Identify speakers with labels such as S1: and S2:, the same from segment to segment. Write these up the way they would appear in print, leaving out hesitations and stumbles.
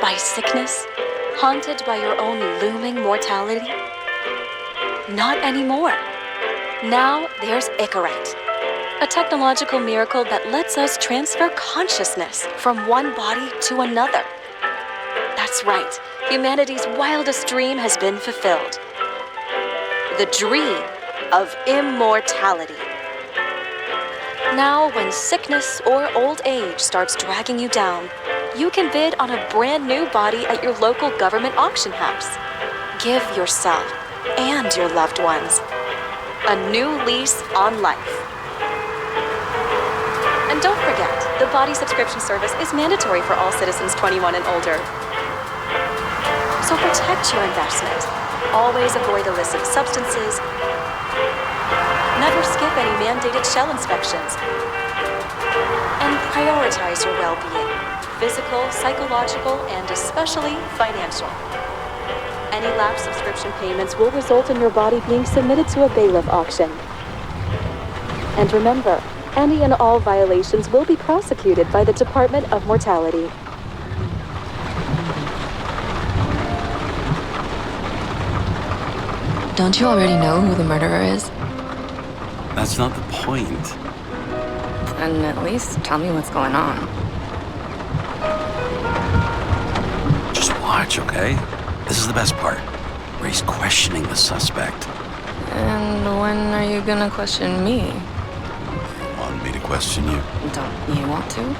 S1: by sickness? Haunted by your own looming mortality? Not anymore. Now there's ICARUS, a technological miracle that lets us transfer consciousness from one body to another. That's right, humanity's wildest dream has been fulfilled. The dream of immortality. Now, when sickness or old age starts dragging you down, you can bid on a brand new body at your local government auction house. Give yourself and your loved ones a new lease on life. And don't forget, the body subscription service is mandatory for all citizens 21 and older. So protect your investment. Always avoid illicit substances. Never skip any mandated shell inspections. And prioritize your well-being, physical, psychological, and especially financial. Any lapsed subscription payments will result in your body being submitted to a bailiff auction. And remember, any and all violations will be prosecuted by the Department of Mortality.
S2: Don't you already know who the murderer is?
S3: That's not the point.
S2: And at least tell me what's going on.
S3: Just watch, okay? This is the best part, where he's questioning the suspect.
S2: And when are you gonna question me?
S3: You want me to question you?
S2: Don't you want to?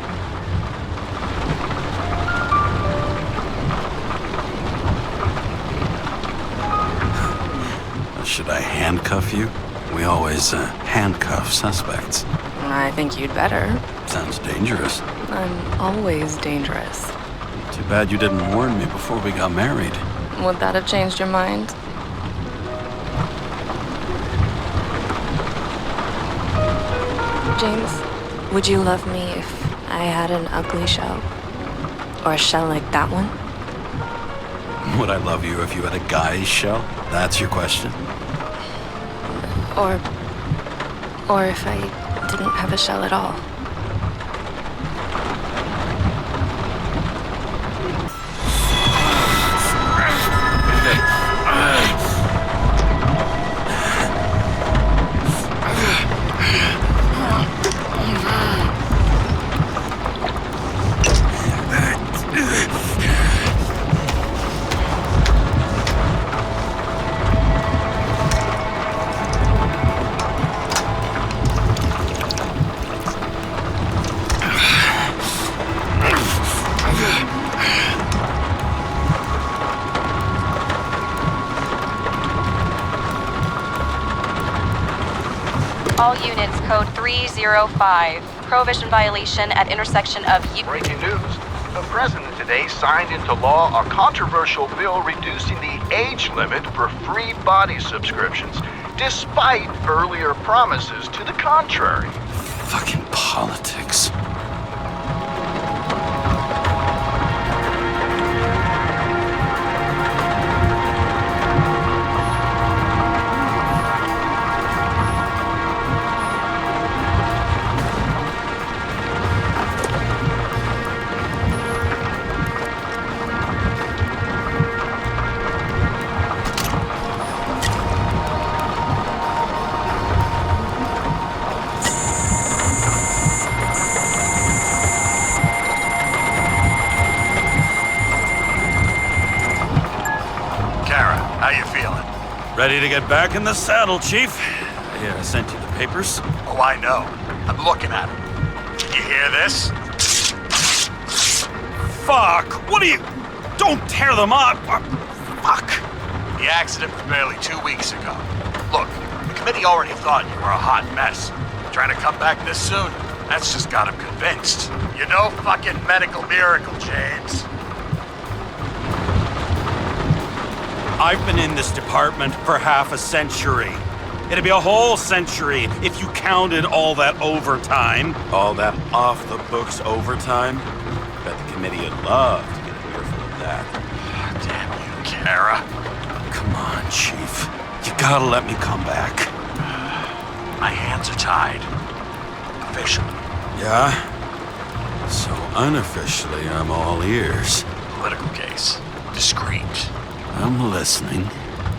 S3: Should I handcuff you? We always handcuff suspects.
S2: I think you'd better.
S3: Sounds dangerous.
S2: I'm always dangerous.
S3: Too bad you didn't warn me before we got married.
S2: Would that have changed your mind? James, would you love me if I had an ugly shell? Or a shell like that one?
S3: Would I love you if you had a guy's shell? That's your question?
S2: Or if I didn't have a shell at all.
S1: All units, code 305. Prohibition violation at intersection of
S4: Breaking news. The president today signed into law a controversial bill reducing the age limit for free body subscriptions, despite earlier promises to the contrary.
S3: Fucking politics.
S4: How you feeling?
S3: Ready to get back in the saddle, Chief. I sent you the papers.
S4: Oh, I know. I'm looking at them. Did you hear this?
S3: Fuck! What are you... Don't tear them up! Fuck!
S4: The accident was barely 2 weeks ago. Look, the committee already thought you were a hot mess. Trying to come back this soon, that's just got them convinced. You're no fucking medical miracle, James.
S3: I've been in this department for half a century. It'd be a whole century if you counted all that overtime. All that off-the-books overtime. Bet the committee would love to get an earful of that.
S4: Damn you, Kara.
S3: Come on, Chief. You gotta let me come back.
S4: My hands are tied. Officially.
S3: Yeah? So unofficially, I'm all ears.
S4: political case. Discreet.
S3: I'm listening.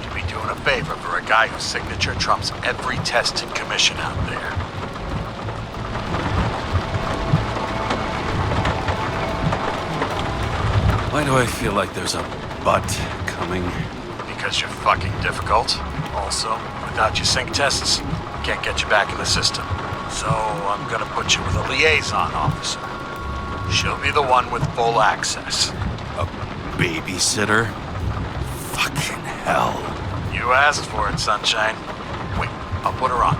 S4: You'd be doing a favor for a guy whose signature trumps every tested commission out there.
S3: Why do I feel like there's a but coming?
S4: Because you're fucking difficult. Also, without your sync tests, can't get you back in the system. So I'm gonna put you with a liaison officer. She'll be the one with full access.
S3: A babysitter? Fucking hell.
S4: You asked for it, sunshine. Wait, I'll put her on.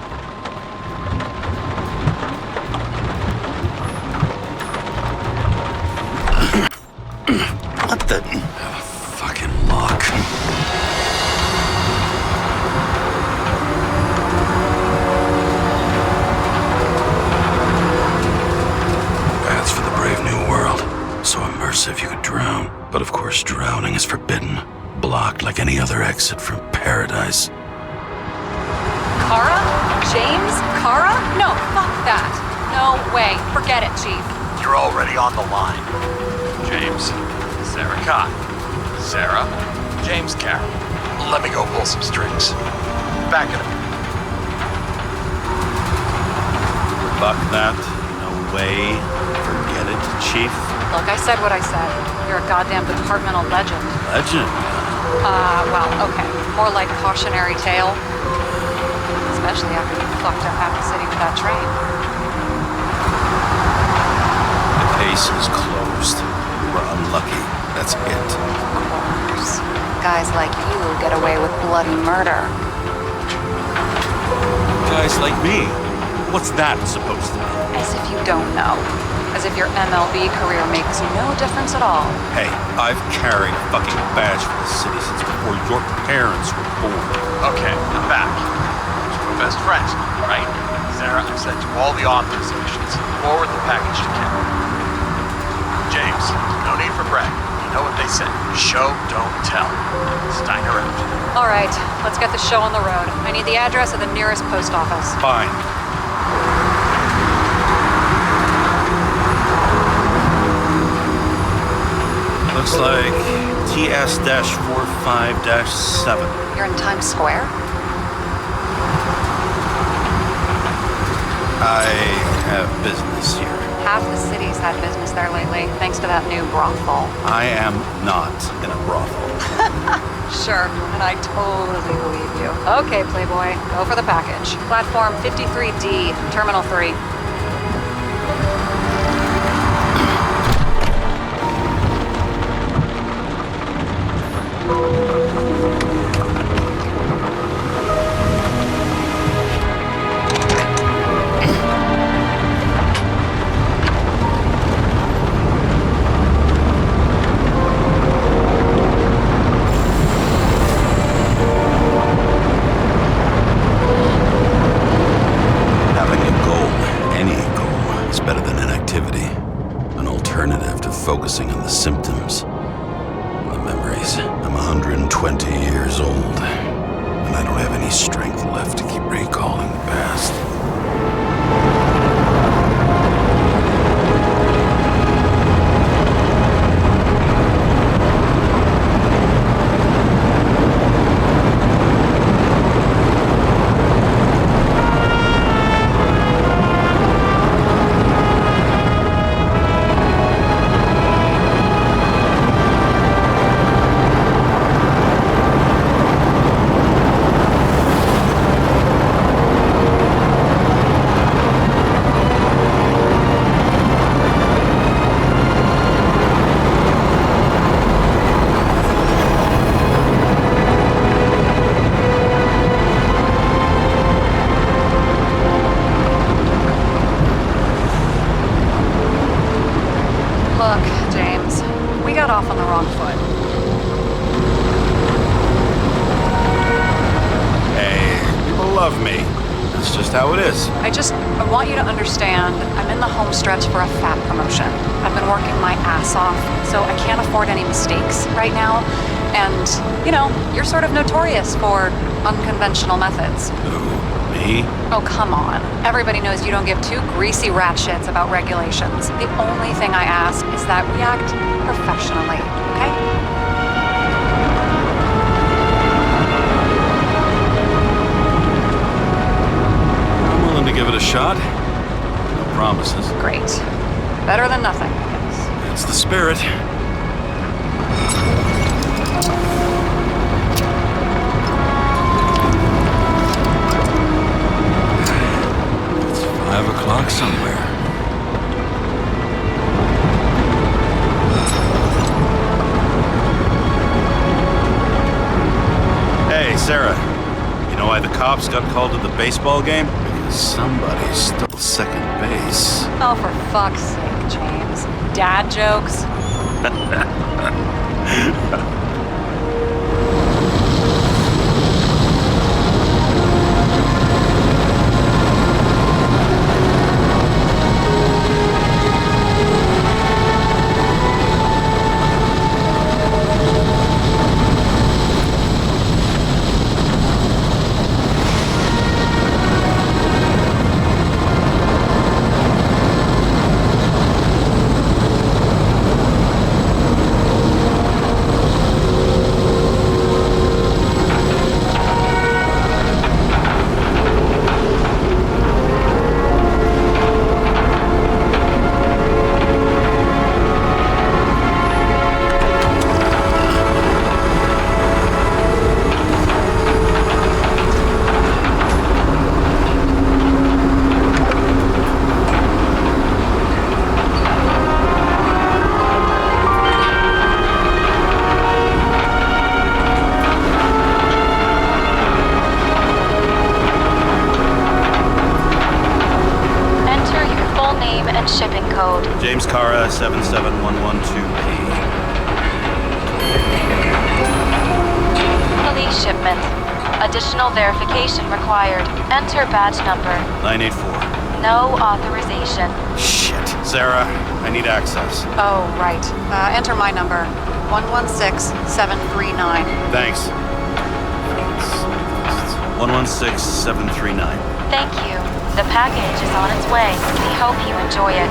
S3: What the? Fucking lock. That's for the brave new world. So immersive you could drown. But of course drowning is forbidden. Blocked like any other exit from paradise.
S5: Kara? James? Kara? No, fuck that. No way. Forget it, Chief.
S4: You're already on the line. James, Sarah Khan. Sarah, James Carroll. Let me go pull some strings. Back it up.
S3: Fuck that. No way. Forget it, Chief.
S5: Look, I said what I said. You're a goddamn departmental legend.
S3: Legend.
S5: Well, okay. More like cautionary tale. Especially after you fucked up half the city with that train.
S3: The case is closed. We were unlucky. That's it.
S5: Of course. Guys like you get away with bloody murder.
S3: Guys like me. What's that supposed to be?
S5: As if you don't know. As if your MLB career makes no difference at all.
S3: Hey, I've carried a fucking badge for the citizens before your parents were born.
S4: Okay, I'm back. We're best friends, right? Sarah, I've sent you all the authorizations. Forward the package to Ken. James, no need for bragging. You know what they say. Show, don't tell. Steiner out.
S5: All right, let's get the show on the road. I need the address of the nearest post office.
S3: Fine. Looks like TS-45-7.
S5: You're in Times Square?
S3: I have business here.
S5: Half the city's had business there lately, thanks to that new brothel.
S3: I am not in a brothel.
S5: Sure, and I totally believe you. Okay, Playboy, go for the package. Platform 53D, Terminal 3.
S3: Focusing on the symptoms, the memories. I'm 120 years old, and I don't have any strength left to keep recalling the past. Look, James, we got off on the wrong foot. Hey, people love me. That's just how it is.
S5: I want you to understand, I'm in the home stretch for a fat promotion. I've been working my ass off, so I can't afford any mistakes right now. And, you know, you're sort of notorious for unconventional methods.
S3: Who, Me?
S5: Oh, come on. Everybody knows you don't give two greasy rat shits about regulations. The only thing I ask is that we act professionally, okay?
S3: I'm willing to give it a shot. No promises.
S5: Great. Better than nothing, I guess.
S3: It's the spirit. It's 5 o'clock somewhere. Hey, Sarah. You know why the cops got called to the baseball game? Because somebody stole second base.
S5: Oh, for fuck's sake, James. Dad jokes?
S1: Shipping code.
S3: James Cara 77112P.
S1: Police shipment. Additional verification required. Enter badge number.
S3: 984.
S1: No authorization.
S3: Shit. Sarah, I need access.
S5: Oh, right. Enter my number. 116739.
S3: Thanks. 116739.
S1: Thank you. The package is on its way. We hope you enjoy it.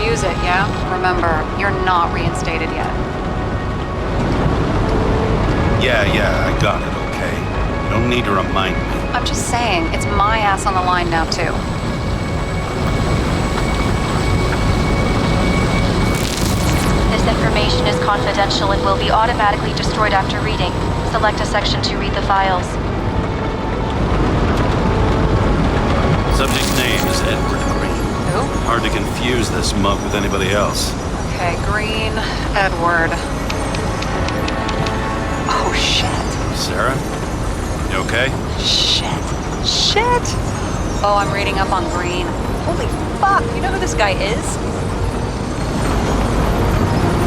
S5: Use it, yeah? Remember, you're not reinstated yet.
S3: Yeah, I got it, okay? You don't need to remind me.
S5: I'm just saying, it's my ass on the line now, too.
S1: This information is confidential and will be automatically destroyed after reading. Select a section to read the files.
S3: Subject's name is Edward Green.
S5: Who?
S3: Hard to confuse this mug with anybody else.
S5: Okay, Green, Edward. Oh, shit.
S3: Sarah? You okay?
S5: Shit! Oh, I'm reading up on Green. Holy fuck, you know who this guy is?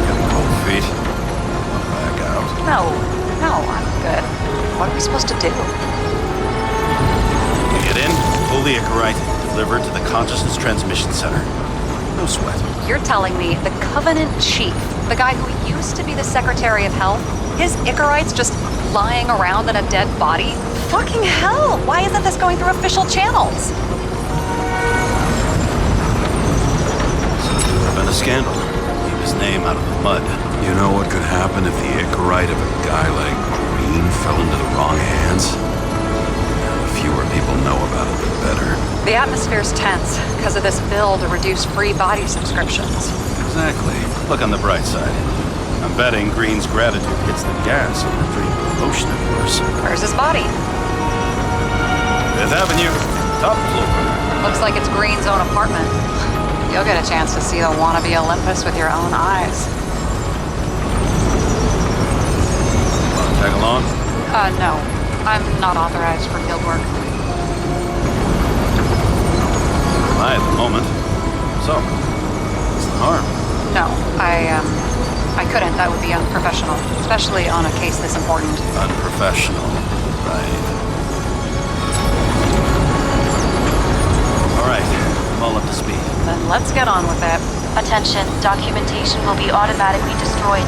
S3: Got cold feet. Back out.
S5: No, I'm good. What are we supposed to do?
S3: You get in, pull the Icarite, delivered to the Consciousness Transmission Center. No sweat.
S5: You're telling me the Covenant Chief, the guy who used to be the Secretary of Health, his Icarite's just lying around in a dead body? Fucking hell! Why isn't this going through official channels?
S3: Could have been a scandal. Keep his name out of the mud. You know what could happen if the Icarite of a guy like Green fell into the wrong hands? The fewer people know about it, the better.
S5: The atmosphere's tense because of this bill to reduce free body subscriptions.
S3: Exactly. Look on the bright side. I'm betting Green's gratitude hits the gas on the dream promotion of yours.
S5: Where's his body?
S3: Fifth Avenue, top floor.
S5: Looks like it's Green's own apartment. You'll get a chance to see the wannabe Olympus with your own eyes.
S3: Want to tag along?
S5: No. I'm not authorized for field work.
S3: At the moment. So, what's the harm?
S5: No, I couldn't. That would be unprofessional, especially on a case this important.
S3: Unprofessional, right. All right, I'm all up to speed.
S5: Then let's get on with it.
S1: Attention, documentation will be automatically destroyed.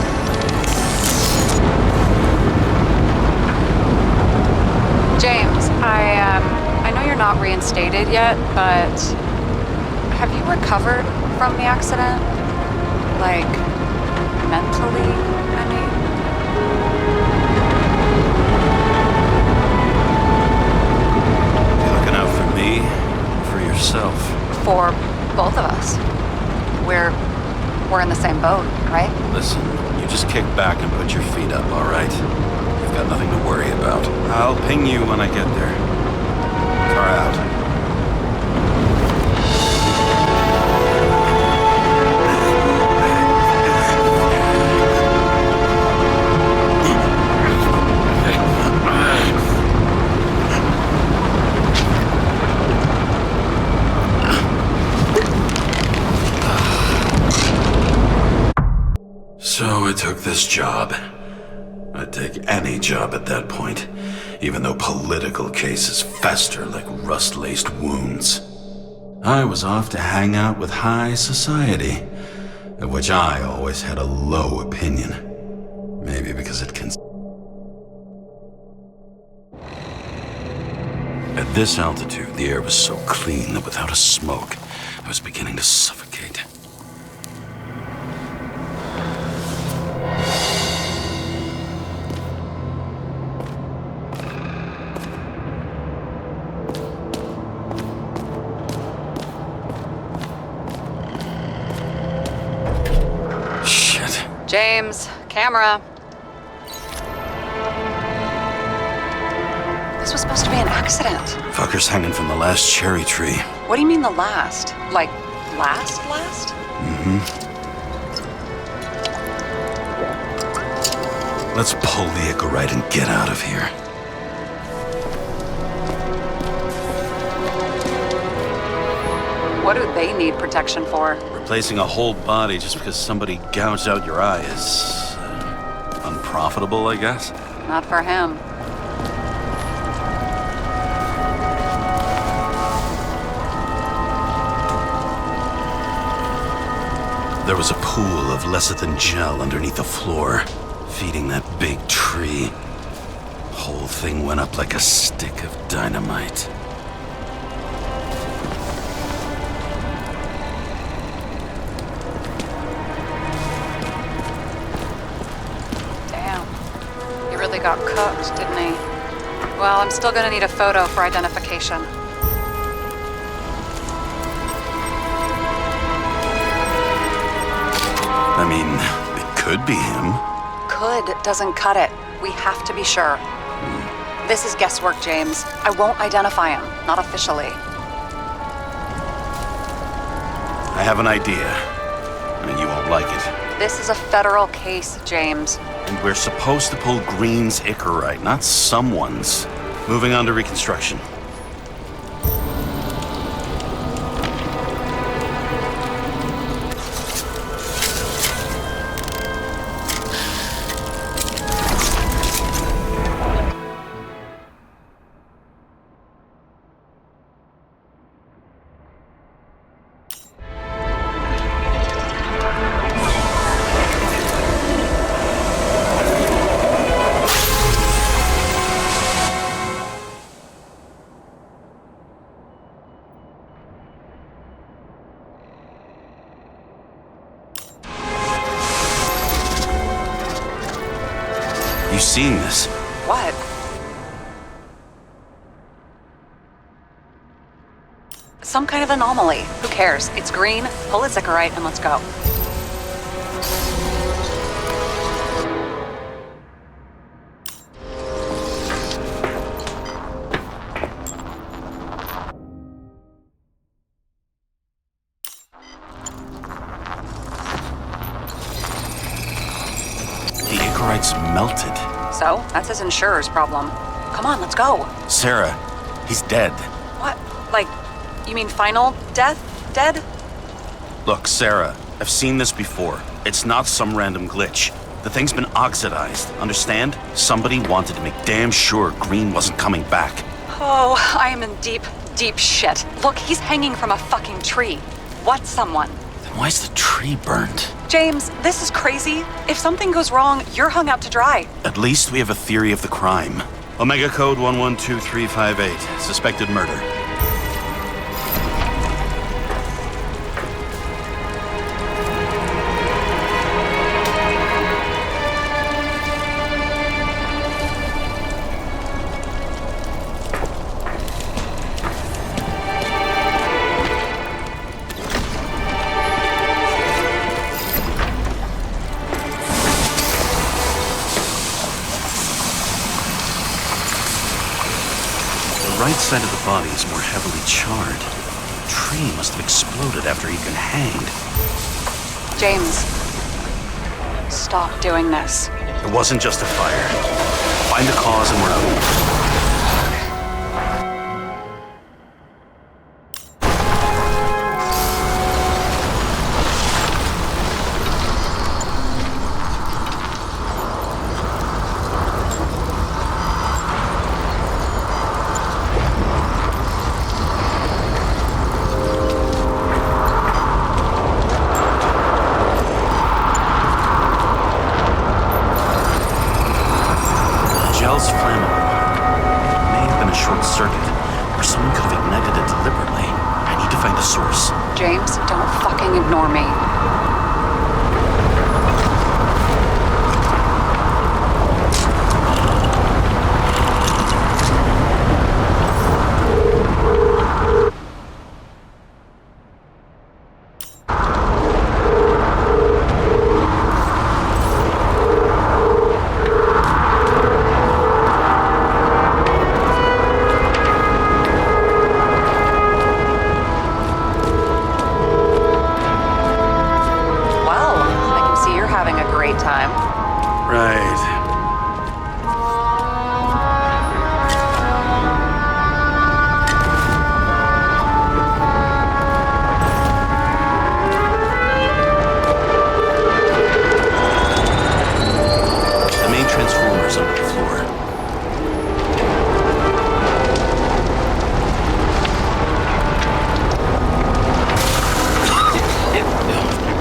S5: James, I know you're not reinstated yet, but have you recovered from the accident? Like, mentally, I mean?
S3: You looking out for me or for yourself?
S5: For both of us. We're in the same boat, right?
S3: Listen, you just kick back and put your feet up, all right? You've got nothing to worry about. I'll ping you when I get there. Car out. So I took this job. I'd take any job at that point, even though political cases fester like rust-laced wounds. I was off to hang out with high society, of which I always had a low opinion. Maybe because it can... At this altitude, the air was so clean that without a smoke, I was beginning to suffocate.
S5: James, camera. This was supposed to be an accident.
S3: Fucker's hanging from the last cherry tree.
S5: What do you mean the last? Like, last?
S3: Let's pull the Icarite and get out of here.
S5: What do they need protection for?
S3: Replacing a whole body just because somebody gouged out your eye is unprofitable, I guess.
S5: Not for him.
S3: There was a pool of lecithin gel underneath the floor, feeding that big tree. Whole thing went up like a stick of dynamite.
S5: Got cooked, didn't he? Well, I'm still gonna need a photo for identification.
S3: I mean, it could be him.
S5: Could doesn't cut it. We have to be sure. This is guesswork, James. I won't identify him, not officially.
S3: I have an idea. I mean, you won't like it.
S5: This is a federal case, James.
S3: And we're supposed to pull Green's Icarite, not someone's. Moving on to reconstruction. seen this.
S5: What? Some kind of anomaly. Who cares? It's green, pull its Icarite, and let's go.
S3: The Icarite's melted.
S5: So, that's his insurer's problem. Come on, let's go.
S3: Sarah, he's dead.
S5: What? Like, you mean final death? Dead?
S3: Look, Sarah, I've seen this before. It's not some random glitch. The thing's been oxidized, understand? Somebody wanted to make damn sure Green wasn't coming back.
S5: Oh, I am in deep, deep shit. Look, he's hanging from a fucking tree. What someone?
S3: Then why's the tree burnt?
S5: James, this is crazy. If something goes wrong, you're hung out to dry.
S3: At least we have a theory of the crime. Omega code 112358. Suspected murder. The right side of the body is more heavily charred. The tree must have exploded after he'd been hanged.
S5: James, stop doing this.
S3: It wasn't just a fire. Find the cause and we're out. Gel's flammable. It may have been a short circuit, or someone could have ignited it deliberately. I need to find the source.
S5: James, don't fucking ignore me. Time.
S3: Right. The main transformer's under the floor.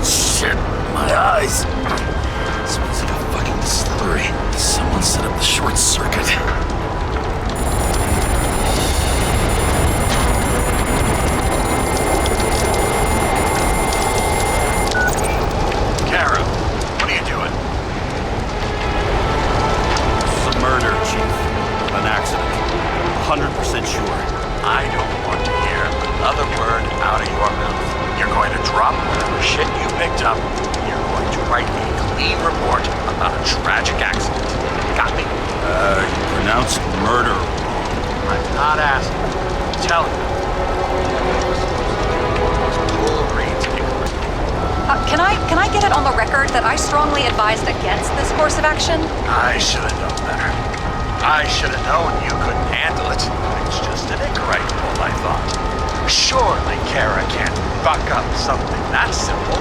S3: Shit, my eyes. Smells like a fucking distillery. Someone set up the short circuit.
S4: Kara, what are you doing?
S3: It's a murder, Chief. An accident. 100% sure.
S4: I don't want to hear another word out of your mouth. You're going to drop whatever shit you picked up. You're going to write a clean report about a tragic accident. Got me?
S3: You pronounced murder.
S4: I'm not asking. I'm telling you. Cool Green's Icarus.
S5: Can I get it on the record that I strongly advised against this course of action?
S4: I should have known better. I should have known you couldn't handle it. It's just an Icarite pull, I thought. Surely Kara can't fuck up something that simple.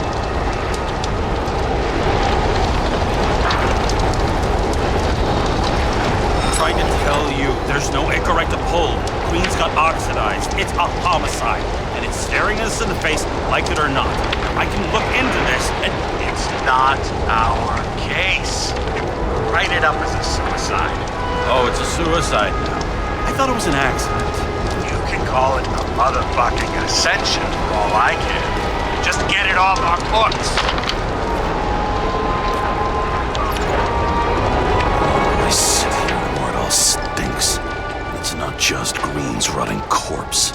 S3: Trying to tell you, there's no Icarite to pull. Queen's got oxidized. It's a homicide. And it's staring us in the face, like it or not. I can look into this and...
S4: It's not our case. Write it up as a suicide.
S3: Oh, it's a suicide now. I thought it was an accident.
S4: You can call it a motherfucking ascension for all I care. Just get it off our books.
S3: I rotting corpse.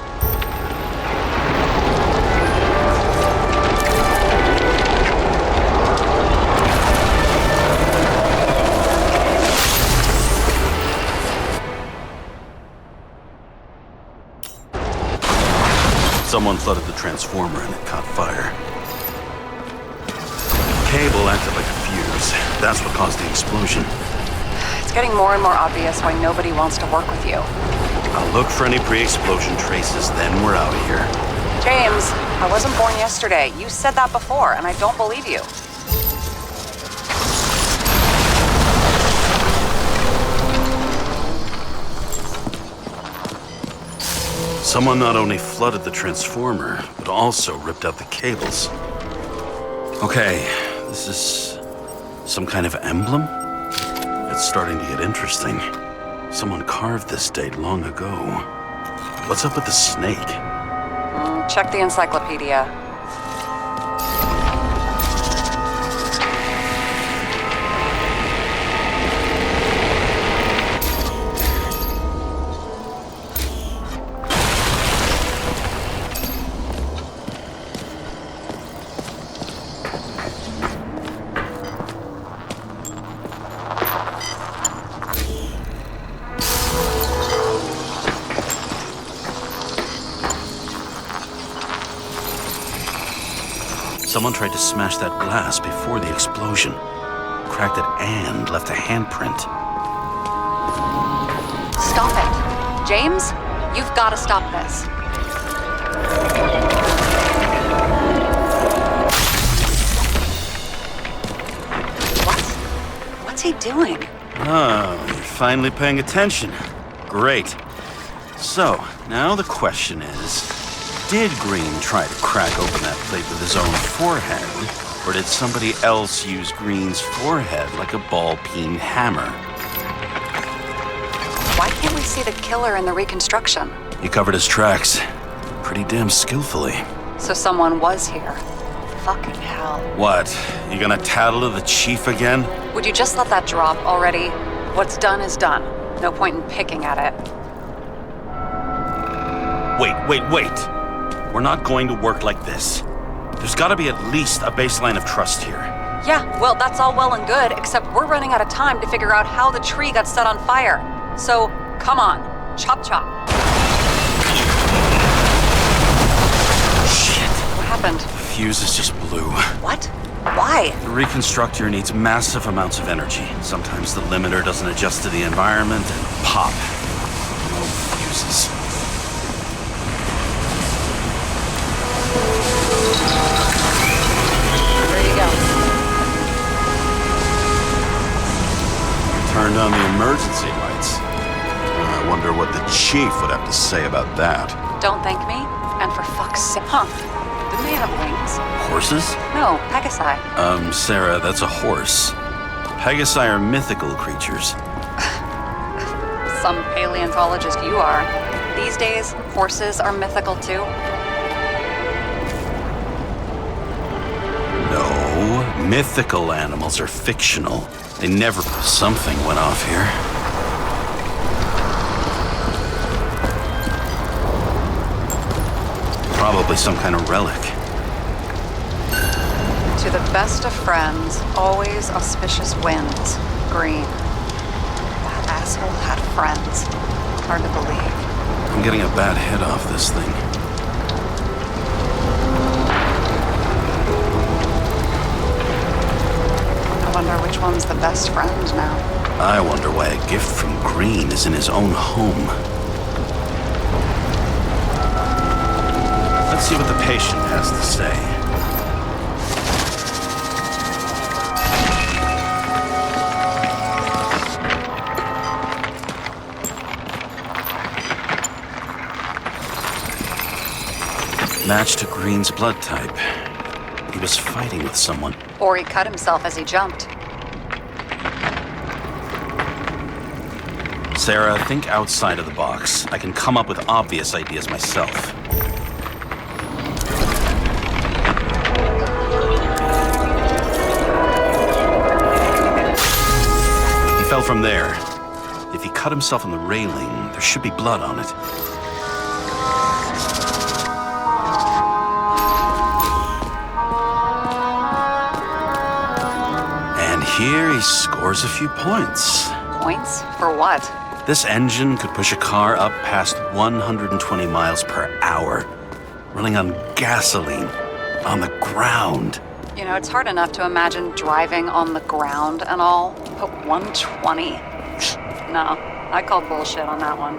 S3: Someone flooded the transformer and it caught fire. The cable acted like a fuse. That's what caused the explosion.
S5: It's getting more and more obvious why nobody wants to work with you.
S3: I'll look for any pre-explosion traces, then we're out of here.
S5: James, I wasn't born yesterday. You said that before, and I don't believe you.
S3: Someone not only flooded the transformer, but also ripped out the cables. Okay, this is some kind of emblem? It's starting to get interesting. Someone carved this date long ago. What's up with the snake?
S5: Check the encyclopedia.
S3: Someone tried to smash that glass before the explosion. Cracked it and left a handprint.
S5: Stop it. James, you've got to stop this. What? What's he doing?
S3: Oh, you're finally paying attention. Great. So, now the question is, did Green try to crack open that plate with his own forehead, or did somebody else use Green's forehead like a ball-peen hammer?
S5: Why can't we see the killer in the reconstruction?
S3: He covered his tracks pretty damn skillfully.
S5: So someone was here. Fucking hell.
S3: What? You gonna tattle to the chief again?
S5: Would you just let that drop already? What's done is done. No point in picking at it.
S3: Wait. We're not going to work like this. There's gotta be at least a baseline of trust here.
S5: Yeah, well, that's all well and good, except we're running out of time to figure out how the tree got set on fire. So, come on. Chop chop.
S3: Shit.
S5: What happened?
S3: The fuses just blew.
S5: What? Why?
S3: The reconstructor needs massive amounts of energy. Sometimes the limiter doesn't adjust to the environment and pop. No fuses.
S5: There you go.
S3: Turned on the emergency lights. I wonder what the chief would have to say about that.
S5: Don't thank me. And for fuck's sake. Huh. Didn't they have wings?
S3: Horses?
S5: No, Pegasi.
S3: Sarah, that's a horse. Pegasi are mythical creatures.
S5: Some paleontologist you are. These days, horses are mythical too.
S3: No, mythical animals are fictional. They never... Something went off here. Probably some kind of relic.
S5: To the best of friends, always auspicious winds. Green. That asshole had friends. Hard to believe.
S3: I'm getting a bad hit off this thing.
S5: I wonder which one's the best friend now.
S3: I wonder why a gift from Green is in his own home. Let's see what the patient has to say. Matched to Green's blood type. He was fighting with someone.
S5: Or he cut himself as he jumped.
S3: Sarah, think outside of the box. I can come up with obvious ideas myself. He fell from there. If he cut himself on the railing, there should be blood on it. here, he scores a few points.
S5: Points? For what?
S3: This engine could push a car up past 120 miles per hour, running on gasoline, on the ground.
S5: You know, it's hard enough to imagine driving on the ground and all, but 120? No, I call bullshit on that one.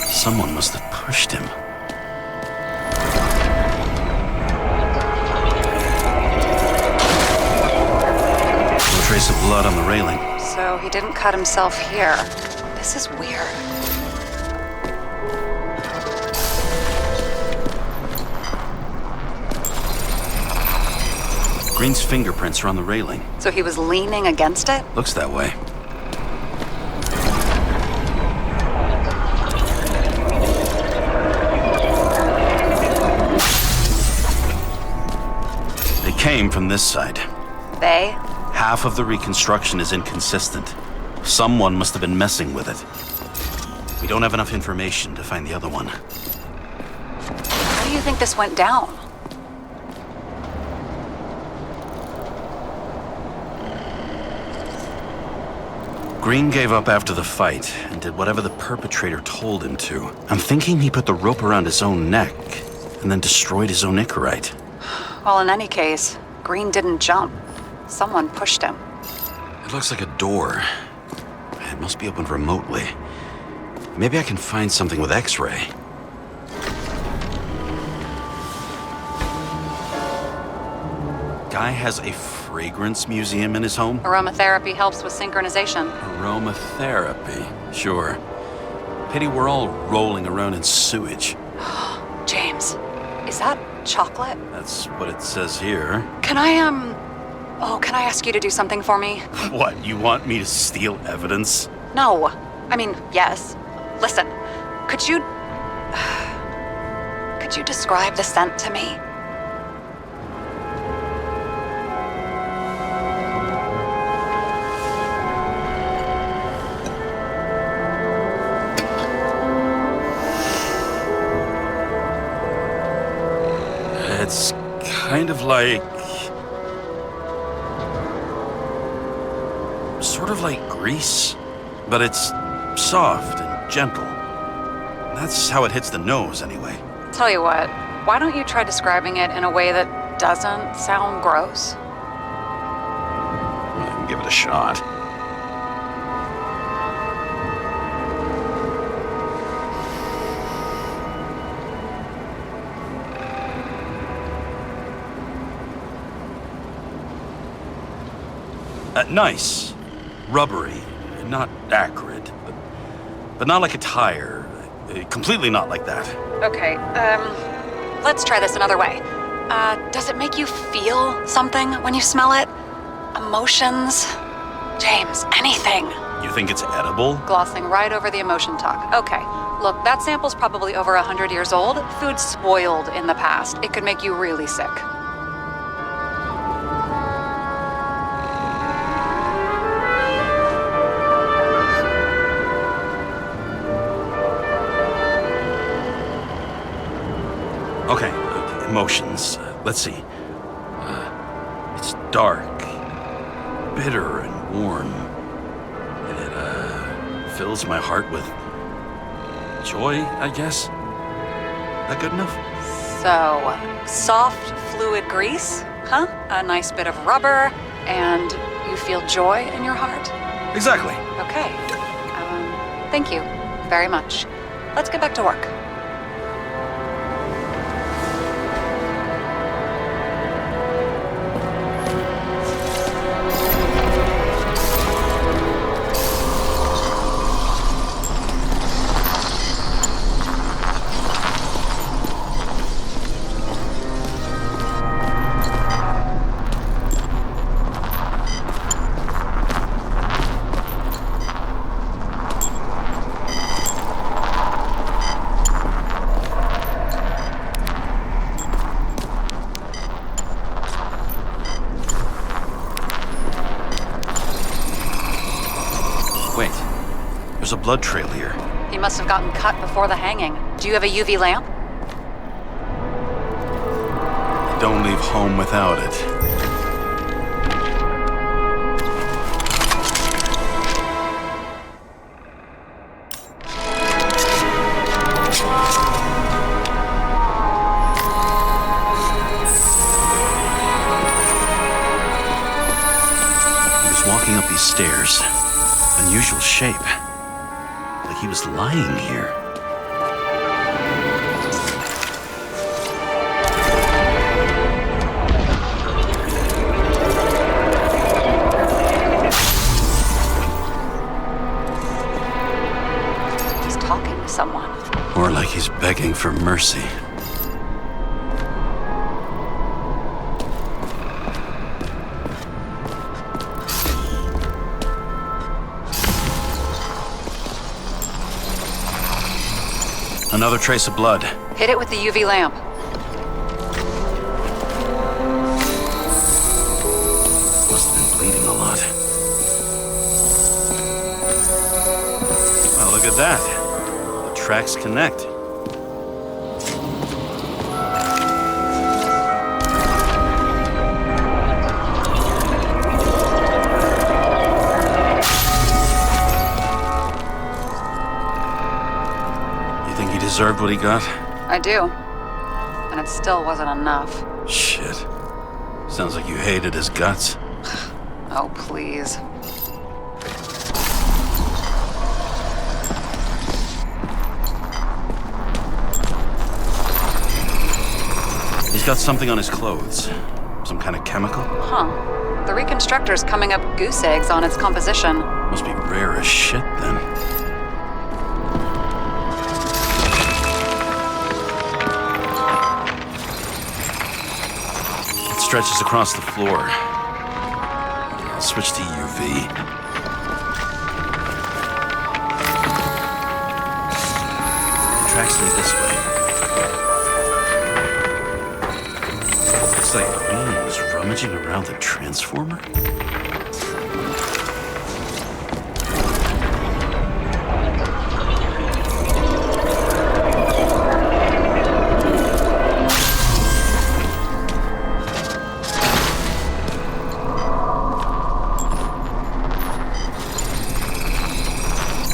S3: Someone must have pushed him. No trace of blood on the railing.
S5: So he didn't cut himself here. This is weird.
S3: Green's fingerprints are on the railing.
S5: So he was leaning against it?
S3: Looks that way. They came from this side.
S5: They?
S3: Half of the reconstruction is inconsistent. Someone must have been messing with it. We don't have enough information to find the other one.
S5: How do you think this went down?
S3: Green gave up after the fight and did whatever the perpetrator told him to. I'm thinking he put the rope around his own neck and then destroyed his own Icarite.
S5: Well, in any case, Green didn't jump. Someone pushed him.
S3: It looks like a door. It must be opened remotely. Maybe I can find something with X-ray. Guy has a fragrance museum in his home?
S5: Aromatherapy helps with synchronization.
S3: Aromatherapy, sure. Pity we're all rolling around in sewage.
S5: James, is that chocolate?
S3: That's what it says here.
S5: Can I ask you to do something for me?
S3: What, you want me to steal evidence?
S5: No. I mean, yes. Listen, could you describe the scent to me?
S3: It's kind of like... sort of like grease, but it's soft and gentle. That's how it hits the nose, anyway.
S5: Tell you what, why don't you try describing it in a way that doesn't sound gross?
S3: I can give it a shot. Nice. Rubbery. Not acrid, but not like a tire. Completely not like that.
S5: Okay, let's try this another way. Does it make you feel something when you smell it? Emotions? James, anything.
S3: You think it's edible?
S5: Glossing right over the emotion talk. Okay, look, that sample's probably over 100 years old. Food spoiled in the past. It could make you really sick.
S3: Okay, emotions. Let's see. It's dark, bitter and warm. And it fills my heart with joy, I guess. That good enough?
S5: So, soft fluid grease, huh? A nice bit of rubber, and you feel joy in your heart?
S3: Exactly.
S5: Okay. Thank you very much. Let's get back to work.
S3: Wait, there's a blood trail here.
S5: He must have gotten cut before the hanging. Do you have a UV lamp?
S3: Don't leave home without it. He was walking up these stairs. Unusual shape. Like he was lying here.
S5: Someone.
S3: More like he's begging for mercy. Another trace of blood.
S5: Hit it with the UV lamp.
S3: Must have been bleeding a lot. Well, look at that. Tracks connect. You think he deserved what he got?
S5: I do. And it still wasn't enough.
S3: Shit. Sounds like you hated his guts.
S5: Oh, please.
S3: He's got something on his clothes. Some kind of chemical?
S5: Huh. The reconstructor's coming up goose eggs on its composition.
S3: Must be rare as shit, then. It stretches across the floor. I'll switch to UV. The tracks lead this way. Looks like Green was rummaging around the transformer?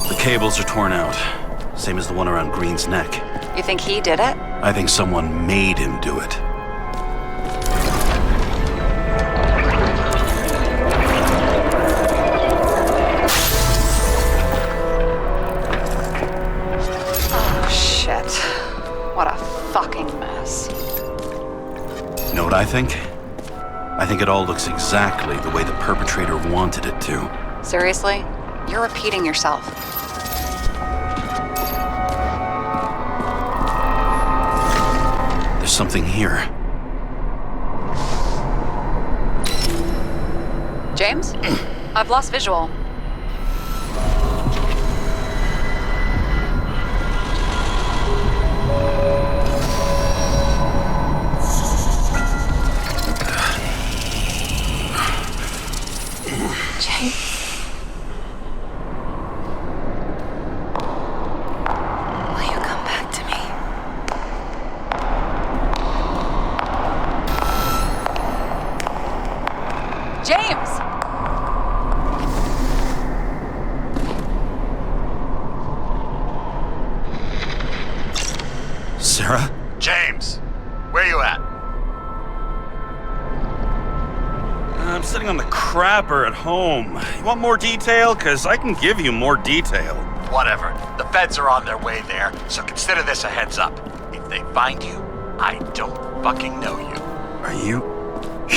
S3: The cables are torn out, same as the one around Green's neck.
S5: You think he did it?
S3: I think someone made him do it.
S5: What a fucking mess.
S3: You know what I think? I think it all looks exactly the way the perpetrator wanted it to.
S5: Seriously? You're repeating yourself.
S3: There's something here.
S5: James? I've lost visual.
S3: Sarah?
S4: James, where you at?
S3: I'm sitting on the crapper at home. You want more detail? Because I can give you more detail.
S4: Whatever. The feds are on their way there, so consider this a heads up. If they find you, I don't fucking know you.
S3: Are you?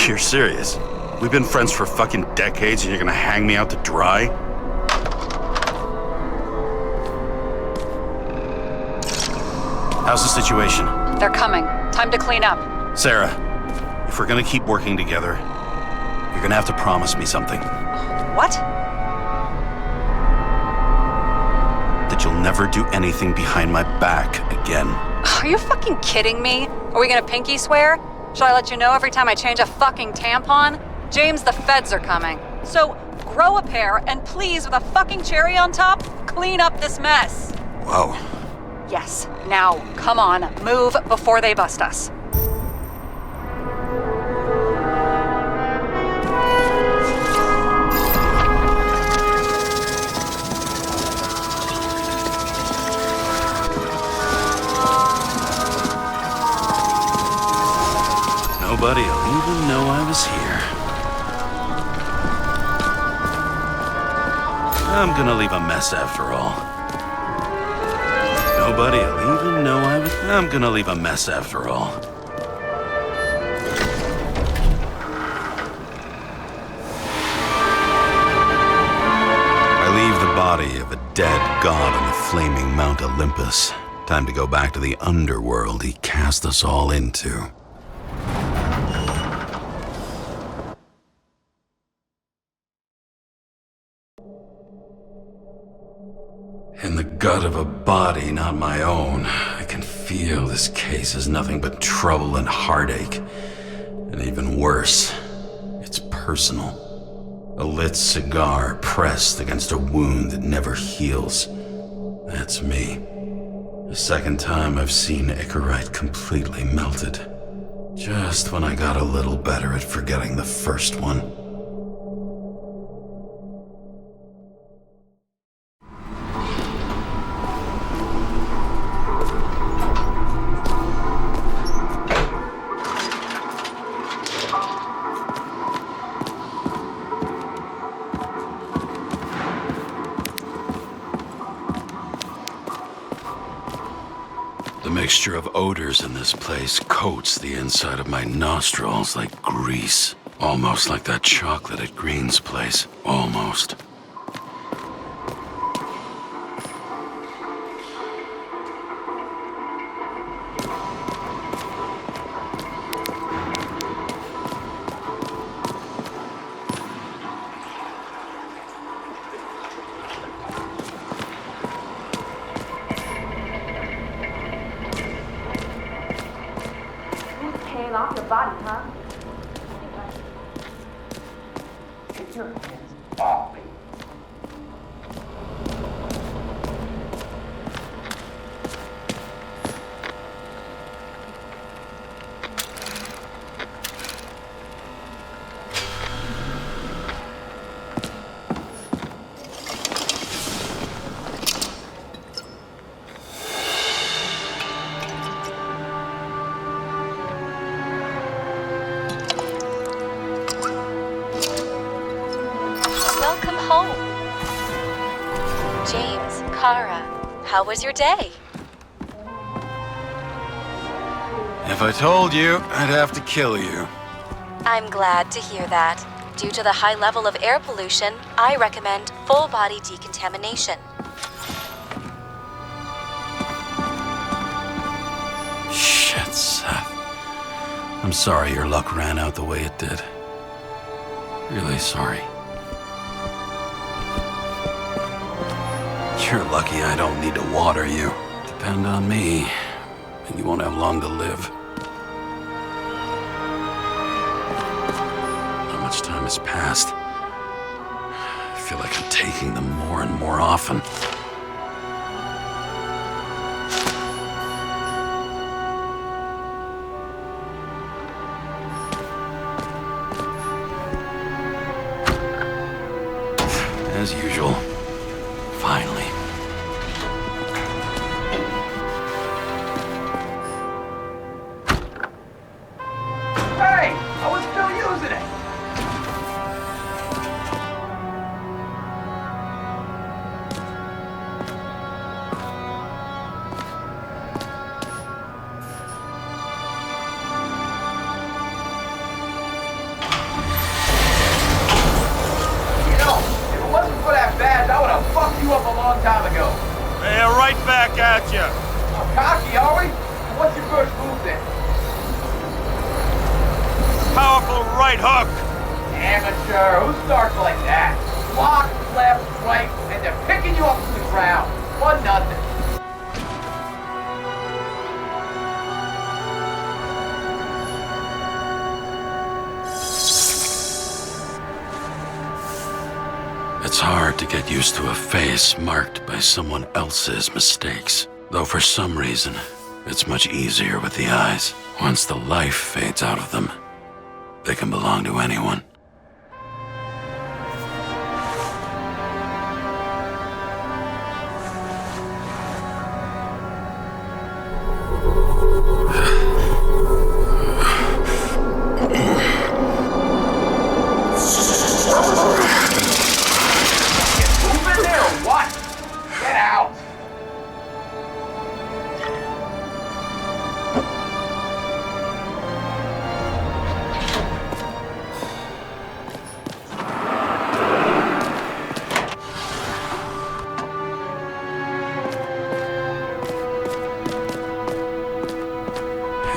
S3: You're serious? We've been friends for fucking decades and you're gonna hang me out to dry? How's the situation?
S5: They're coming. Time to clean up.
S3: Sarah, if we're gonna keep working together, you're gonna have to promise me something.
S5: What?
S3: That you'll never do anything behind my back again.
S5: Are you fucking kidding me? Are we gonna pinky swear? Should I let you know every time I change a fucking tampon? James, the feds are coming. So, grow a pair and please, with a fucking cherry on top, clean up this mess.
S3: Whoa.
S5: Yes. Now, come on, move before they bust us.
S3: Nobody'll even know I was here. I'm gonna leave a mess after all. Nobody'll even know I was... I'm gonna leave a mess after all. I leave the body of a dead god on the flaming Mount Olympus. Time to go back to the underworld he cast us all into. In the gut of a body not my own, I can feel this case is nothing but trouble and heartache. And even worse, it's personal. A lit cigar pressed against a wound that never heals. That's me. The second time I've seen Icarite completely melted. Just when I got a little better at forgetting the first one. The mixture of odors in this place coats the inside of my nostrils like grease. Almost like that chocolate at Green's place. Almost.
S6: Off your body, huh? Get your hands off me.
S1: Welcome home. James, Kara, how was your day?
S3: If I told you, I'd have to kill you.
S1: I'm glad to hear that. Due to the high level of air pollution, I recommend full body decontamination.
S3: Shit, Seth. I'm sorry your luck ran out the way it did. Really sorry. You're lucky I don't need to water you. Depend on me, and you won't have long to live. Not much time has passed. I feel like I'm taking them more and more often. As usual. Finally.
S6: Hey! I was still using it! You know, if it wasn't for that badge, I would have fucked you up a long time ago.
S3: Hey, right back at you.
S6: Cocky, are we? What's your first move then?
S3: Powerful right hook.
S6: Amateur, who starts like that? Block, left, right, and they're picking you up from the ground. 1-0.
S3: It's hard to get used to a face marked by someone else's mistakes. Though for some reason, it's much easier with the eyes. Once the life fades out of them, they can belong to anyone.
S6: Moving there or what? Get out!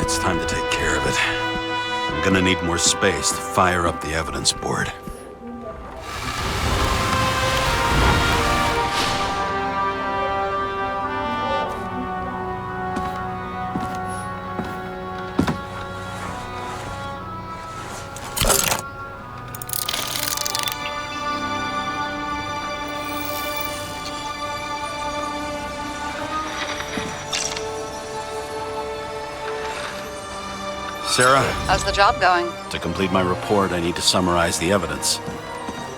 S3: It's time to take care of it. I'm gonna need more space to fire up the evidence board. Sarah,
S5: How's the job going?
S3: to complete my report, I need to summarize the evidence.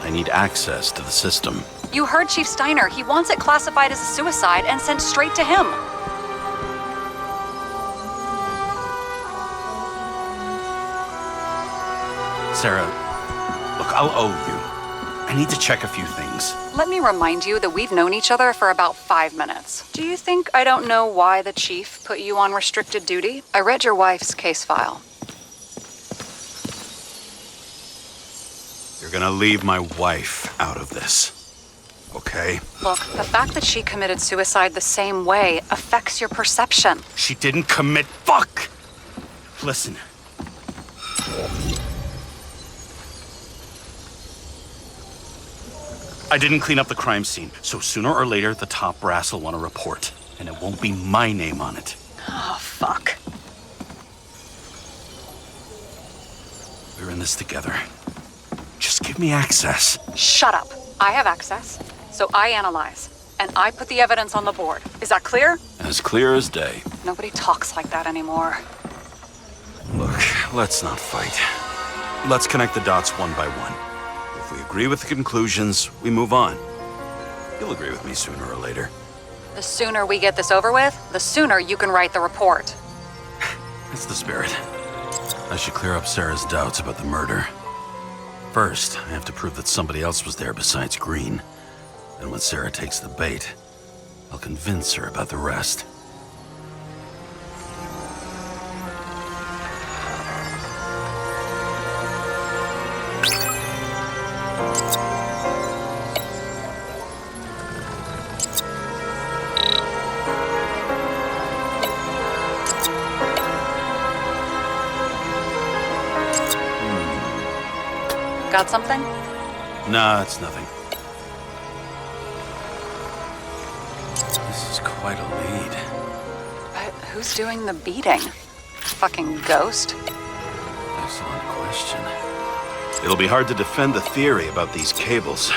S3: I need access to the system.
S5: You heard Chief Steiner. He wants it classified as a suicide and sent straight to him.
S3: Sarah, look, I'll owe you. I need to check a few things.
S5: Let me remind you that we've known each other for about 5 minutes. Do you think I don't know why the chief put you on restricted duty? I read your wife's case file.
S3: You're gonna leave my wife out of this, okay?
S5: Look, the fact that she committed suicide the same way affects your perception.
S3: She didn't commit. Fuck! Listen. I didn't clean up the crime scene, so sooner or later the top brass will want a report, and it won't be my name on it.
S5: Oh, fuck.
S3: We're in this together. Just give me access.
S5: Shut up. I have access, so I analyze, and I put the evidence on the board. Is that clear?
S3: As clear as day.
S5: Nobody talks like that anymore.
S3: Look, let's not fight. Let's connect the dots one by one. If we agree with the conclusions, we move on. You'll agree with me sooner or later.
S5: The sooner we get this over with, the sooner you can write the report.
S3: That's the spirit. I should clear up Sarah's doubts about the murder. First, I have to prove that somebody else was there besides Green. And when Sarah takes the bait, I'll convince her about the rest.
S5: Got something?
S3: Nah, it's nothing. This is quite a lead.
S5: But who's doing the beating? Fucking ghost?
S3: Excellent question. It'll be hard to defend the theory about these cables.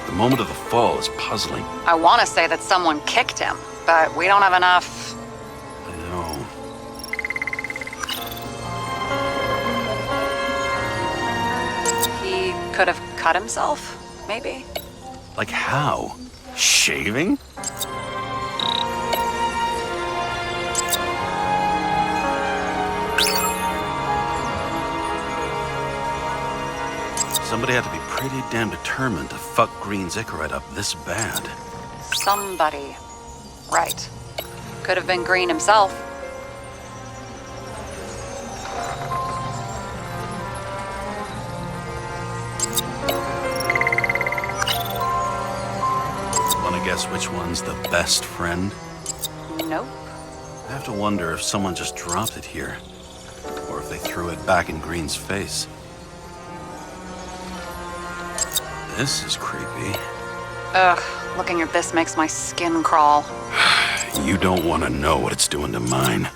S3: The moment of the fall is puzzling.
S5: I want to say that someone kicked him, but we don't have enough.
S3: I know.
S5: He could have cut himself, maybe?
S3: Like how? Shaving? Somebody had to be pretty damn determined to fuck Green's Icarite up this bad.
S5: Somebody. Right. Could have been Green himself.
S3: Wanna guess which one's the best friend?
S5: Nope.
S3: I have to wonder if someone just dropped it here. Or if they threw it back in Green's face. This is creepy.
S5: Ugh, looking at this makes my skin crawl.
S3: You don't want to know what it's doing to mine.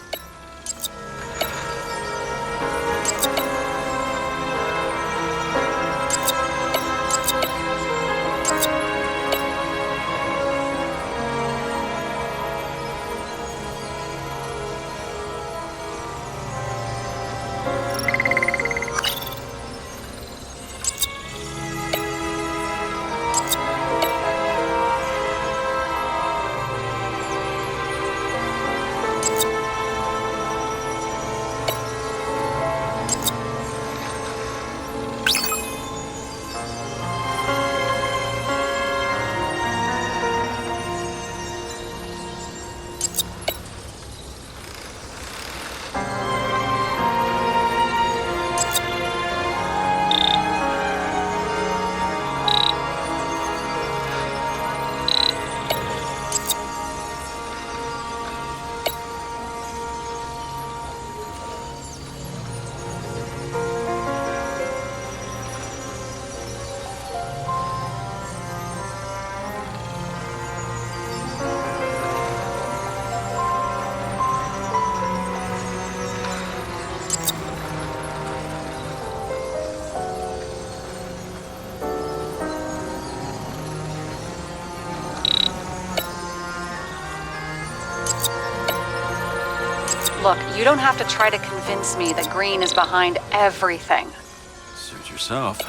S5: Look, you don't have to try to convince me that Green is behind everything.
S3: Suit yourself.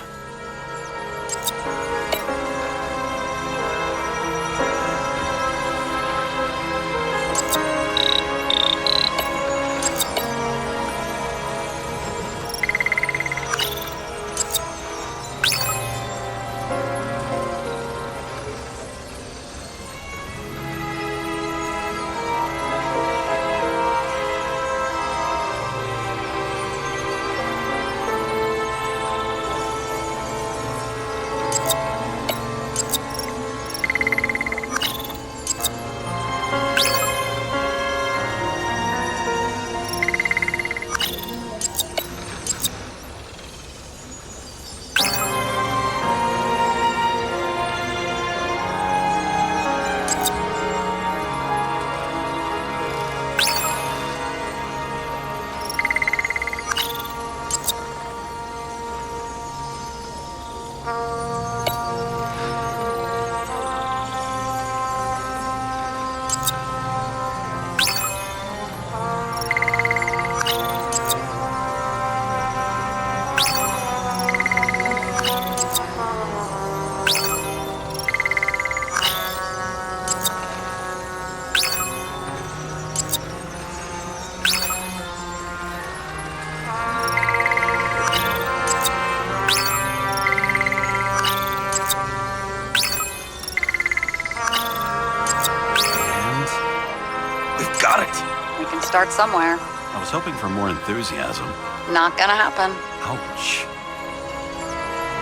S5: Start somewhere.
S3: I was hoping for more enthusiasm.
S5: Not gonna happen.
S3: Ouch.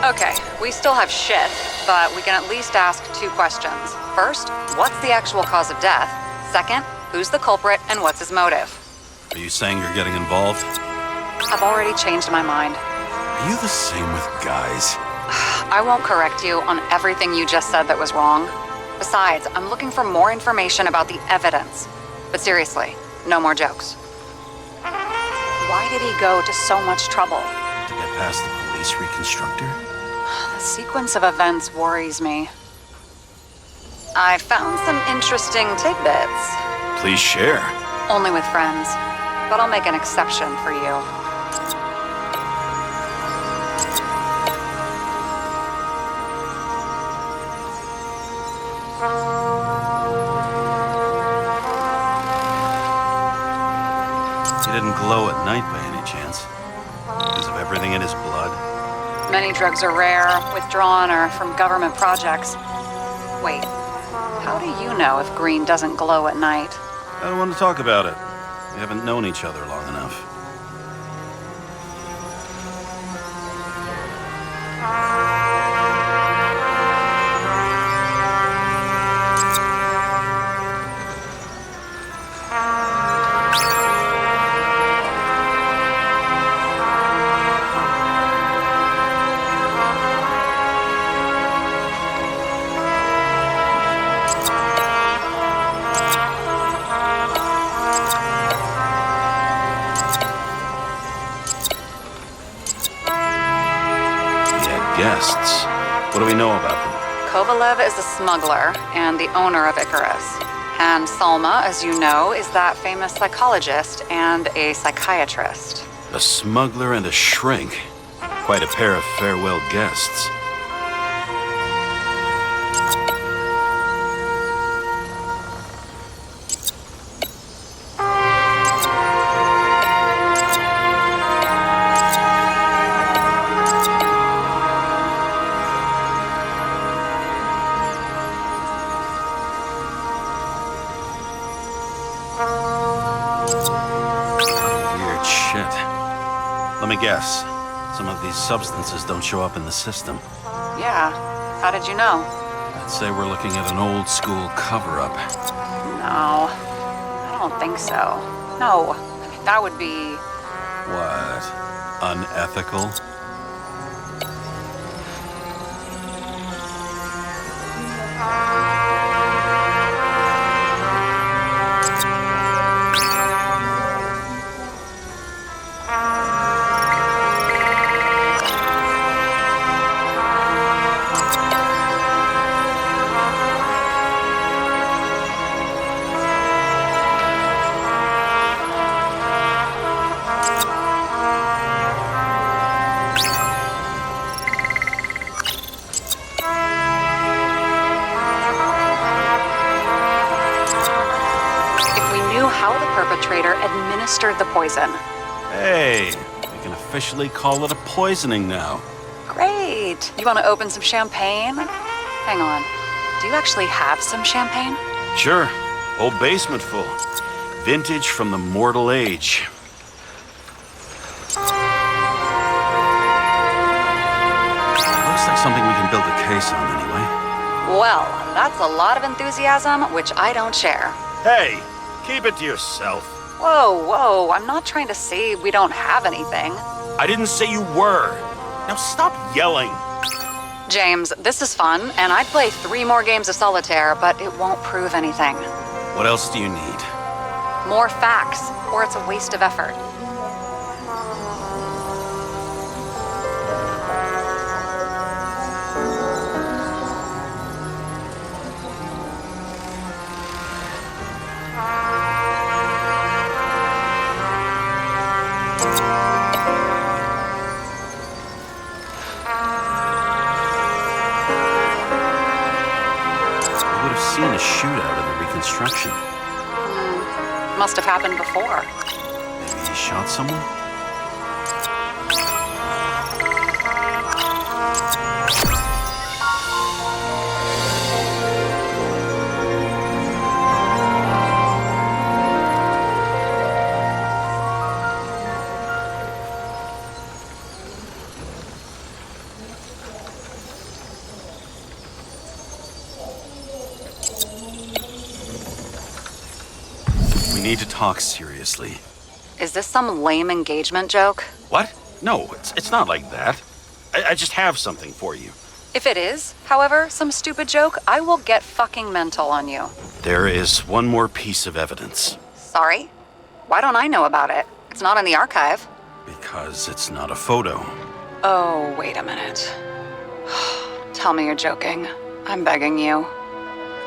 S5: Okay, we still have shit, but we can at least ask 2 questions. First, what's the actual cause of death? Second, who's the culprit and what's his motive?
S3: Are you saying you're getting involved?
S5: I've already changed my mind.
S3: Are you the same with guys?
S5: I won't correct you on everything you just said that was wrong. Besides, I'm looking for more information about the evidence. But seriously, no more jokes. Why did he go to so much trouble?
S3: To get past the police reconstructor?
S5: The sequence of events worries me. I found some interesting tidbits.
S3: Please share.
S5: Only with friends, but I'll make an exception for you.
S3: He didn't glow at night by any chance? Because of everything in his blood?
S5: Many drugs are rare, withdrawn, or from government projects. Wait, how do you know if Green doesn't glow at night?
S3: I don't want to talk about it. We haven't known each other long enough. Guests. What do we know about them?
S5: Kovalev is a smuggler and the owner of ICARUS. And Salma, as you know, is that famous psychologist and a psychiatrist.
S3: A smuggler and a shrink. Quite a pair of farewell guests. Weird shit. Let me guess. Some of these substances don't show up in the system.
S5: Yeah, how did you know?
S3: I'd say we're looking at an old school cover-up.
S5: No, I don't think so. No, that would be...
S3: What? Unethical?
S5: perpetrator administered the poison.
S3: Hey, we can officially call it a poisoning now.
S5: Great. You want to open some champagne? Hang on. Do you actually have some champagne?
S3: Sure, whole basement full. Vintage from the mortal age. Looks like something we can build a case on anyway.
S5: Well, that's a lot of enthusiasm, which I don't share.
S3: Hey, keep it to yourself.
S5: Whoa, I'm not trying to say we don't have anything.
S3: I didn't say you were. Now stop yelling.
S5: James, this is fun, and I'd play 3 more games of solitaire, but it won't prove anything.
S3: What else do you need?
S5: More facts, or it's a waste of effort.
S3: Seen a shootout in the reconstruction.
S5: Must have happened before.
S3: Maybe he shot someone? We need to talk seriously.
S5: Is this some lame engagement joke?
S3: What? No, it's not like that. I just have something for you.
S5: If it is, however, some stupid joke, I will get fucking mental on you.
S3: There is one more piece of evidence.
S5: Sorry? Why don't I know about it? It's not in the archive.
S3: Because it's not a photo.
S5: Oh, wait a minute. Tell me you're joking. I'm begging you.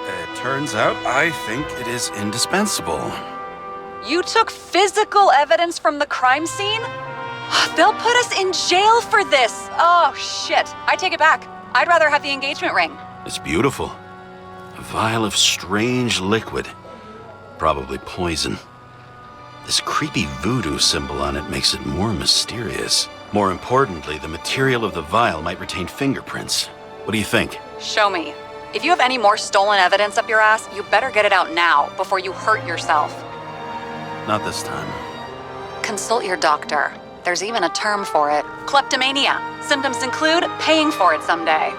S3: It turns out I think it is indispensable.
S5: You took physical evidence from the crime scene? They'll put us in jail for this. Oh, shit. I take it back. I'd rather have the engagement ring.
S3: It's beautiful. A vial of strange liquid. Probably poison. This creepy voodoo symbol on it makes it more mysterious. More importantly, the material of the vial might retain fingerprints. What do you think?
S5: Show me. If you have any more stolen evidence up your ass, you better get it out now before you hurt yourself.
S3: Not this time.
S5: Consult your doctor. There's even a term for it. Kleptomania. Symptoms include paying for it someday.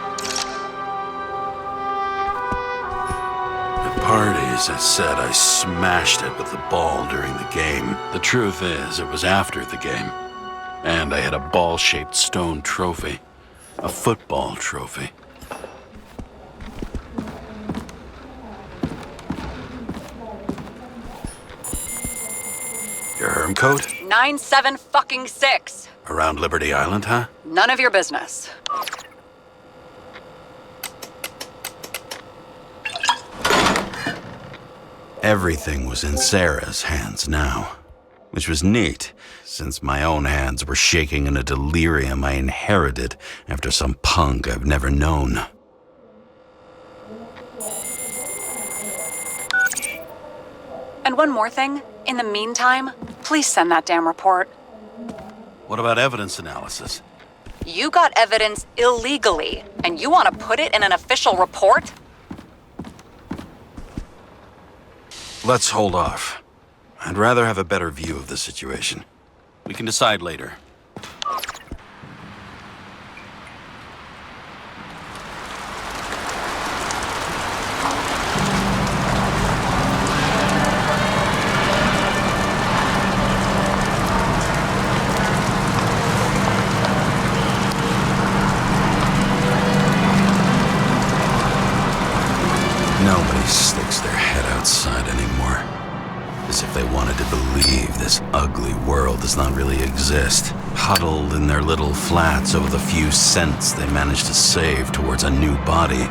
S3: At parties, I said I smashed it with the ball during the game. The truth is, it was after the game. And I had a ball-shaped stone trophy. A football trophy. Your herm coat?
S5: 97-fucking-6.
S3: Around Liberty Island, huh?
S5: None of your business.
S3: Everything was in Sarah's hands now, which was neat, since my own hands were shaking in a delirium I inherited after some punk I've never known.
S5: And one more thing. In the meantime, please send that damn report.
S3: What about evidence analysis?
S5: You got evidence illegally, and you want to put it in an official report?
S3: Let's hold off. I'd rather have a better view of the situation. We can decide later. Nobody sticks their head outside anymore. As if they wanted to believe this ugly world does not really exist. Huddled in their little flats over the few cents they managed to save towards a new body.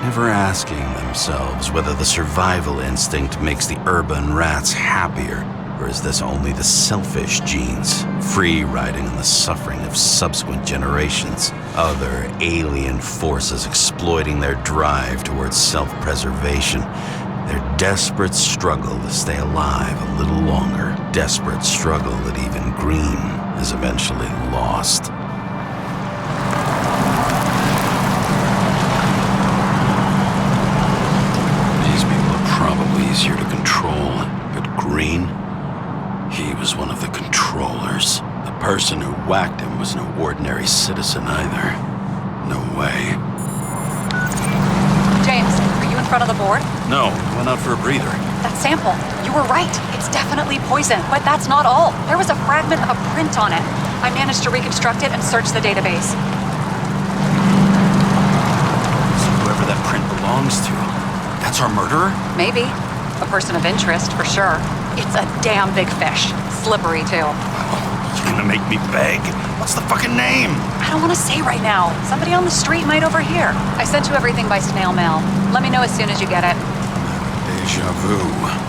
S3: Never asking themselves whether the survival instinct makes the urban rats happier, or is this only the selfish genes, free riding on the suffering of subsequent generations, other alien forces exploiting their drive towards self-preservation, Their desperate struggle to stay alive a little longer. Desperate struggle that even Green is eventually lost. These people are probably easier to control, but Green, he was one of the controllers. The person who whacked him was no ordinary citizen either. No way.
S5: James, are you in front of the board?
S3: No, I went out for a breather.
S5: That sample. You were right. It's definitely poison, but that's not all. There was a fragment of a print on it. I managed to reconstruct it and search the database.
S3: So whoever that print belongs to, that's our murderer?
S5: Maybe. A person of interest, for sure. It's a damn big fish. Slippery, too.
S3: You're gonna make me beg? What's the fucking name?
S5: I don't want to say right now. Somebody on the street might overhear. I sent you everything by snail mail. Let me know as soon as you get it.
S3: Deja vu.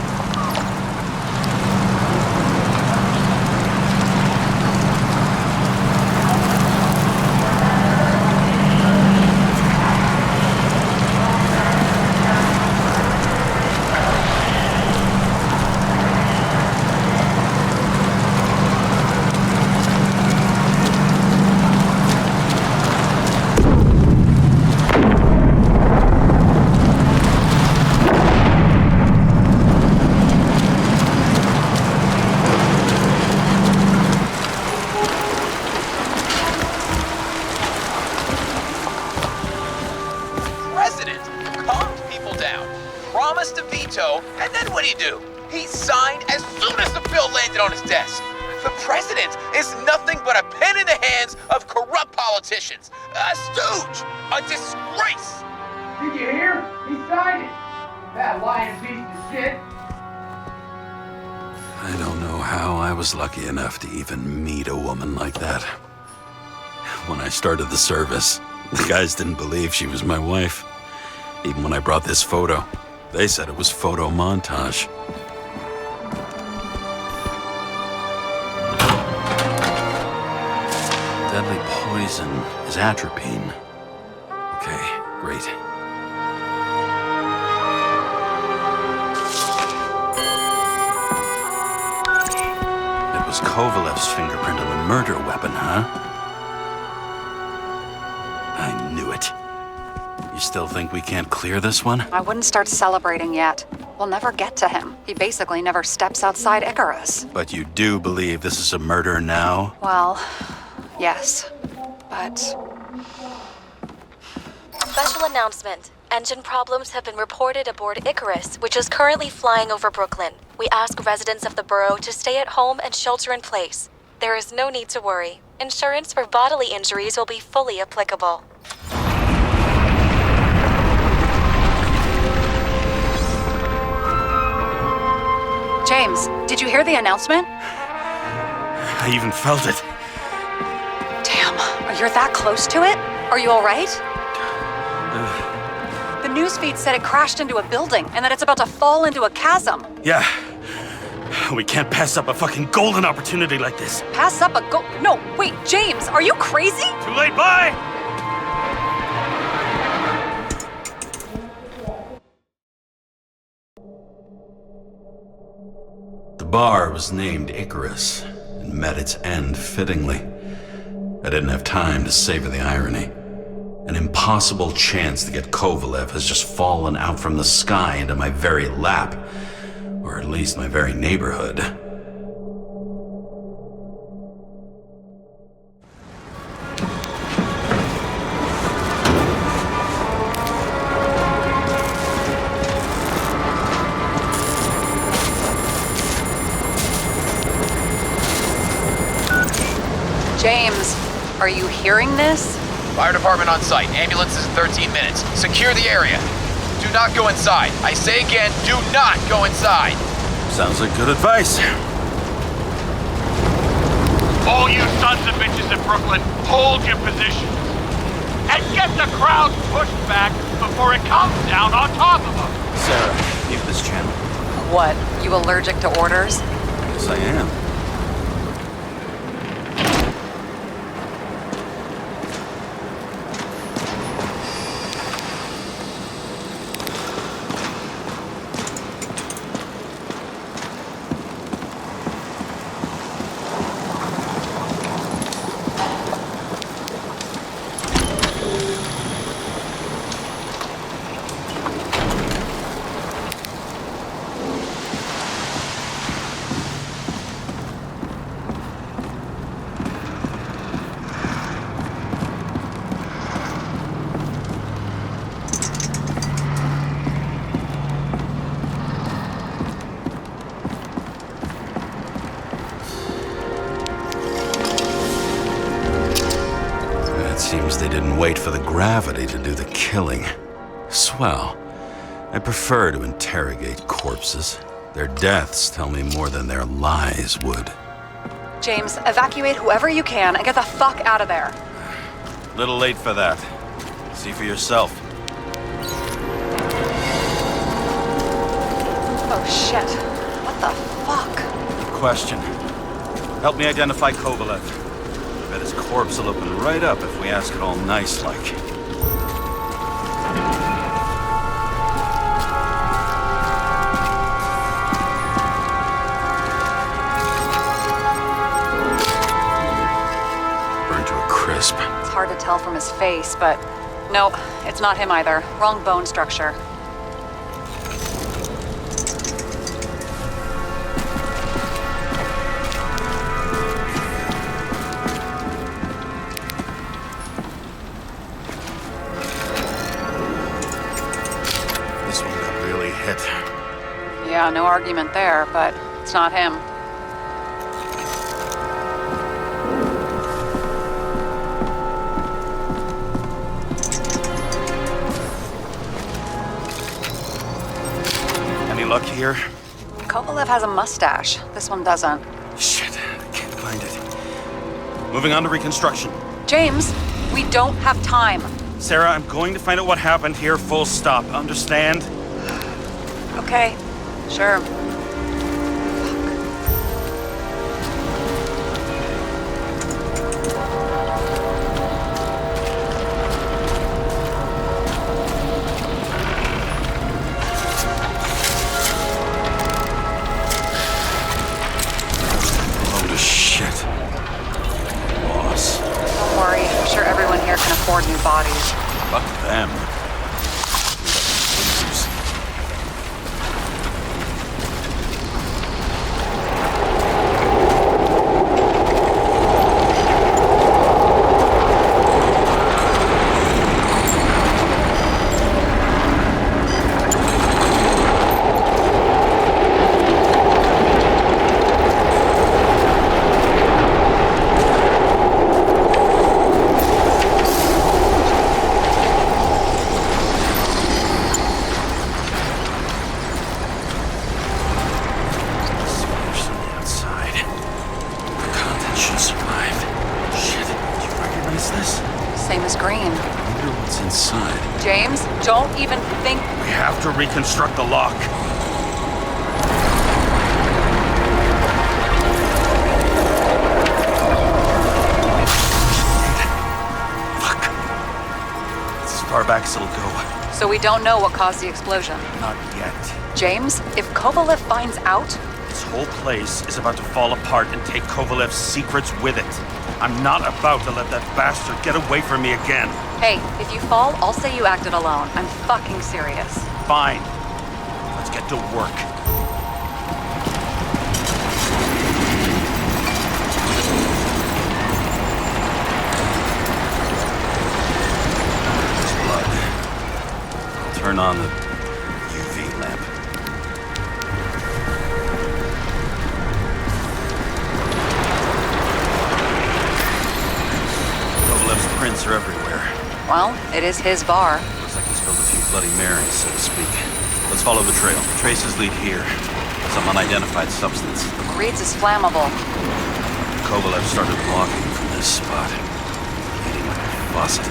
S6: And then what'd he do? He signed as soon as the bill landed on his desk. The president is nothing but a pen in the hands of corrupt politicians. A stooge. A disgrace. Did you hear? He signed it. That lying piece of shit.
S3: I don't know how I was lucky enough to even meet a woman like that. When I started the service, the guys didn't believe she was my wife. Even when I brought this photo, they said it was photo montage. Deadly poison is atropine. Okay, great. It was Kovalev's fingerprint on the murder weapon, huh? I knew it. You still think we can't clear this one?
S5: I wouldn't start celebrating yet. We'll never get to him. He basically never steps outside ICARUS.
S3: But you do believe this is a murder now?
S5: Well, yes. But...
S1: Special announcement. Engine problems have been reported aboard ICARUS, which is currently flying over Brooklyn. We ask residents of the borough to stay at home and shelter in place. There is no need to worry. Insurance for bodily injuries will be fully applicable.
S5: James, did you hear the announcement?
S3: I even felt it.
S5: Damn, you're that close to it? Are you all right? The newsfeed said it crashed into a building and that it's about to fall into a chasm.
S3: Yeah. We can't pass up a fucking golden opportunity like this.
S5: Pass up a No, wait, James, are you crazy?
S3: Too late, bye! The bar was named Icarus and met its end fittingly. I didn't have time to savor the irony. An impossible chance to get Kovalev has just fallen out from the sky into my very lap, or at least my very neighborhood.
S5: James, are you hearing this?
S6: Fire department on site. Ambulances in 13 minutes. Secure the area. Do not go inside. I say again, do not go inside.
S3: Sounds like good advice.
S4: All you sons of bitches in Brooklyn, hold your positions. And get the crowd pushed back before it comes down on top of them.
S3: Sarah, mute this channel.
S5: What, you allergic to orders?
S3: Yes, I am. Seems they didn't wait for the gravity to do the killing. Swell. I prefer to interrogate corpses. Their deaths tell me more than their lies would.
S5: James, evacuate whoever you can and get the fuck out of there.
S3: Little late for that. See for yourself.
S5: Oh shit. What the fuck?
S3: Good question. Help me identify Kovalev. I bet his corpse will open right up if we ask it all nice-like.
S5: It's hard to tell from his face, but no, it's not him either. Wrong bone structure.
S3: This one got really hit.
S5: Yeah, no argument there, but it's not him.
S3: Luck here?
S5: Kovalev has a mustache. This one doesn't.
S3: Shit, I can't find it. Moving on to reconstruction.
S5: James, we don't have time.
S3: Sarah, I'm going to find out what happened here, full stop. Understand?
S5: Okay, sure. New bodies.
S3: Fuck them.
S5: James, don't even think...
S3: We have to reconstruct the lock. Fuck. It's as far back as it'll go.
S5: So we don't know what caused the explosion?
S3: Not yet.
S5: James, if Kovalev finds out...
S3: This whole place is about to fall apart and take Kovalev's secrets with it. I'm not about to let that bastard get away from me again.
S5: Hey, if you fall, I'll say you acted alone. I'm fucking serious.
S3: Fine. Let's get to work. There's blood. I'll turn on the UV lamp. Kovalev's prints are everywhere.
S5: Well, it is his bar.
S3: Looks like he spilled a few Bloody Marys, so to speak. Let's follow the trail. Traces lead here. Some unidentified substance.
S5: Reeds is flammable.
S3: Kovalev started walking from this spot. Leading like a faucet.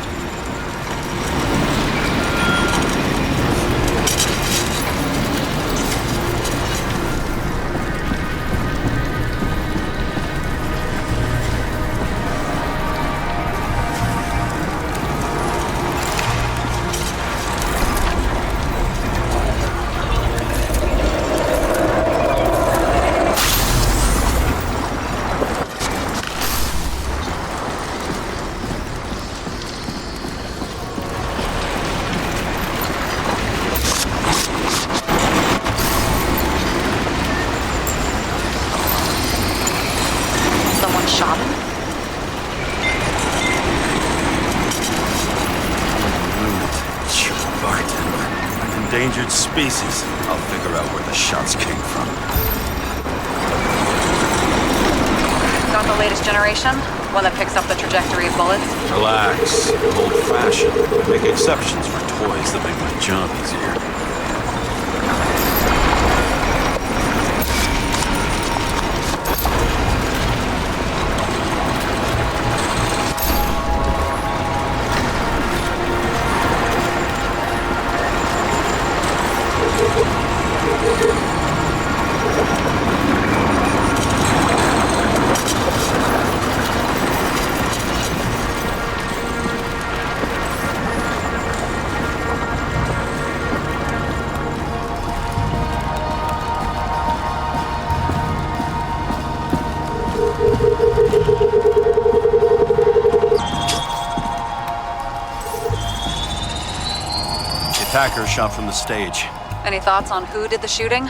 S3: Endangered species. I'll figure out where the shots came from.
S5: Got the latest generation? One that picks up the trajectory of bullets?
S3: Relax. Old-fashioned. Make exceptions for toys that make my job easier. Attacker shot from the stage.
S5: Any thoughts on who did the shooting?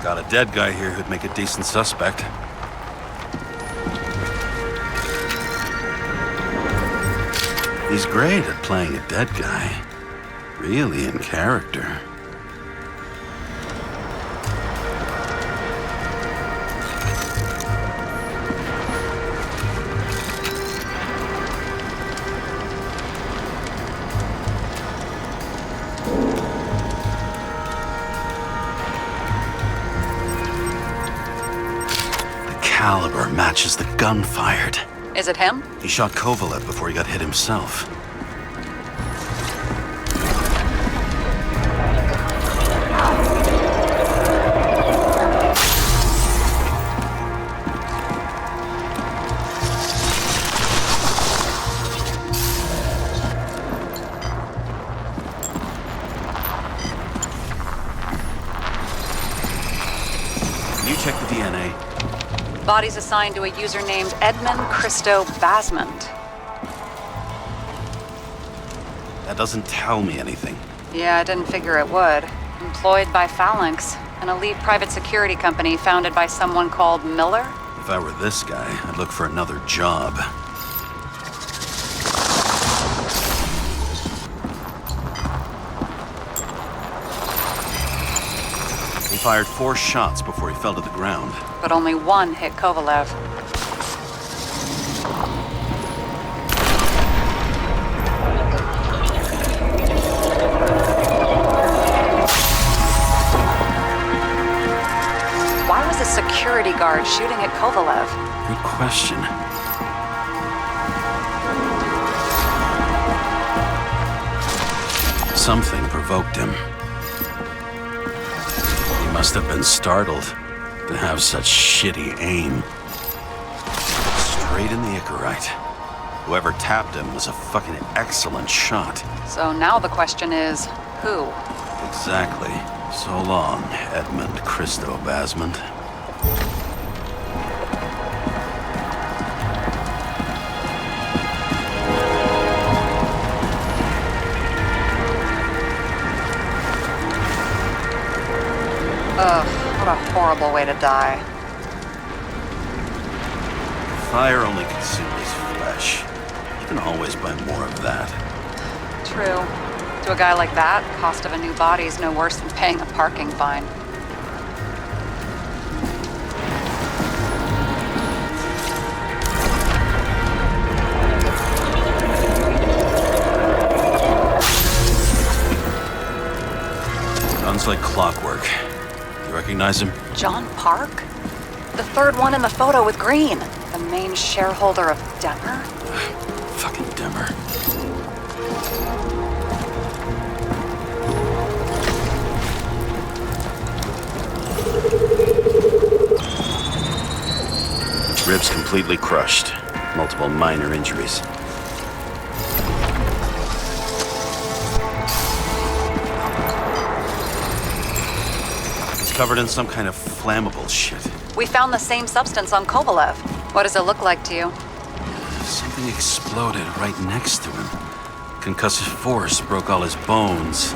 S3: Got a dead guy here who'd make a decent suspect. He's great at playing a dead guy. Really in character. Caliber matches the gun fired.
S5: Is it him?
S3: He shot Kovalev before he got hit himself. You check the DNA.
S5: Body's assigned to a user named Edmund Christo Basmond.
S3: That doesn't tell me anything.
S5: Yeah, I didn't figure it would. Employed by Phalanx, an elite private security company founded by someone called Miller.
S3: If I were this guy, I'd look for another job. He fired 4 shots before he fell to the ground.
S5: But only one hit Kovalev. Why was a security guard shooting at Kovalev?
S3: Good question. Something provoked him. He must have been startled to have such shitty aim. Straight in the Icarite. Whoever tapped him was a fucking excellent shot.
S5: So now the question is, who?
S3: Exactly. So long, Edmund Christo Basmond.
S5: Ugh, what a horrible way to die.
S3: Fire only consumes flesh. You can always buy more of that.
S5: True. To a guy like that, cost of a new body is no worse than paying a parking fine.
S3: Guns like clockwork. You recognize him?
S5: John Park? The third one in the photo with Green. The main shareholder of Denver?
S3: Fucking Dimmer. Ribs completely crushed. Multiple minor injuries. He's covered in some kind of flammable shit.
S5: We found the same substance on Kovalev. What does it look like to you?
S3: Something exploded right next to him. Concussive force broke all his bones.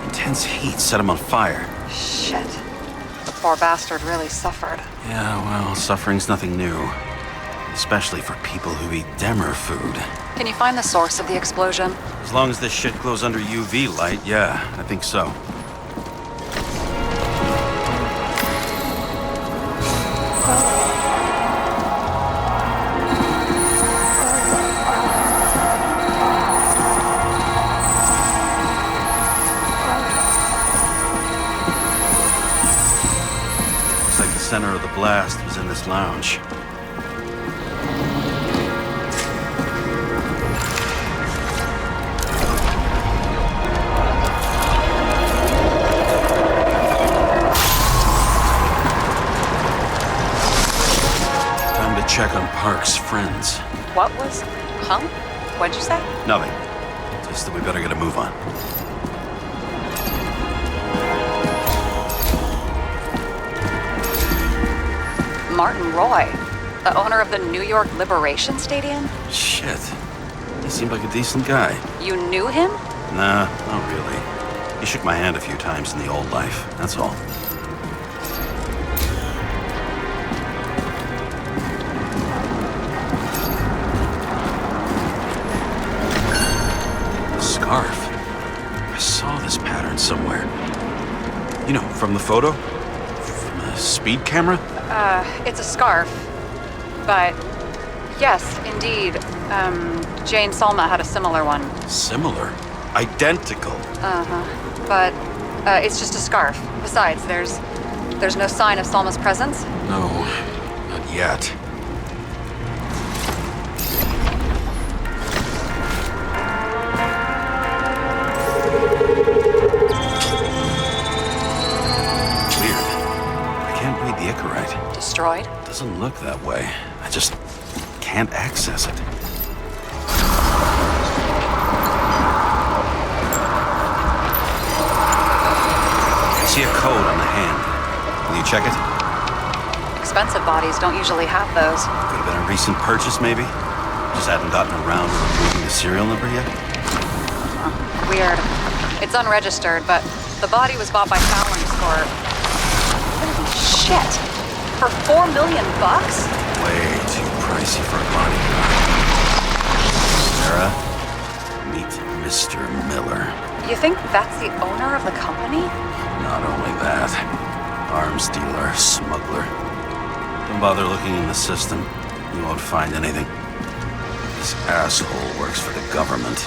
S3: Intense heat set him on fire.
S5: Shit. The poor bastard really suffered.
S3: Yeah, well, suffering's nothing new. Especially for people who eat Demmer food.
S5: Can you find the source of the explosion?
S3: As long as this shit glows under UV light, yeah, I think so. epicenter of the blast was in this lounge. Time to check on Park's friends.
S5: What was? Huh? What'd you say?
S3: Nothing. Just that we better get a move on.
S5: Martin Roy, the owner of the New York Liberation Stadium?
S3: Shit. He seemed like a decent guy.
S5: You knew him?
S3: Nah, not really. He shook my hand a few times in the old life, that's all. The scarf. I saw this pattern somewhere. You know, from the photo? From a speed camera?
S5: It's a scarf. But, yes, indeed. Jane Salma had a similar one.
S3: Similar? Identical?
S5: Uh-huh. But, it's just a scarf. Besides, there's no sign of Salma's presence.
S3: No, not yet.
S5: Destroyed?
S3: Doesn't look that way. I just can't access it. I see a code on the hand. Will you check it?
S5: Expensive bodies don't usually have those.
S3: Could have been a recent purchase, maybe? Just hadn't gotten around to removing the serial number yet?
S5: Weird. It's unregistered, but the body was bought by Fallon's for... Holy shit! For $4 million?
S3: Way too pricey for a bodyguard. Sarah, meet Mr. Miller.
S5: You think that's the owner of the company?
S3: Not only that, arms dealer, smuggler. Don't bother looking in the system. You won't find anything. This asshole works for the government.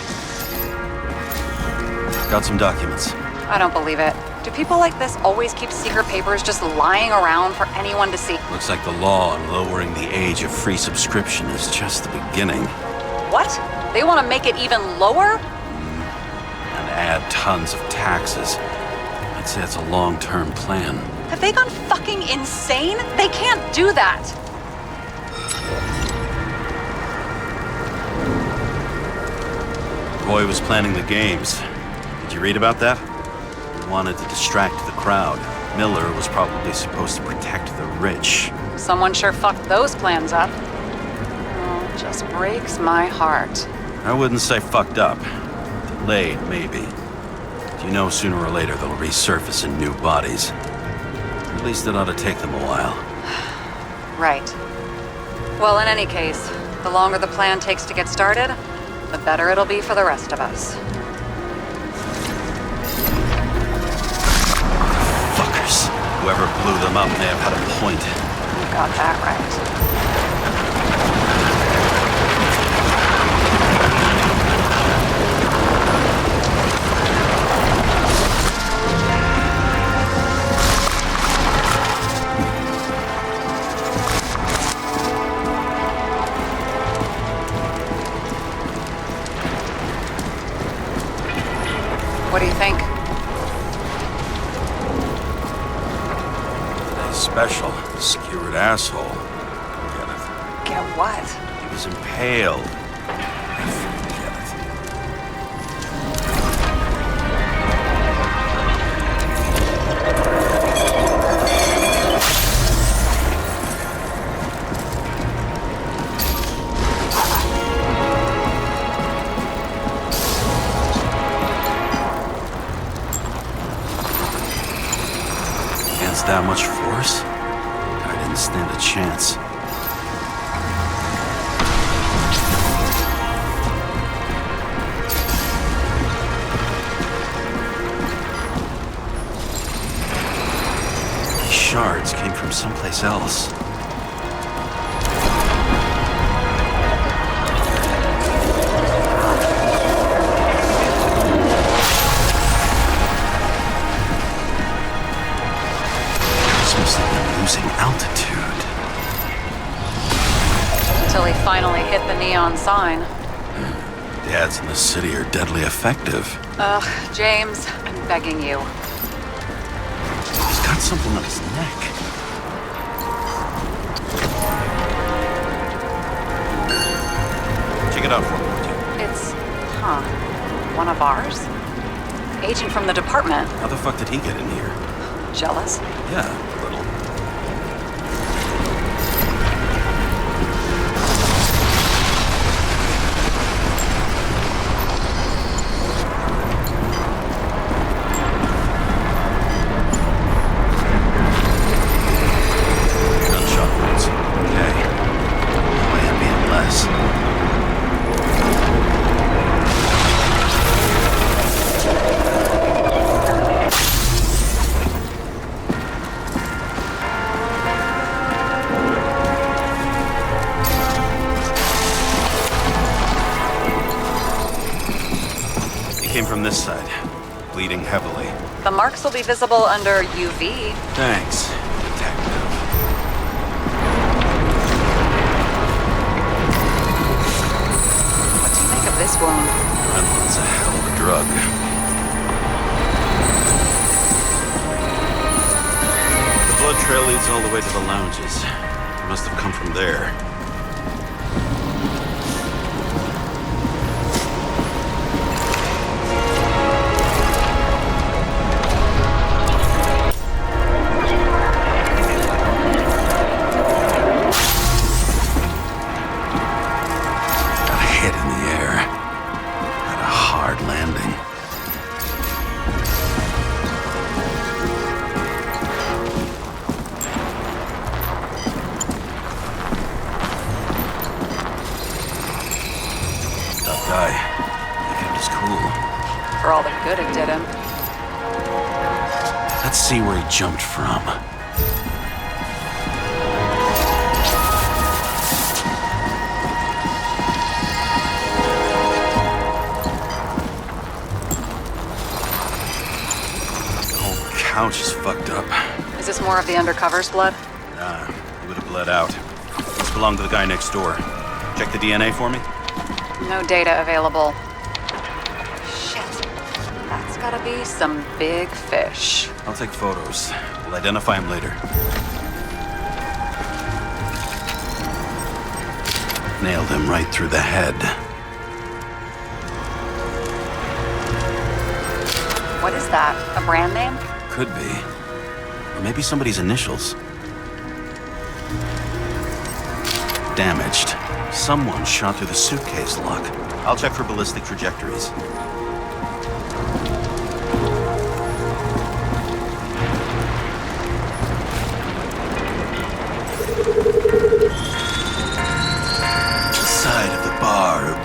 S3: Got some documents.
S5: I don't believe it. Do people like this always keep secret papers just lying around for anyone to see?
S3: Looks like the law on lowering the age of free subscription is just the beginning.
S5: What? They want to make it even lower?
S3: And add tons of taxes. I'd say it's a long-term plan.
S5: Have they gone fucking insane? They can't do that!
S3: Roy was planning the games. Did you read about that? He wanted to distract the crowd. Miller was probably supposed to protect the rich.
S5: Someone sure fucked those plans up. Oh, it just breaks my heart.
S3: I wouldn't say fucked up. Delayed, maybe. You know sooner or later they'll resurface in new bodies. At least it ought to take them a while.
S5: Right. Well, in any case, the longer the plan takes to get started, the better it'll be for the rest of us.
S3: Fuckers. Whoever blew them up may have had a point.
S5: You got that right. What do you think?
S3: A special, skewered asshole. Get it?
S5: Get what?
S3: He was impaled. Get it? Against that much force? I didn't stand a chance. These shards came from someplace else. Losing out
S5: hit the neon sign.
S3: Dads in the city are deadly effective.
S5: Ugh, James, I'm begging you.
S3: He's got something on his neck. Check it out for me, would you?
S5: It's, one of ours? Agent from the department.
S3: How the fuck did he get in here?
S5: Jealous?
S3: Yeah, a little. Gunshot wounds. Okay. Why am I being less? Came from this side, bleeding heavily.
S5: The marks will be visible under UV.
S3: Thanks, detective.
S5: What do you make of this wound?
S3: Adrenaline's a hell of a drug. The blood trail leads all the way to the lounges. It must have come from there.
S5: For all the good it did him.
S3: Let's see where he jumped from. The whole couch is fucked up.
S5: Is this more of the undercover's blood?
S3: Nah, he would have bled out. This belonged to the guy next door. Check the DNA for me?
S5: No data available. That's gotta be some big fish.
S3: I'll take photos. We'll identify him later. Nailed him right through the head.
S5: What is that? A brand name?
S3: Could be. Or maybe somebody's initials. Damaged. Someone shot through the suitcase lock. I'll check for ballistic trajectories.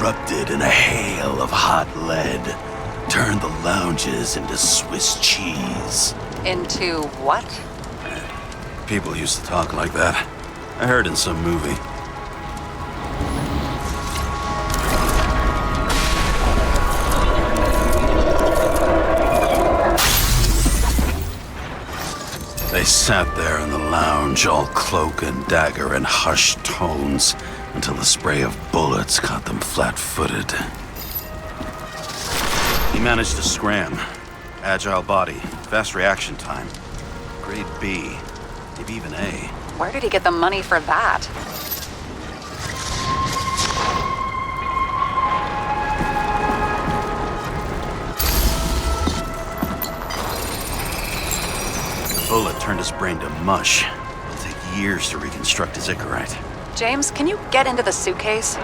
S3: Erupted in a hail of hot lead, turned the lounges into Swiss cheese.
S5: Into what?
S3: People used to talk like that. I heard in some movie. They sat there in the lounge, all cloak and dagger and hushed tones, until the spray of bullets caught them flat-footed. He managed to scram. Agile body, fast reaction time. Grade B, maybe even A.
S5: Where did he get the money for that?
S3: The bullet turned his brain to mush. It'll take years to reconstruct his Icarite.
S5: James, can you get into the suitcase?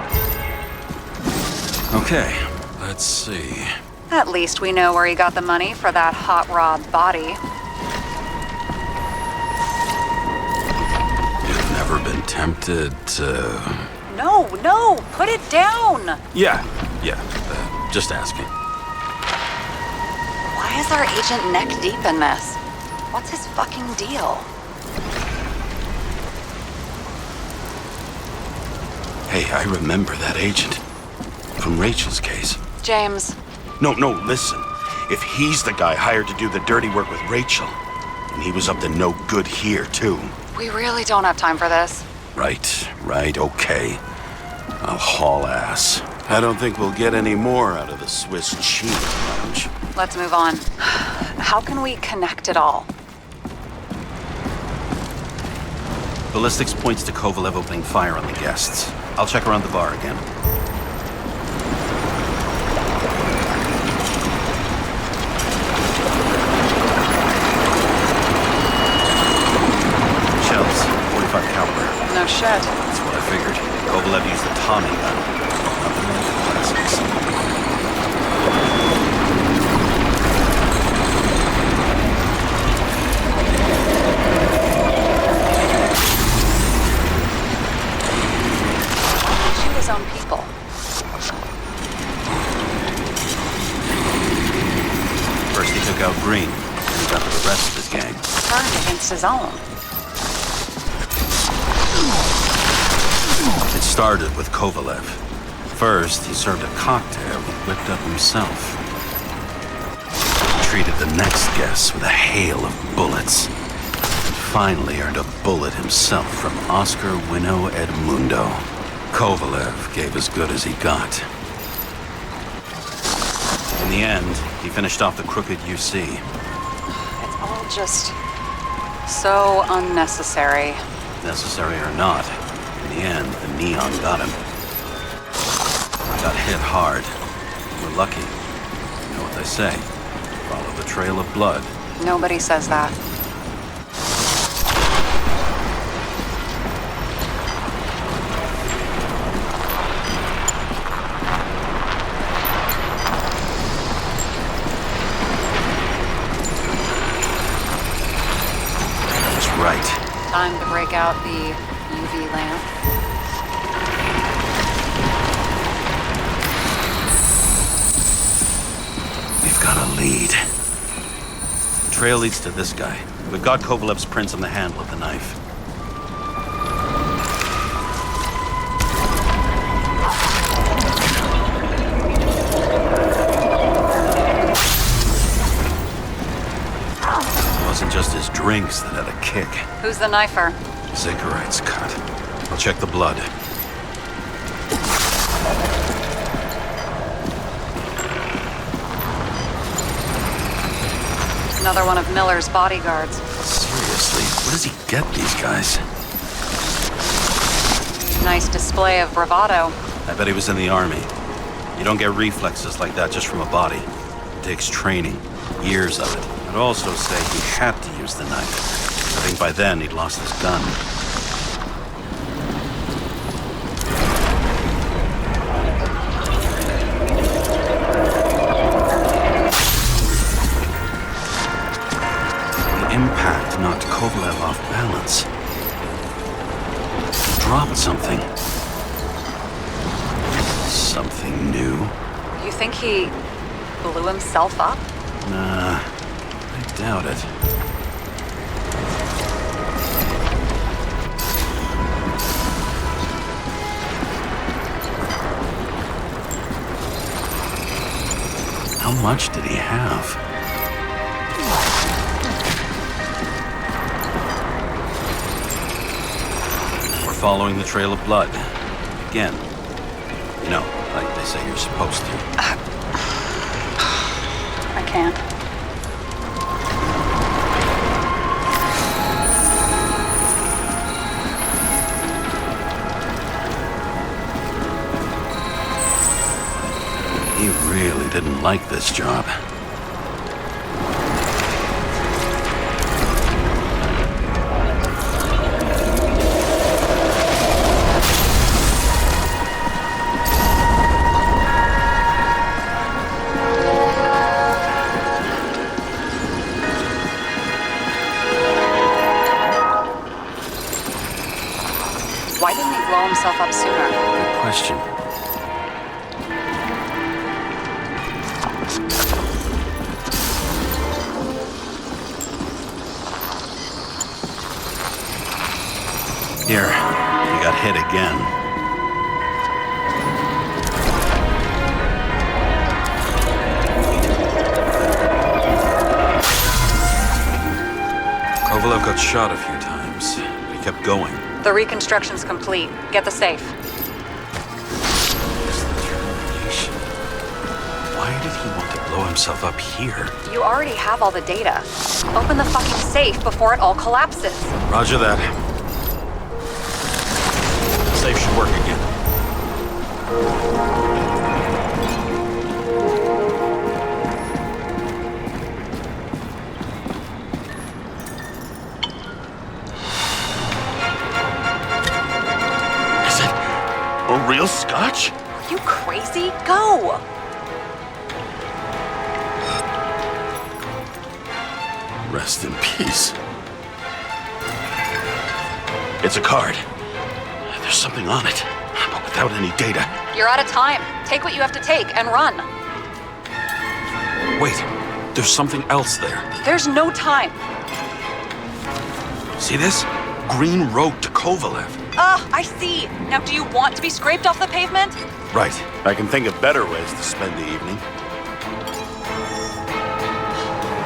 S3: Okay, let's see.
S5: At least we know where he got the money for that hot rod body.
S3: You've never been tempted to...
S5: No, put it down!
S3: Yeah, just asking.
S5: Why is our agent neck deep in this? What's his fucking deal?
S3: Hey, I remember that agent. From Rachel's case.
S5: James.
S3: No, listen. If he's the guy hired to do the dirty work with Rachel, and he was up to no good here, too.
S5: We really don't have time for this.
S3: Right, okay. I'll haul ass. I don't think we'll get any more out of the Swiss cheese lounge.
S5: Let's move on. How can we connect it all?
S3: Ballistics points to Kovalev opening fire on the guests. I'll check around the bar again. Shells, 45 caliber.
S5: No shit.
S3: That's what I figured. Kovalev used the Tommy gun. Not the American classics.
S5: His own people.
S3: First he took out Green, then he got the rest of his gang.
S5: Turned against his own.
S3: It started with Kovalev. First, he served a cocktail he whipped up himself. He treated the next guests with a hail of bullets. And finally earned a bullet himself from Oscar Winnow Edmundo. Kovalev gave as good as he got. In the end, he finished off the crooked UC.
S5: It's all just so unnecessary.
S3: Necessary or not, in the end, the neon got him. Got hit hard. We're lucky. You know what they say. Follow the trail of blood.
S5: Nobody says that. Time to break out the UV lamp.
S3: We've got a lead. The trail leads to this guy. We've got Kovalev's prints on the handle of the knife. It wasn't just his drinks that had a kick.
S5: Who's the knifer?
S3: ICARUS cut. I'll check the blood.
S5: Another one of Miller's bodyguards.
S3: Seriously, where does he get these guys?
S5: Nice display of bravado.
S3: I bet he was in the army. You don't get reflexes like that just from a body. It takes training, years of it. I'd also say he had to use the knife. I think by then he'd lost his gun. The impact knocked Kovalev off balance. He dropped something. Something new.
S5: You think he blew himself up?
S3: Nah, I doubt it. How much did he have? We're following the trail of blood. Again. You know, like they say you're supposed to.
S5: I can't.
S3: He really didn't like this job.
S5: Why didn't he blow himself up sooner?
S3: Good question. Here, he got hit again. Kovalev got shot a few times, but he kept going.
S5: The reconstruction's complete. Get the safe.
S3: did he want to blow himself up here?
S5: You already have all the data. Open the fucking safe before it all collapses.
S3: Roger that. Safe should work again. Is it a real scotch?
S5: Are you crazy? Go!
S3: Rest in peace. It's a card. There's something on it, but without any data.
S5: You're out of time. Take what you have to take and run.
S3: Wait, there's something else there.
S5: There's no time.
S3: See this? Green Road to Kovalev.
S5: I see. Now, do you want to be scraped off the pavement?
S3: Right. I can think of better ways to spend the evening.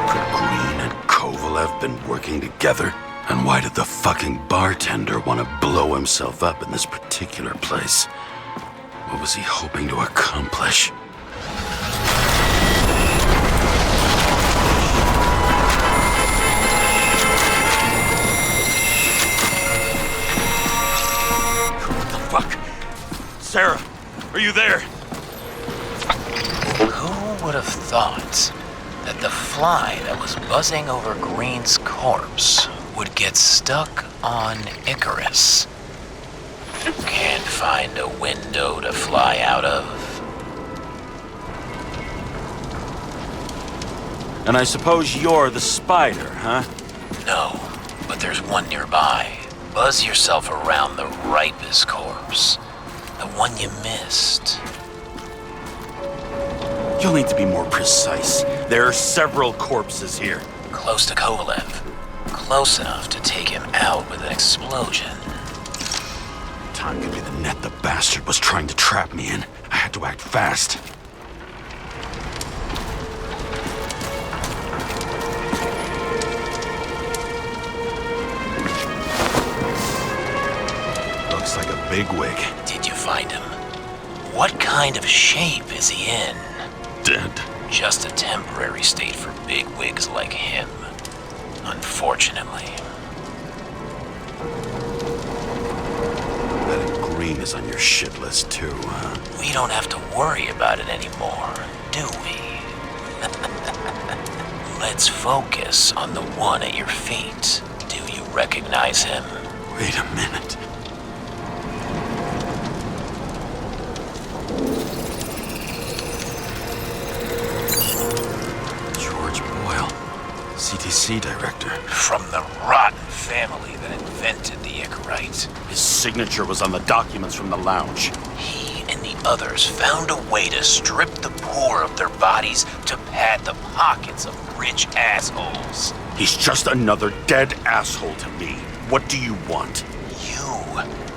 S3: Could Green and Kovalev been working together? And why did the fucking bartender want to blow himself up in this particular place? What was he hoping to accomplish? What the fuck? Sarah, are you there?
S7: Who would have thought that the fly that was buzzing over Green's corpse would get stuck on ICARUS? Can't find a window to fly out of.
S3: And I suppose you're the spider, huh?
S7: No, but there's one nearby. Buzz yourself around the ripest corpse. The one you missed.
S3: You'll need to be more precise. There are several corpses here.
S7: Close to Kovalev. Close enough to take him out with an explosion.
S3: Time could be the net the bastard was trying to trap me in. I had to act fast. Looks like a bigwig.
S7: Did you find him? What kind of shape is he in?
S3: Dead.
S7: Just a temporary state for bigwigs like him. Unfortunately.
S3: That Green is on your shit list too, huh?
S7: We don't have to worry about it anymore, do we? Let's focus on the one at your feet. Do you recognize him?
S3: Wait a minute. George Boyle, CTC director.
S7: From the rotten family that invented the Icarite.
S3: His signature was on the documents from the lounge.
S7: He and the others found a way to strip the poor of their bodies to pad the pockets of rich assholes.
S3: He's just another dead asshole to me. What do you want?
S7: You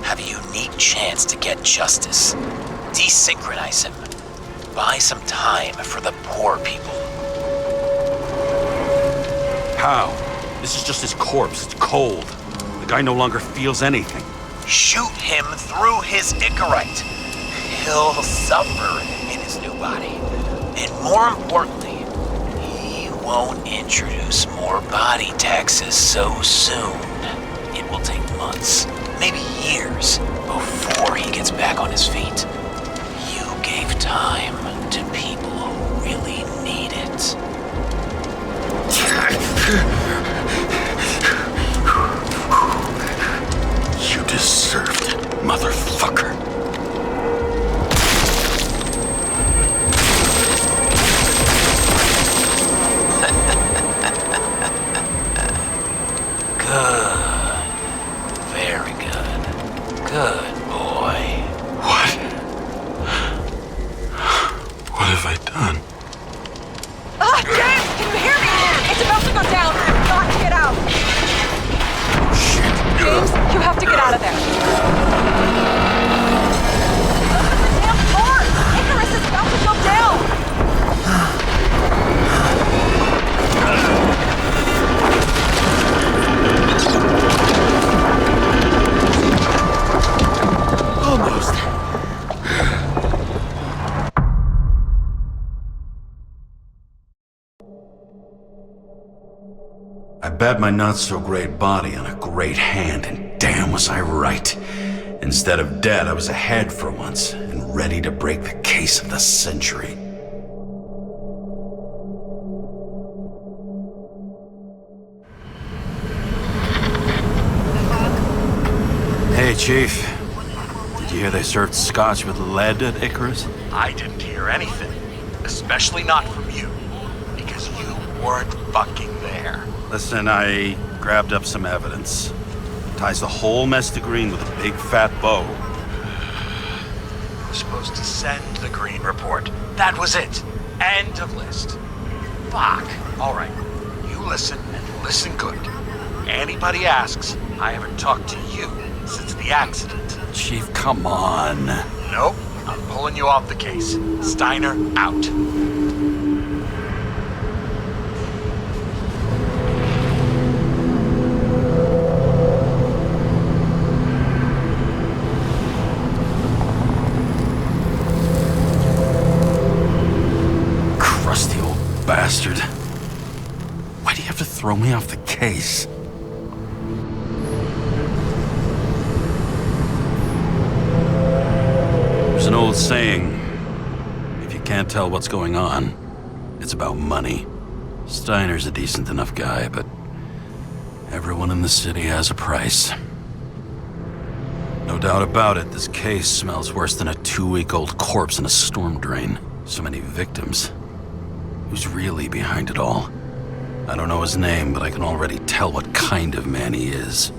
S7: have a unique chance to get justice. Desynchronize him. Buy some time for the poor people.
S3: How? This is just his corpse. It's cold. The guy no longer feels anything.
S7: Shoot him through his Icarite. He'll suffer in his new body. And more importantly, he won't introduce more body taxes so soon. It will take months, maybe years, before he gets back on his feet. You gave time to people who really need it.
S3: You deserved it, motherfucker.
S7: Good. Very good. Good boy.
S3: What? What have I done?
S5: James, can you hear me? It's about to go down. You've got to get out.
S3: Shit.
S5: James, you have to get out of there. Open the damn door! Icarus is about to go down!
S3: Almost. I bet my not-so-great body on a great hand, and damn was I right. Instead of dead, I was ahead for once, and ready to break the case of the century. Hey, Chief. Did you hear they served scotch with lead at ICARUS?
S4: I didn't hear anything. Especially not from you. Because you weren't fucking there.
S3: Listen, I grabbed up some evidence. Ties the whole mess to green with a big fat bow.
S4: You were supposed to send the green report. That was it. End of list. Fuck. Alright. You listen, and listen good. Anybody asks, I haven't talked to you since the accident.
S3: Chief, come on.
S4: Nope. I'm pulling you off the case. Steiner, out.
S3: Crusty old bastard. Why do you have to throw me off the case? There's an old saying, if you can't tell what's going on, it's about money. Steiner's a decent enough guy, but everyone in the city has a price. No doubt about it, this case smells worse than a 2-week-old corpse in a storm drain. So many victims. Who's really behind it all? I don't know his name, but I can already tell what kind of man he is.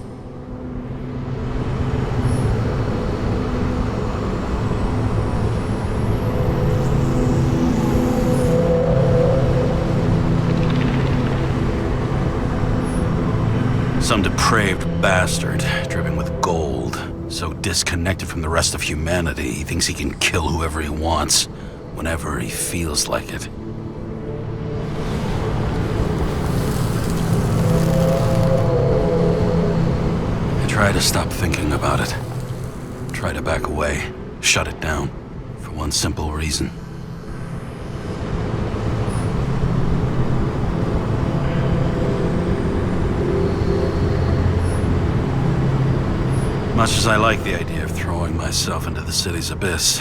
S3: Some depraved bastard, dripping with gold, so disconnected from the rest of humanity, he thinks he can kill whoever he wants, whenever he feels like it. I try to stop thinking about it. Try to back away, shut it down, for one simple reason. Much as I like the idea of throwing myself into the city's abyss,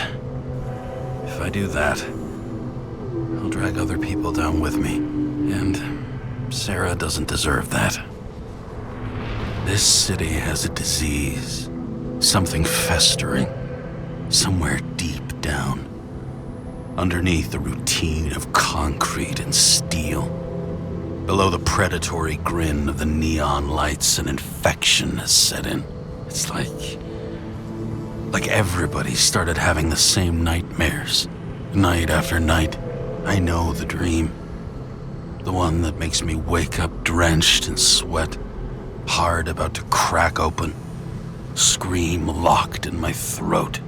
S3: if I do that, I'll drag other people down with me. And Sarah doesn't deserve that. This city has a disease, something festering, somewhere deep down, underneath the routine of concrete and steel. Below the predatory grin of the neon lights, an infection has set in. It's like everybody started having the same nightmares. Night after night, I know the dream. The one that makes me wake up drenched in sweat, heart about to crack open, scream locked in my throat.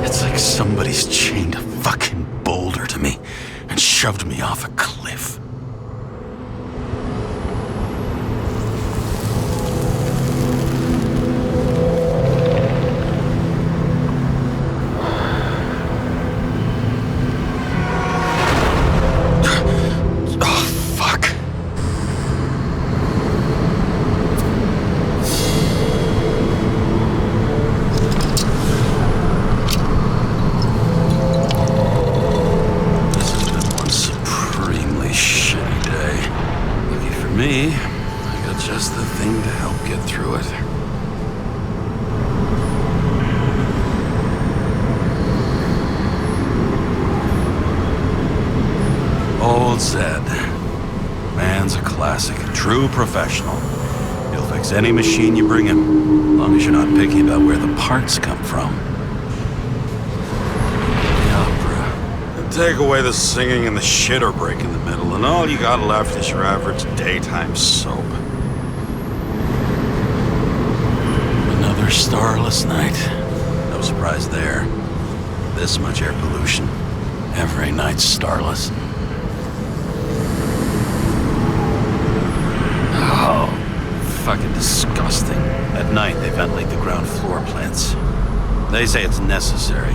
S3: It's like somebody's chained a fucking boulder to me and shoved me off a cliff. Me, I got just the thing to help get through it. Old Zed. Man's a classic, a true professional. He'll fix any machine you bring him, as long as you're not picky about where the parts come from. The opera. Take away the singing and the shitter break in the middle, and all you got left is your average daytime soap. Another starless night. No surprise there. This much air pollution. Every night's starless. Oh, fucking disgusting. At night, they ventilate the ground floor plants. They say it's necessary.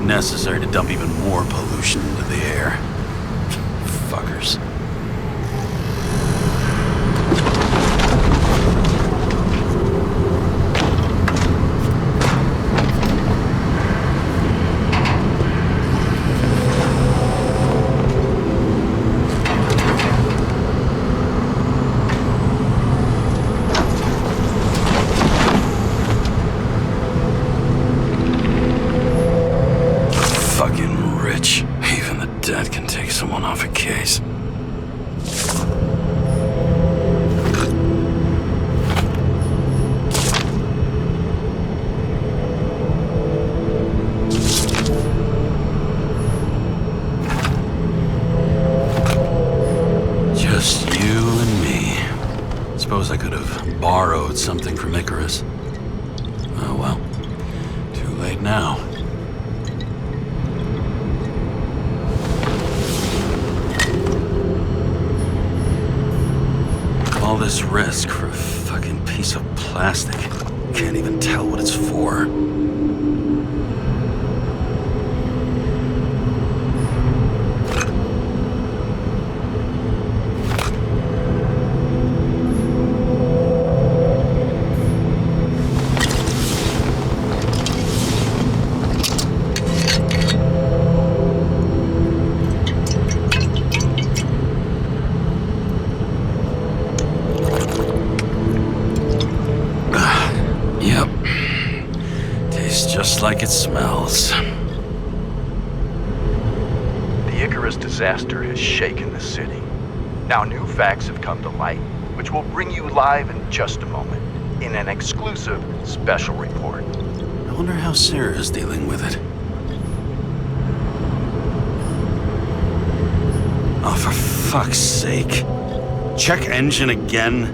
S3: Necessary to dump even more pollution into the air. Fuckers. That can take someone off a case. Just you and me. Suppose I could have borrowed something from ICARUS. Oh well. Too late now. All this risk for a fucking piece of plastic. Can't even tell what it's for. Just like it smells.
S8: The Icarus disaster has shaken the city. Now new facts have come to light, which we'll bring you live in just a moment, in an exclusive special report.
S3: I wonder how Sarah's dealing with it. Oh, for fuck's sake. Check engine again?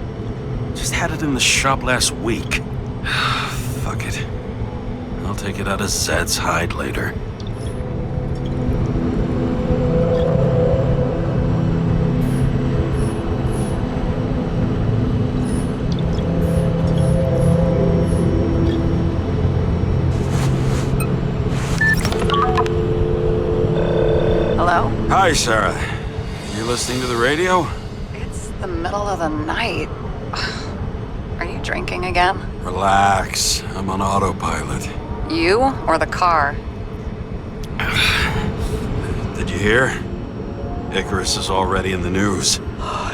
S3: Just had it in the shop last week. Fuck it. I'll take it out of Zed's hide later.
S5: Hello?
S3: Hi, Sarah. You listening to the radio?
S5: It's the middle of the night. Are you drinking again?
S3: Relax. I'm on autopilot.
S5: You or the car?
S3: Did you hear? ICARUS is already in the news.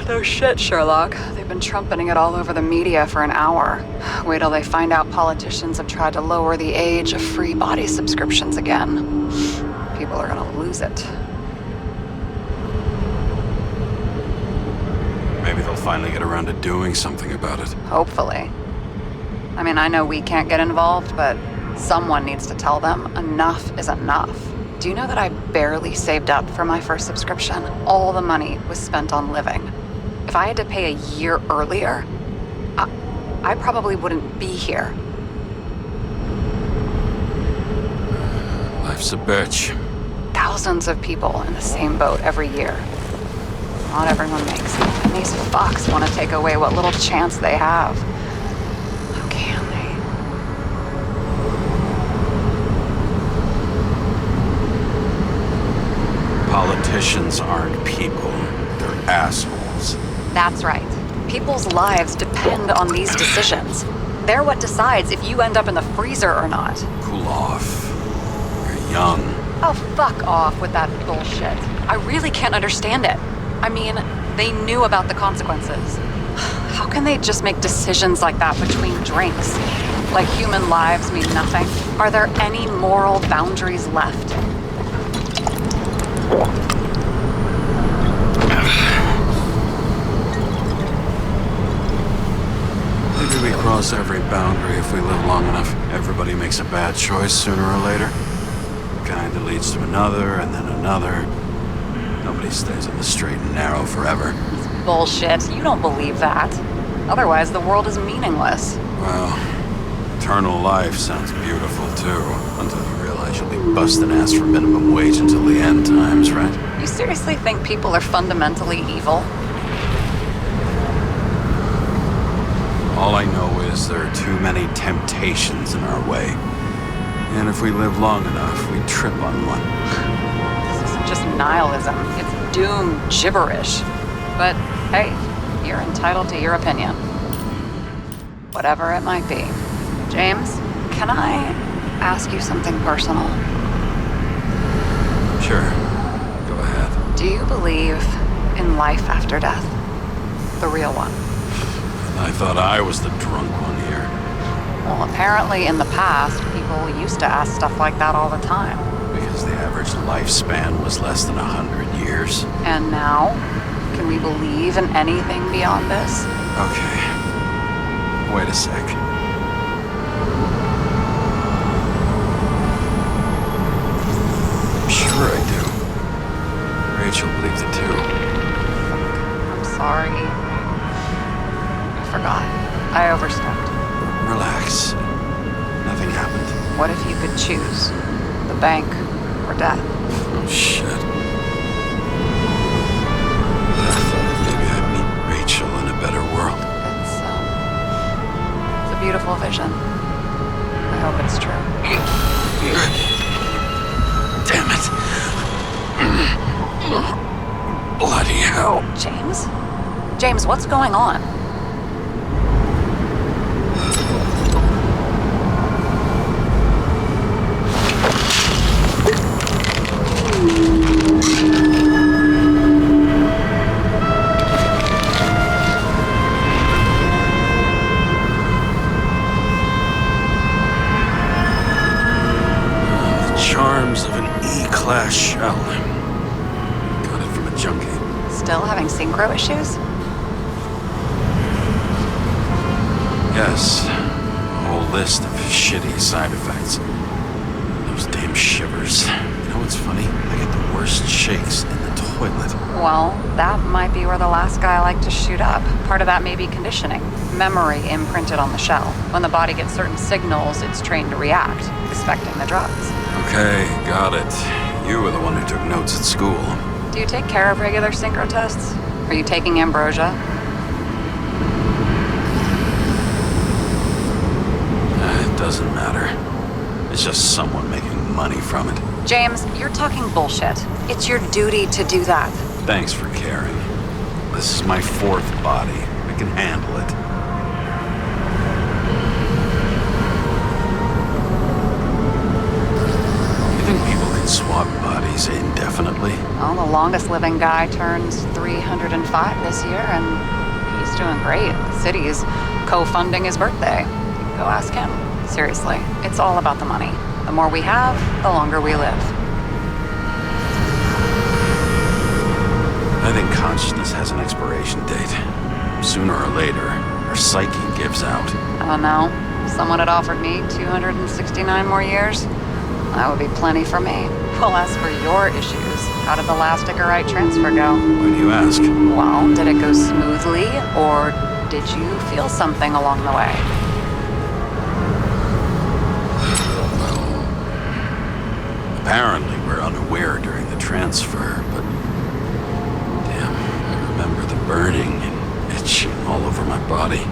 S5: No shit, Sherlock. They've been trumpeting it all over the media for an hour. Wait till they find out politicians have tried to lower the age of free body subscriptions again. People are gonna lose it.
S3: Maybe they'll finally get around to doing something about it.
S5: Hopefully. I mean, I know we can't get involved, but someone needs to tell them enough is enough. Do you know that I barely saved up for my first subscription? All the money was spent on living. If I had to pay a year earlier, I probably wouldn't be here.
S3: Life's a bitch.
S5: Thousands of people in the same boat every year. Not everyone makes it, and these fucks want to take away what little chance they have. How can they?
S3: Politicians aren't people. They're assholes.
S5: That's right. People's lives depend on these decisions. They're what decides if you end up in the freezer or not.
S3: Cool off. You're young.
S5: Oh, fuck off with that bullshit. I really can't understand it. I mean, they knew about the consequences. How can they just make decisions like that between drinks? Like human lives mean nothing? Are there any moral boundaries left?
S3: Maybe we cross every boundary if we live long enough. Everybody makes a bad choice sooner or later. Kinda leads to another, and then another. Nobody stays on the straight and narrow forever.
S5: Bullshit. You don't believe that. Otherwise, the world is meaningless.
S3: Well, eternal life sounds beautiful too, until you realize you'll be busting ass for minimum wage until the end times, right?
S5: You seriously think people are fundamentally evil?
S3: is there are too many temptations in our way. And if we live long enough, we trip on one.
S5: This isn't just nihilism, it's doom gibberish. But hey, you're entitled to your opinion. Whatever it might be. James, can I ask you something personal?
S3: Sure. Go ahead.
S5: Do you believe in life after death? The real one?
S3: I thought I was the drunk one here.
S5: Well, apparently in the past, people used to ask stuff like that all the time.
S3: Because the average lifespan was less than 100 years.
S5: And now, can we believe in anything beyond this?
S3: Okay. Wait a sec. Sure I do. Rachel believes it too.
S5: I'm sorry. I forgot. I overstepped.
S3: Relax. Nothing happened.
S5: What if you could choose? The bank or death?
S3: Oh, shit. I thought maybe I'd meet Rachel in a better world.
S5: It's a beautiful vision. I hope it's true.
S3: Damn it. Bloody hell.
S5: James? James, what's going on?
S3: Charms of an E-class shell. Got it from a junkie.
S5: Still having synchro issues?
S3: Yes. A whole list of shitty side effects. Those damn shivers. You know what's funny? I get the worst shakes in the toilet.
S5: Well, that might be where the last guy liked to shoot up. Part of that may be conditioning. Memory imprinted on the shell. When the body gets certain signals, it's trained to react, expecting the drugs.
S3: Okay, got it. You were the one who took notes at school.
S5: Do you take care of regular synchro tests? Are you taking ambrosia?
S3: It doesn't matter. It's just someone making money from it.
S5: James, you're talking bullshit. It's your duty to do that.
S3: Thanks for caring. This is my fourth body. I can handle it. You think people can swap bodies indefinitely?
S5: Well, the longest living guy turns 305 this year, and he's doing great. The city is co-funding his birthday. You can go ask him. Seriously, it's all about the money. The more we have, the longer we live.
S3: I think consciousness has an expiration date. Sooner or later, our psyche gives out.
S5: I don't know. If someone had offered me 269 more years, that would be plenty for me. Well, as for your issues, how did the last Icarite transfer go?
S3: Why do you ask?
S5: Well, did it go smoothly, or did you feel something along the way?
S3: Apparently, we're unaware during the transfer, but damn, I remember the burning and itching all over my body.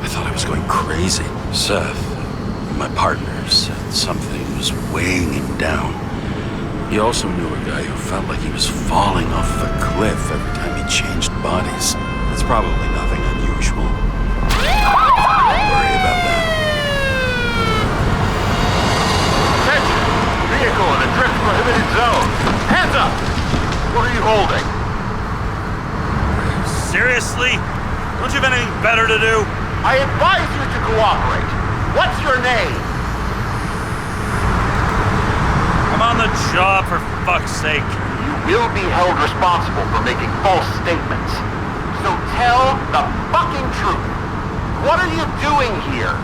S3: I thought I was going crazy. Seth, my partner, said something was weighing him down. He also knew a guy who felt like he was falling off a cliff every time he changed bodies. That's probably nothing unusual. Don't worry about that.
S4: Vehicle in a drift prohibited zone. Hands up! What are you holding?
S3: Seriously? Don't you have anything better to do?
S4: I advise you to cooperate. What's your name?
S3: I'm on the job, for fuck's sake.
S4: You will be held responsible for making false statements. So tell the fucking truth. What are you doing here?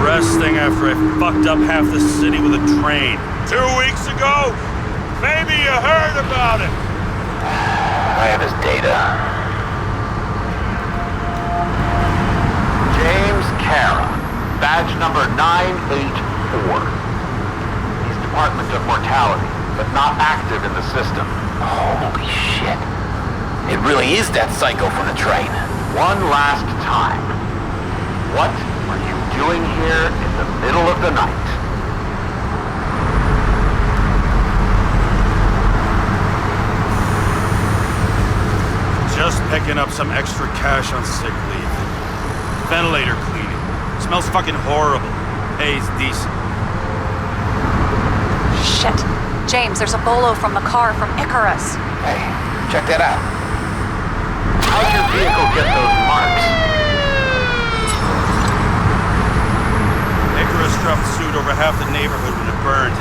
S3: Resting after I fucked up half the city with a train. 2 weeks ago? Maybe you heard about it.
S4: I have his data. James Cara, badge number 984. He's Department of Mortality, but not active in the system.
S6: Holy shit. It really is that psycho from the train.
S8: One last time. What are you doing here in the middle of the night?
S3: Just picking up some extra cash on sick leave. Ventilator cleaning. Smells fucking horrible. Pays decent.
S5: Shit. James, there's a bolo from the car from Icarus.
S6: Hey, check that out.
S8: How'd your vehicle get those marks?
S3: Icarus dropped suit over half the neighborhood when it burned.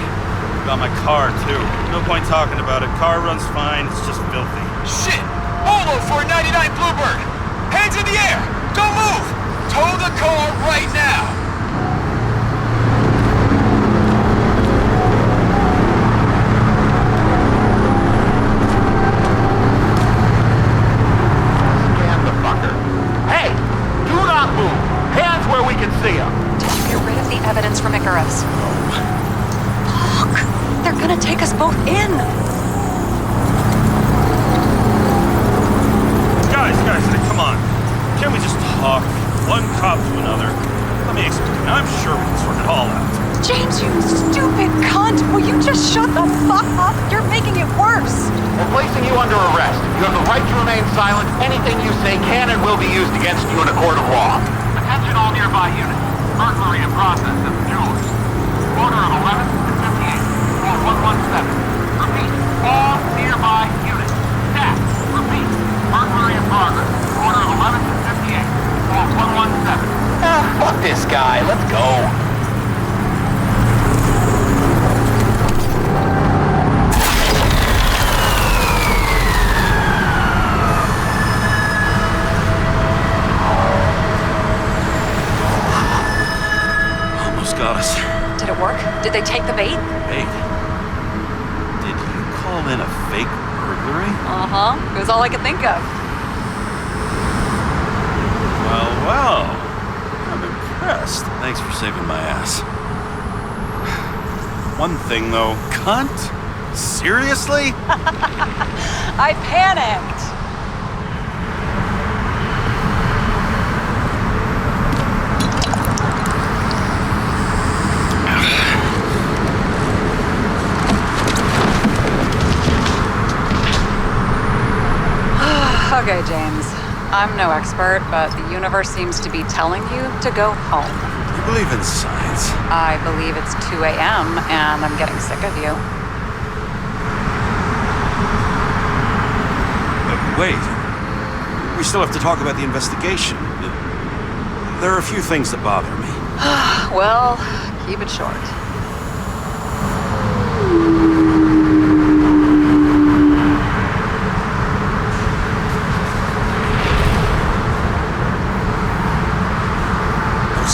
S3: Got my car, too. No point talking about it. Car runs fine, it's just filthy.
S6: Shit! Bolo for a 99 Bluebird! Hands in the air! Don't move! Tow the car right now!
S8: Scan the fucker. Hey! Do not move! Hands where we can see them!
S5: Did you get rid of the evidence from Icarus? Fuck! They're gonna take us both in!
S3: Guys, come on. Can't we just talk? One cop to another. Let me explain. I'm sure we can sort it all out.
S5: James, you stupid cunt! Will you just shut the fuck up? You're making it worse!
S8: We're placing you under arrest. You have the right to remain silent. Anything you say can and will be used against you in a court of law. Attention all nearby units. Burglary in process at the jewelers. Order of 11 to 58. Or 117. Repeat. All nearby units. Staff. Repeat. Burglary in progress. Order of 11 to 58. Or 117.
S6: Ah, fuck this guy. Let's go.
S3: Almost got us.
S5: Did it work? Did they take the bait?
S3: Bait? Did you call in a fake burglary?
S5: Uh-huh. It was all I could think of.
S3: Well. I'm impressed. Thanks for saving my ass. One thing, though. Cunt? Seriously?
S5: I panicked. Okay, James. I'm no expert, but the universe seems to be telling you to go home.
S3: You believe in science?
S5: I believe it's 2 a.m. and I'm getting sick of you.
S3: Wait. We still have to talk about the investigation. There are a few things that bother me.
S5: Well, keep it short.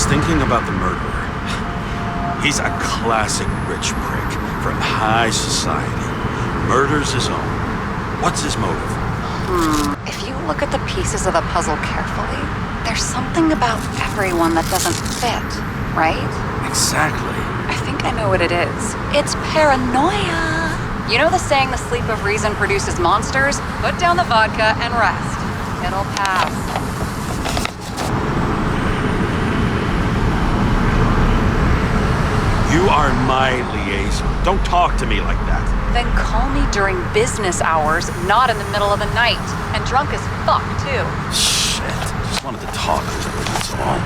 S3: Thinking about the murderer. He's a classic rich prick from high society. Murders his own. What's his motive?
S5: If you look at the pieces of the puzzle carefully, there's something about everyone that doesn't fit, right?
S3: Exactly.
S5: I think I know what it is. It's paranoia. You know the saying, the sleep of reason produces monsters? Put down the vodka and rest. It'll pass.
S3: You are my liaison. Don't talk to me like that.
S5: Then call me during business hours, not in the middle of the night. And drunk as fuck, too.
S3: Shit. Just wanted to talk a little bit, that's all.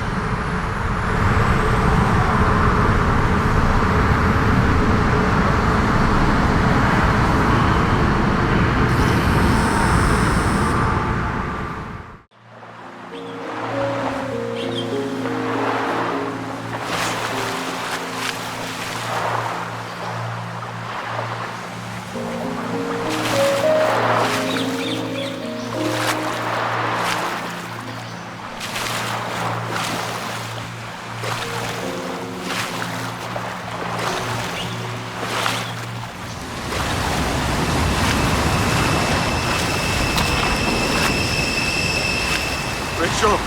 S3: Rachel!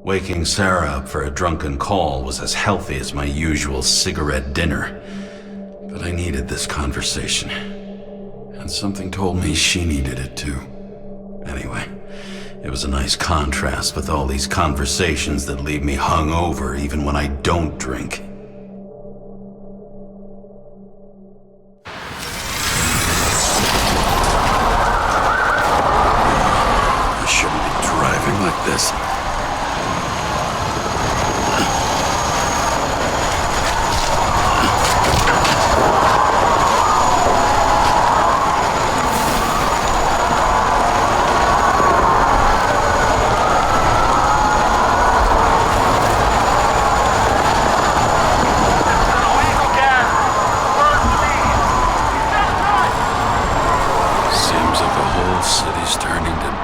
S3: Waking Sarah up for a drunken call was as healthy as my usual cigarette dinner. But I needed this conversation. And something told me she needed it too. Anyway, it was a nice contrast with all these conversations that leave me hungover even when I don't drink. I shouldn't be driving like this.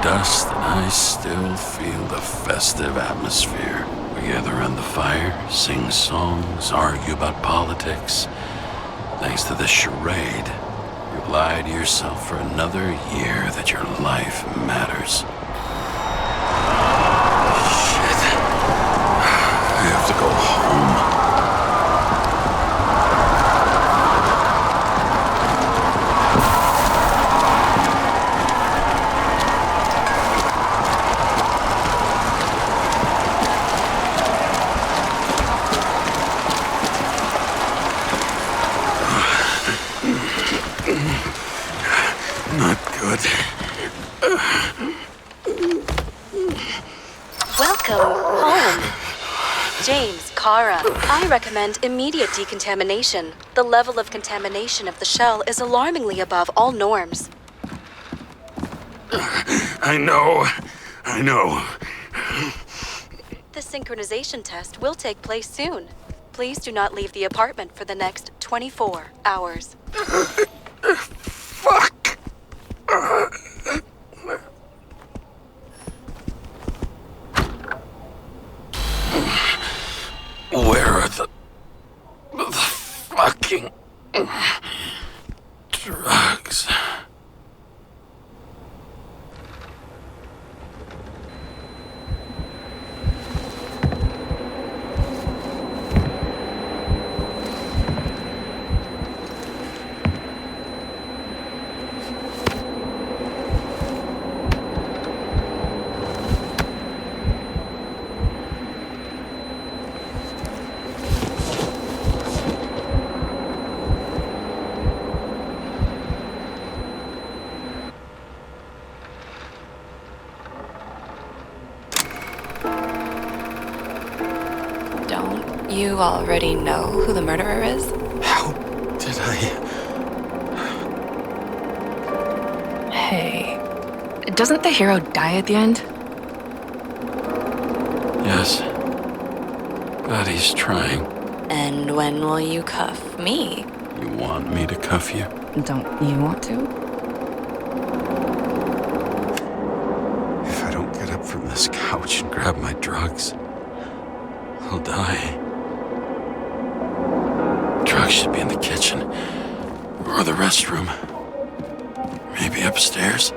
S3: Dust, and I still feel the festive atmosphere. We gather around the fire, sing songs, argue about politics. Thanks to this charade, you lie to yourself for another year that your life matters. Shit. I have to go home. Not good.
S1: Welcome home. James, Kara, I recommend immediate decontamination. The level of contamination of the shell is alarmingly above all norms.
S3: I know.
S1: The synchronization test will take place soon. Please do not leave the apartment for the next 24 hours.
S3: Fuck! Where are the fucking drugs?
S2: You already know who the murderer is?
S3: How did I...
S2: Hey, doesn't the hero die at the end?
S3: Yes. But he's trying.
S2: And when will you cuff me?
S3: You want me to cuff you?
S2: Don't you want to?
S3: If I don't get up from this couch and grab my drugs, I'll die. Drugs should be in the kitchen. Or the restroom. Maybe upstairs.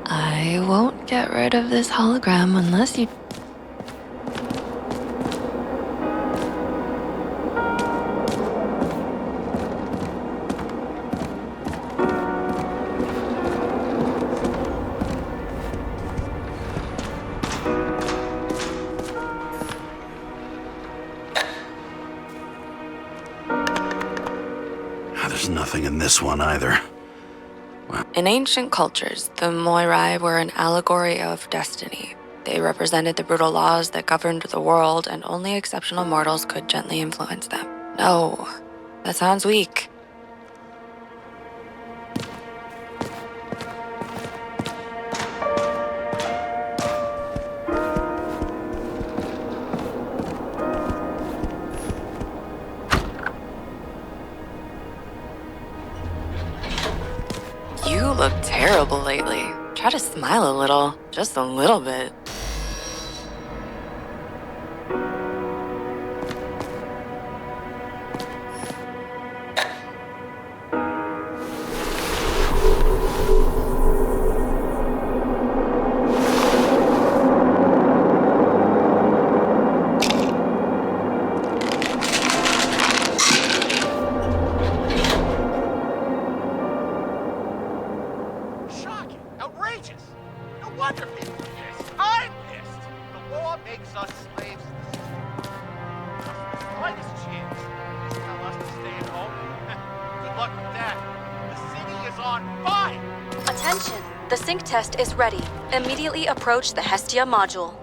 S2: I won't get rid of this hologram unless you...
S3: There's nothing in this one either.
S2: In ancient cultures, the Moirai were an allegory of destiny. They represented the brutal laws that governed the world, and only exceptional mortals could gently influence them. No, that sounds weak. terrible lately. Try to smile a little, just a little bit.
S8: Shocking! Outrageous! No wonder people are pissed. I'm pissed! The law makes us slaves to the system. Just the slightest chance. Just tell us to stay at home. Good luck with that. The city is on fire!
S1: Attention! The sync test is ready. Immediately approach the Hestia module.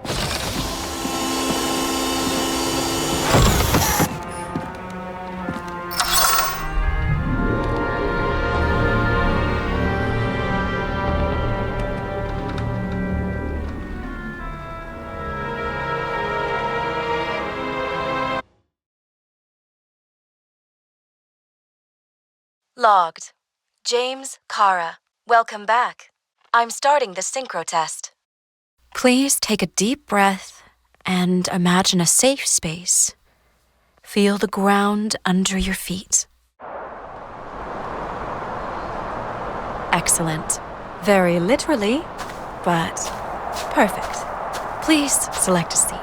S1: Logged. James, Kara, welcome back. I'm starting the synchro test. Please take a deep breath and imagine a safe space. Feel the ground under your feet. Excellent. Very literally, but perfect. Please select a seat.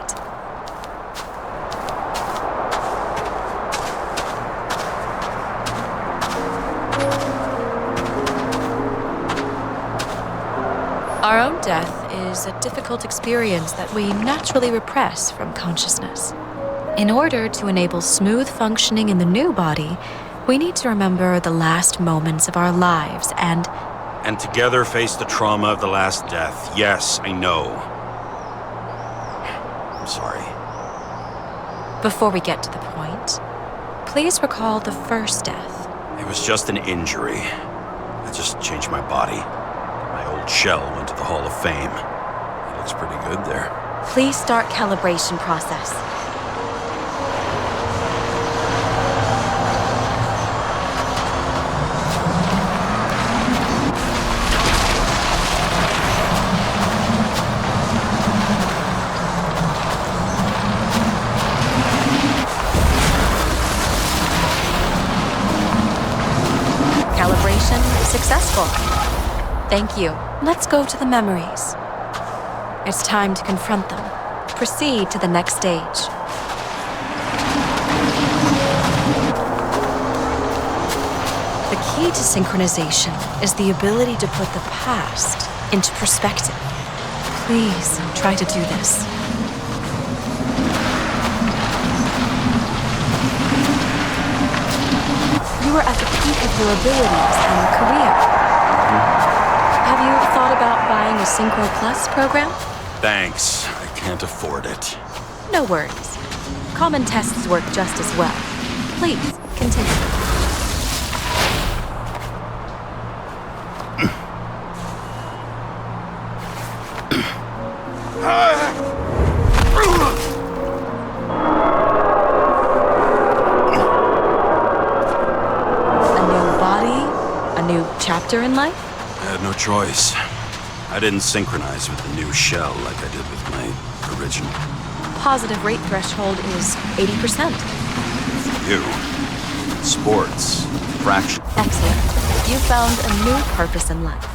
S1: Our own death is a difficult experience that we naturally repress from consciousness. In order to enable smooth functioning in the new body, we need to remember the last moments of our lives and
S3: together face the trauma of the last death. Yes, I know. I'm sorry.
S1: before we get to the point, please recall the first death.
S3: It was just an injury. I just changed my body. My old shell went to the Hall of Fame. It looks pretty good there.
S1: Please start calibration process. Calibration successful. Thank you. Let's go to the memories. It's time to confront them. Proceed to the next stage. The key to synchronization is the ability to put the past into perspective. Please try to do this. You are at the peak of your abilities and career. Have you thought about buying a Synchro Plus program?
S3: Thanks. I can't afford it.
S1: No worries. Common tests work just as well. Please, continue. A new body? A new chapter in life?
S3: I had no choice. I didn't synchronize with the new shell like I did with my original.
S1: Positive rate threshold is 80%.
S3: You. Sports. Fraction.
S1: Excellent. You found a new purpose in life.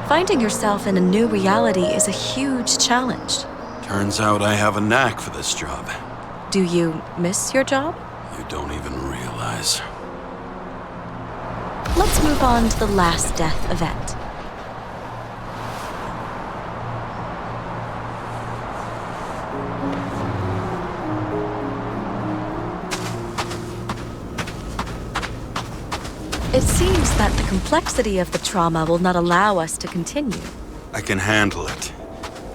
S1: Finding yourself in a new reality is a huge challenge.
S3: Turns out I have a knack for this job.
S1: Do you miss your job?
S3: You don't even realize.
S1: Let's move on to the last death event. It seems that the complexity of the trauma will not allow us to continue.
S3: I can handle it.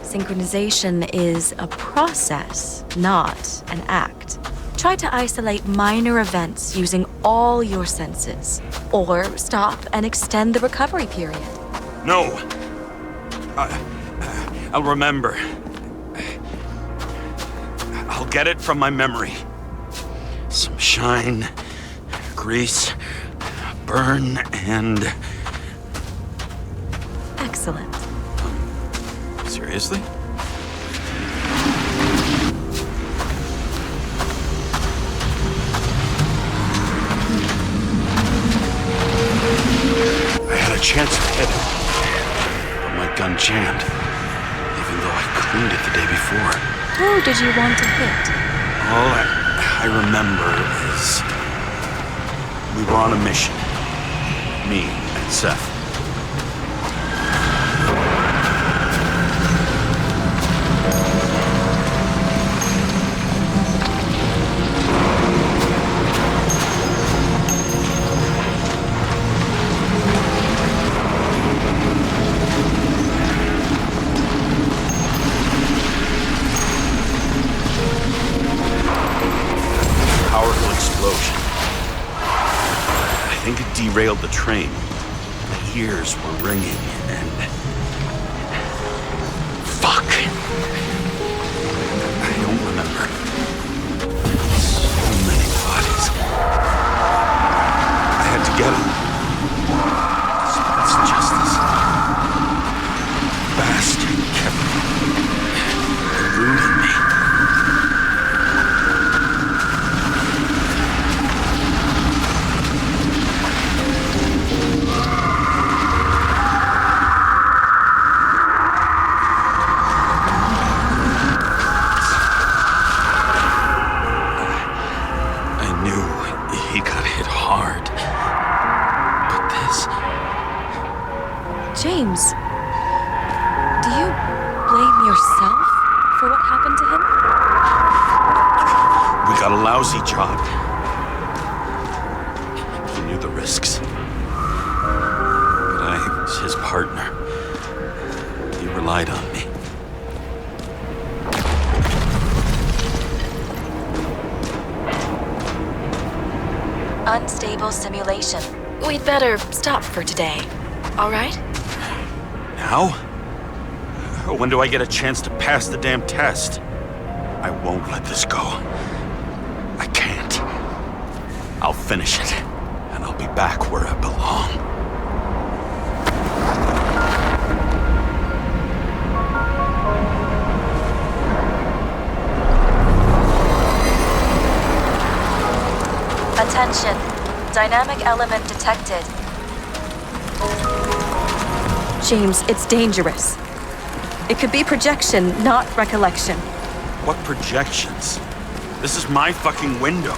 S1: Synchronization is a process, not an act. Try to isolate minor events using all your senses, or stop and extend the recovery period.
S3: No! I'll remember. I'll get it from my memory. Some shine, grease, burn, and...
S1: Excellent.
S3: Seriously? I had a chance to hit it, but my gun jammed, even though I cleaned it the day before.
S1: Who did you want to hit?
S3: All I remember is we were on a mission. Me and Seth. Powerful explosion. I think it derailed the train. The ears were ringing and... Fuck! I don't remember. So many bodies. I had to get them. That's justice. Bastard kept eluding me. He got hit hard. But this...
S1: James, do you blame yourself for what happened to him?
S3: We got a lousy job. He knew the risks. But I was his partner. He relied on me.
S1: Unstable simulation. We'd better stop for today. All right?
S3: Now? When do I get a chance to pass the damn test? I won't let this go. I can't. I'll finish it, and I'll be back where I belong.
S1: Attention. Dynamic element detected. James, it's dangerous. It could be projection, not recollection.
S3: What projections? This is my fucking window.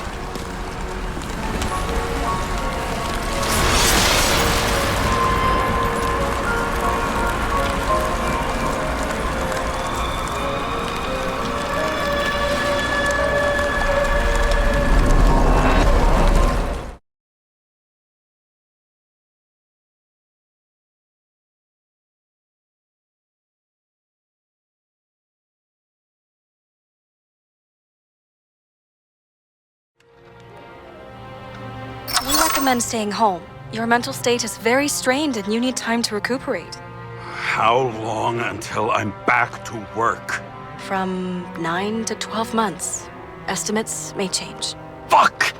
S1: We recommend staying home. Your mental state is very strained and you need time to recuperate.
S3: How long until I'm back to work?
S1: From 9 to 12 months. Estimates may change.
S3: Fuck!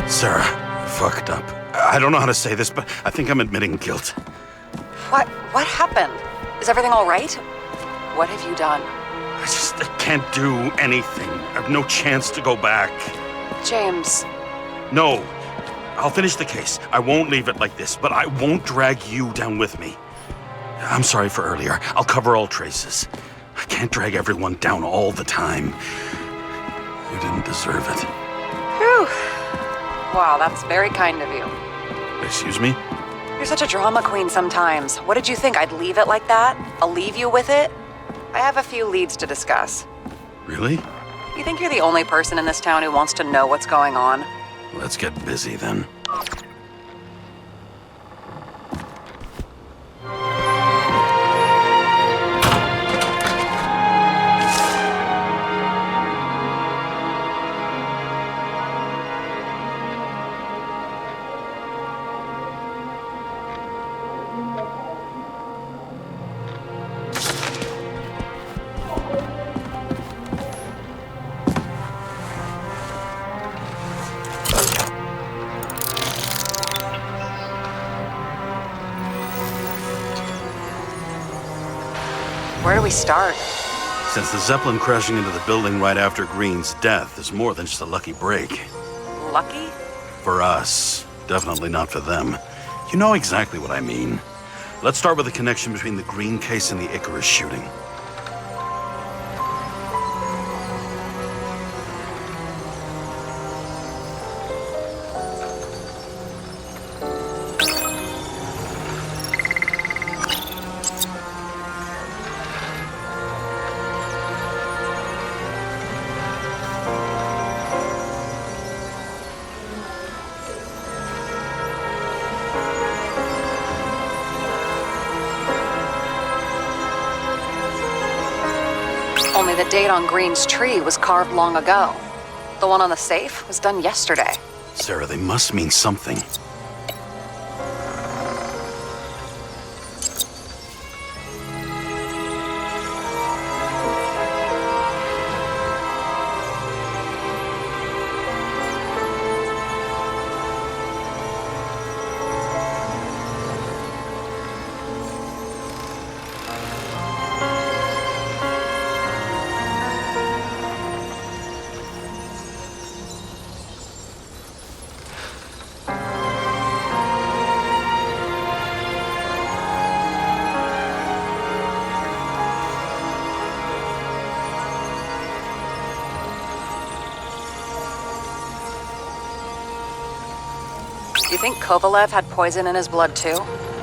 S3: Sarah, fucked up. I don't know how to say this, but I think I'm admitting guilt.
S5: What happened? Is everything all right? What have you done?
S3: I can't do anything. I have no chance to go back.
S5: James.
S3: No. I'll finish the case. I won't leave it like this, but I won't drag you down with me. I'm sorry for earlier. I'll cover all traces. I can't drag everyone down all the time. You didn't deserve it.
S5: Whew. Wow, that's very kind of you.
S3: Excuse me?
S5: You're such a drama queen sometimes. What did you think? I'd leave it like that? I'll leave you with it? I have a few leads to discuss.
S3: Really?
S5: You think you're the only person in this town who wants to know what's going on?
S3: Let's get busy then.
S5: Where do we start?
S3: Since the Zeppelin crashing into the building right after Green's death is more than just a lucky break.
S5: Lucky?
S3: For us. Definitely not for them. You know exactly what I mean. Let's start with the connection between the Green case and the ICARUS shooting.
S5: Only the date on Green's tree was carved long ago. The one on the safe was done yesterday.
S3: Sarah, they must mean something.
S5: You think Kovalev had poison in his blood too?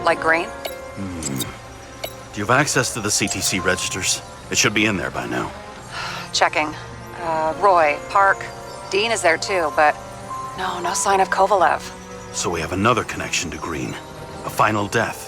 S5: Like Green?
S3: Do you have access to the CTC registers? It should be in there by now.
S5: Checking. Roy, Park, Dean is there too, but no sign of Kovalev.
S3: So we have another connection to Green. A final death.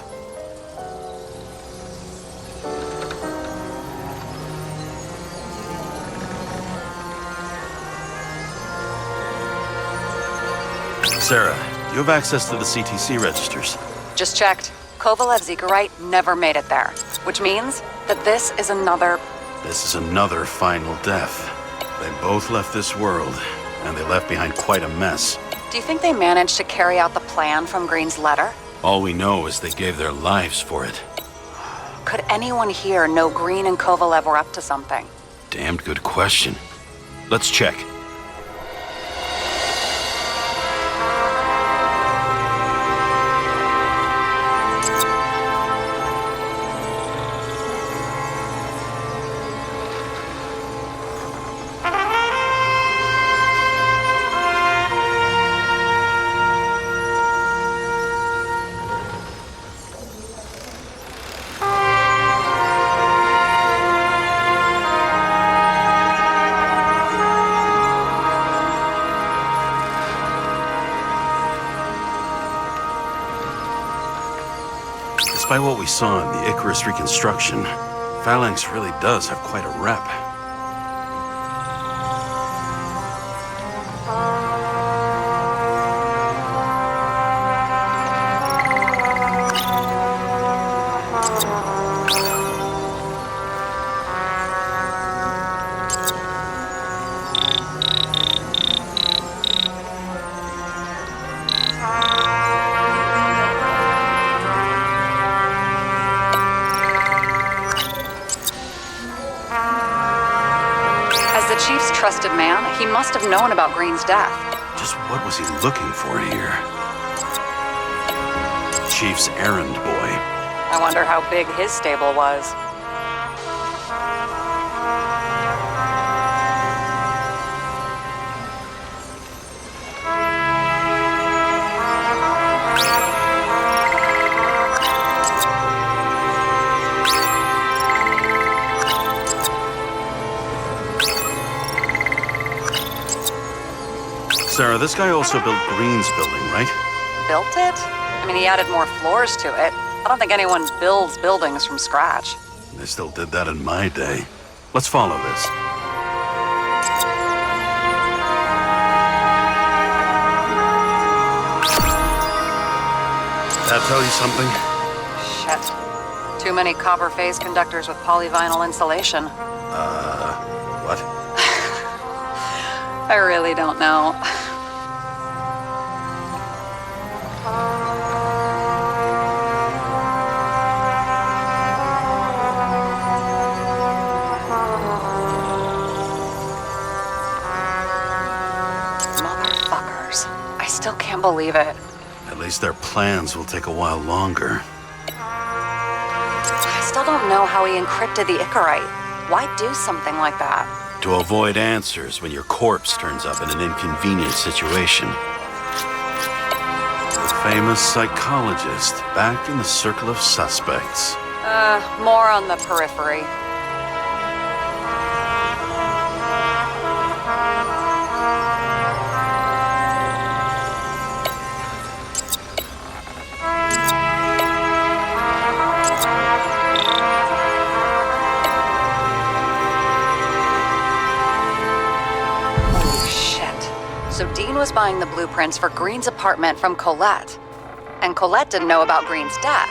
S3: Sarah, do you have access to the CTC registers?
S5: Just checked. Kovalev's Icarite never made it there, which means that this is another...
S3: This is another final death. They both left this world, and they left behind quite a mess.
S5: Do you think they managed to carry out the plan from Green's letter?
S3: All we know is they gave their lives for it.
S5: Could anyone here know Green and Kovalev were up to something?
S3: Damned good question. Let's check. Despite what we saw in the Icarus reconstruction, Phalanx really does have quite a rep.
S5: Chief's trusted man, he must have known about Green's death.
S3: Just what was he looking for here? Chief's errand boy.
S5: I wonder how big his stable was.
S3: Sarah, this guy also built Green's building, right?
S5: Built it? I mean, he added more floors to it. I don't think anyone builds buildings from scratch.
S3: They still did that in my day. Let's follow this. That tell you something?
S5: Shit. Too many copper phase conductors with polyvinyl insulation.
S3: What?
S5: I really don't know. still can't believe it.
S3: At least their plans will take a while longer.
S5: I still don't know how he encrypted the Icarite. Why do something like that?
S3: To avoid answers when your corpse turns up in an inconvenient situation. The famous psychologist, back in the circle of suspects.
S5: More on the periphery. So Dean was buying the blueprints for Green's apartment from Colette. And Colette didn't know about Green's death,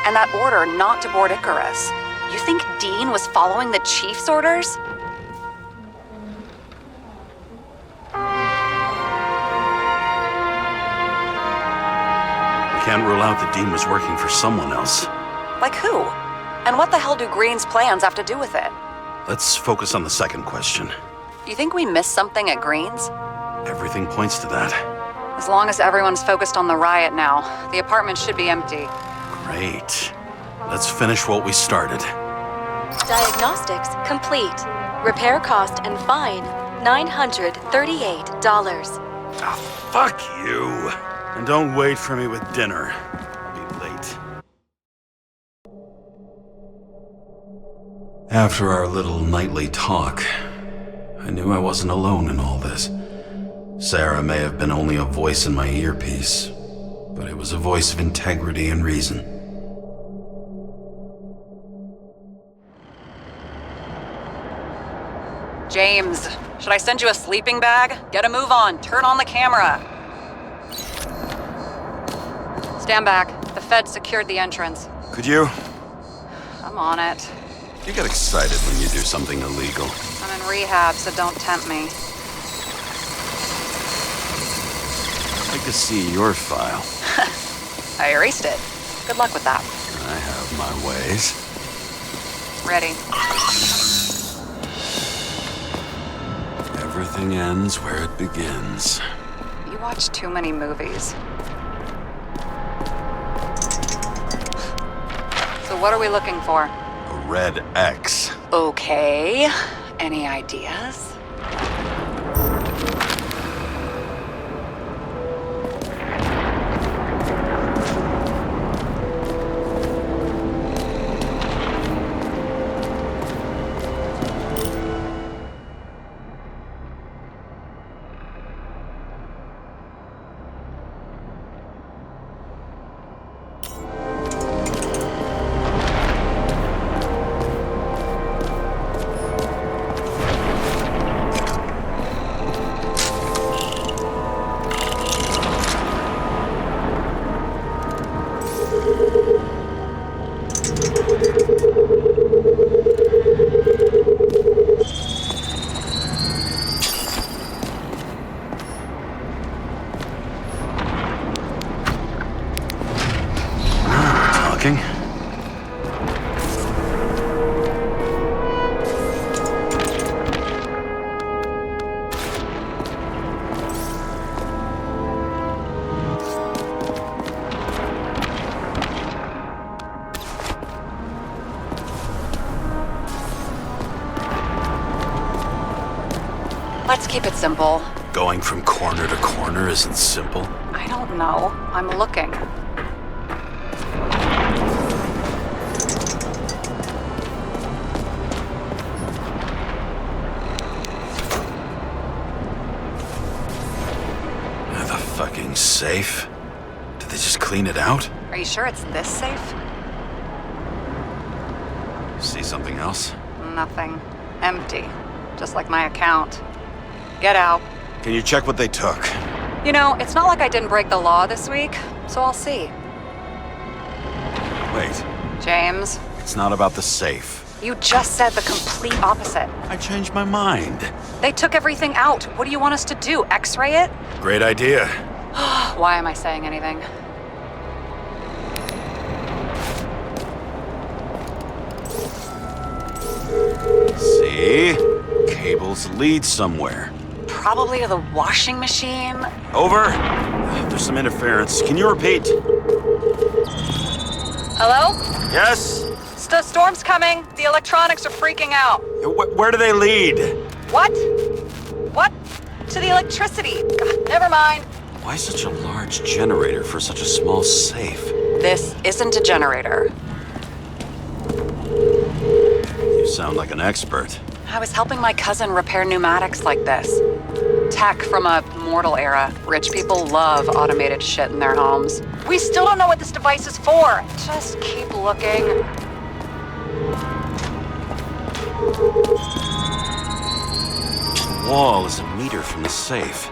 S5: and that order not to board Icarus. You think Dean was following the chief's orders?
S3: We can't rule out that Dean was working for someone else.
S5: Like who? And what the hell do Green's plans have to do with it?
S3: Let's focus on the second question.
S5: You think we missed something at Green's?
S3: Everything points to that.
S5: As long as everyone's focused on the riot now, the apartment should be empty.
S3: Great. Let's finish what we started.
S1: Diagnostics complete. Repair cost and fine, $938.
S3: Ah, fuck you. And don't wait for me with dinner. I'll be late. After our little nightly talk, I knew I wasn't alone in all this. Sarah may have been only a voice in my earpiece, but it was a voice of integrity and reason.
S5: James, should I send you a sleeping bag? Get a move on. Turn on the camera. Stand back. The Fed secured the entrance.
S3: Could you?
S5: I'm on it.
S3: You get excited when you do something illegal.
S5: I'm in rehab, so don't tempt me.
S3: I'd like to see your file.
S5: I erased it. Good luck with that.
S3: I have my ways.
S5: Ready.
S3: Everything ends where it begins.
S5: You watch too many movies. So what are we looking for?
S3: A red X.
S5: Okay. Any ideas? Let's keep it simple.
S3: Going from corner to corner isn't simple.
S5: I don't know. I'm looking.
S3: The fucking safe? Did they just clean it out?
S5: Are you sure it's this safe?
S3: See something else?
S5: Nothing. Empty. Just like my account. Get out.
S3: Can you check what they took?
S5: You know, it's not like I didn't break the law this week, so I'll see.
S3: Wait,
S5: James,
S3: it's not about the safe.
S5: you just said the complete opposite.
S3: I changed my mind.
S5: They took everything out. What do you want us to do? X-ray it?
S3: Great idea.
S5: Why am I saying anything?
S3: See? Cables lead somewhere.
S5: Probably to the washing machine.
S3: Over. There's some interference. Can you repeat?
S5: Hello?
S3: Yes?
S5: The storm's coming. The electronics are freaking out.
S3: Where do they lead?
S5: What? What? To the electricity. God, never mind.
S3: Why such a large generator for such a small safe?
S5: This isn't a generator.
S3: You sound like an expert.
S5: I was helping my cousin repair pneumatics like this. Tech from a mortal era. Rich people love automated shit in their homes. We still don't know what this device is for. Just keep looking.
S3: The wall is a meter from the safe.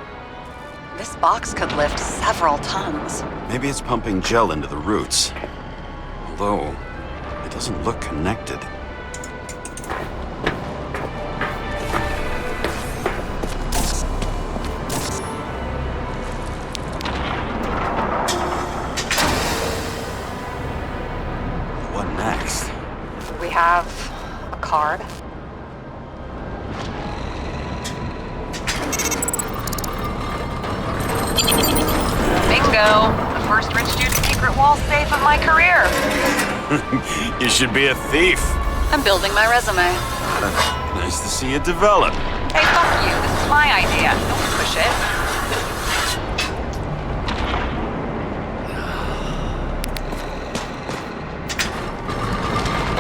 S5: This box could lift several tons.
S3: Maybe it's pumping gel into the roots. Although, it doesn't look connected. What next?
S5: We have a card. Bingo! The first rich dude's secret wall safe of my career.
S3: You should be a thief.
S5: I'm building my resume.
S3: Nice to see it develop.
S5: Hey, fuck you. This is my idea. Don't push it.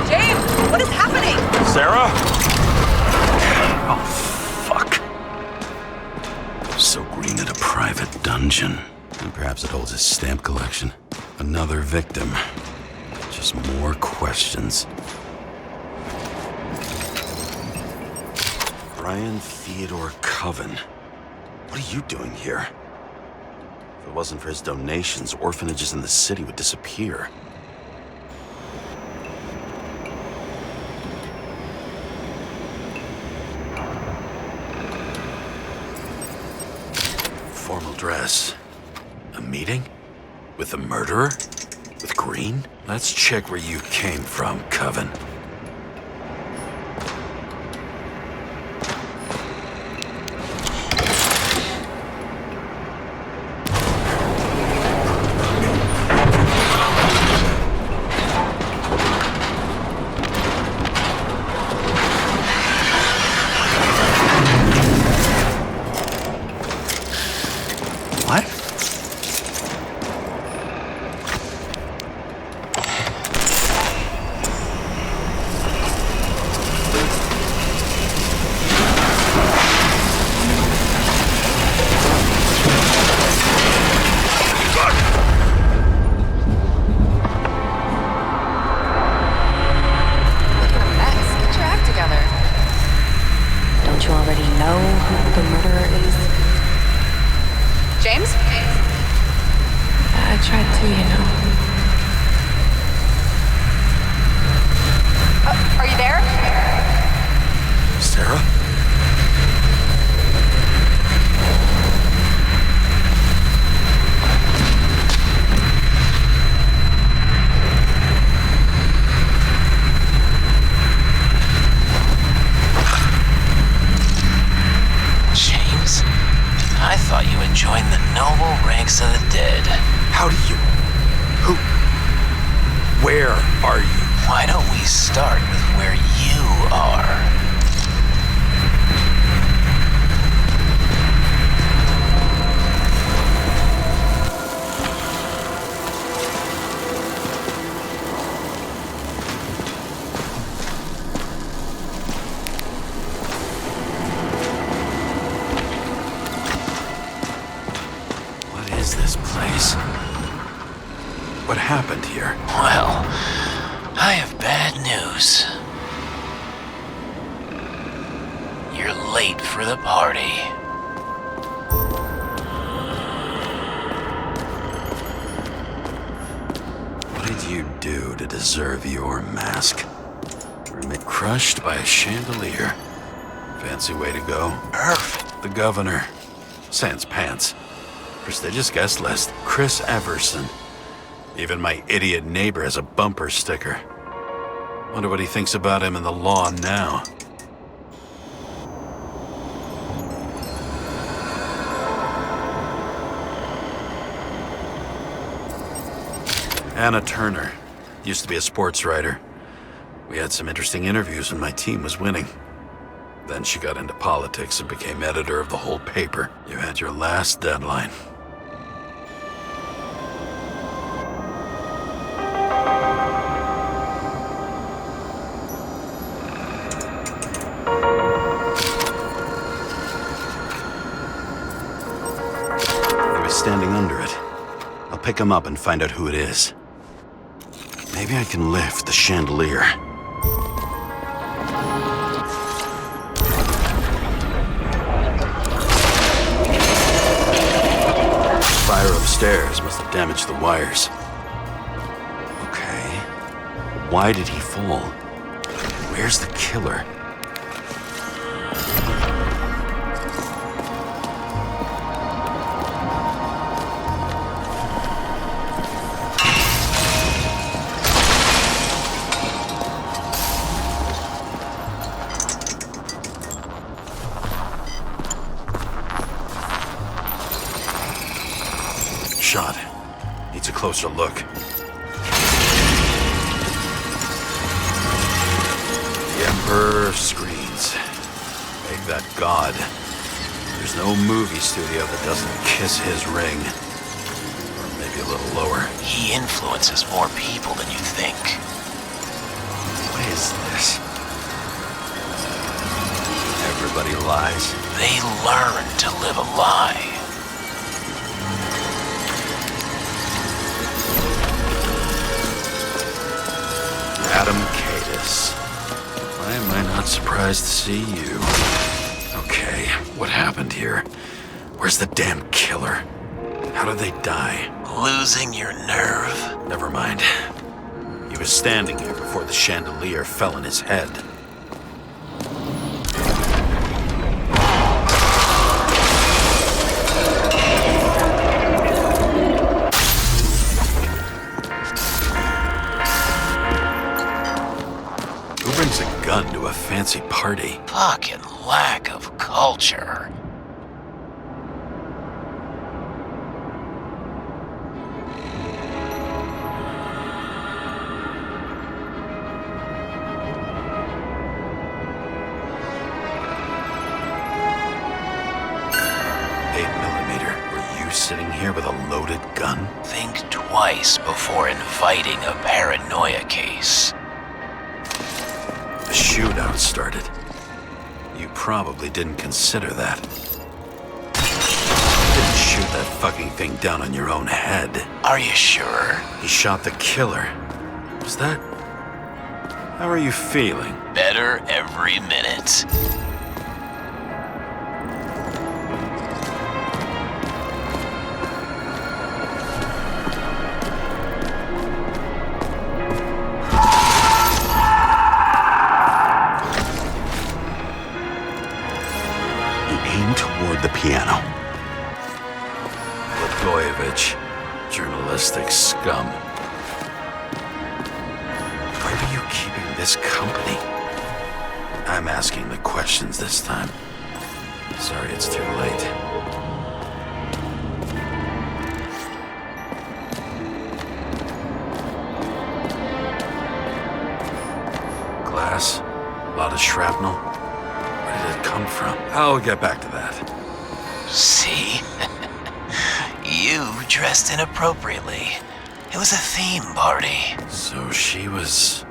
S5: James, what is happening?
S3: Sarah? Oh, fuck. So Green at a private dungeon. And perhaps it holds his stamp collection. Another victim. Just more questions. Brian Theodore Coven. What are you doing here? If it wasn't for his donations, orphanages in the city would disappear. Formal dress. A meeting? With the murderer? With Green? Let's check where you came from, Coven. What happened here?
S7: Well, I have bad news. You're late for the party.
S3: What did you do to deserve your mask? Crushed by a chandelier. Fancy way to go.
S7: Perfect.
S3: The governor. Sans pants. Prestigious guest list. Chris Everson. Even my idiot neighbor has a bumper sticker. Wonder what he thinks about him in the law now. Anna Turner. Used to be a sports writer. We had some interesting interviews when my team was winning. Then she got into politics and became editor of the whole paper. You had your last deadline. He was standing under it. I'll pick him up and find out who it is. Maybe I can lift the chandelier. Fire upstairs must have damaged the wires. Okay. Why did he fall? Where's the killer? Shot. Needs a closer look. The Emperor screens. Make that God. There's no movie studio that doesn't kiss his ring. Or maybe a little lower.
S7: He influences more people than you think.
S3: What is this? Everybody lies.
S7: They learn to live a lie.
S3: Adam Cadis. Why am I not surprised to see you? Okay, what happened here? Where's the damn killer? How did they die?
S7: Losing your nerve?
S3: Never mind. He was standing here before the chandelier fell on his head. Brings a gun to a fancy party.
S7: Fucking lack of culture.
S3: Were you sitting here with a loaded gun?
S7: Think twice before inviting a paranoia case.
S3: The shootout started. You probably didn't consider that. You didn't shoot that fucking thing down on your own head.
S7: Are you sure?
S3: He shot the killer. Was that... How are you feeling?
S7: Better every minute.
S3: Toward the piano. Blagojevich, journalistic scum. Why are you keeping this company? I'm asking the questions this time. Sorry it's too late. Glass? A lot of shrapnel? Where did it come from? I'll get back to that.
S7: See? You dressed inappropriately. It was a theme party.
S3: So she was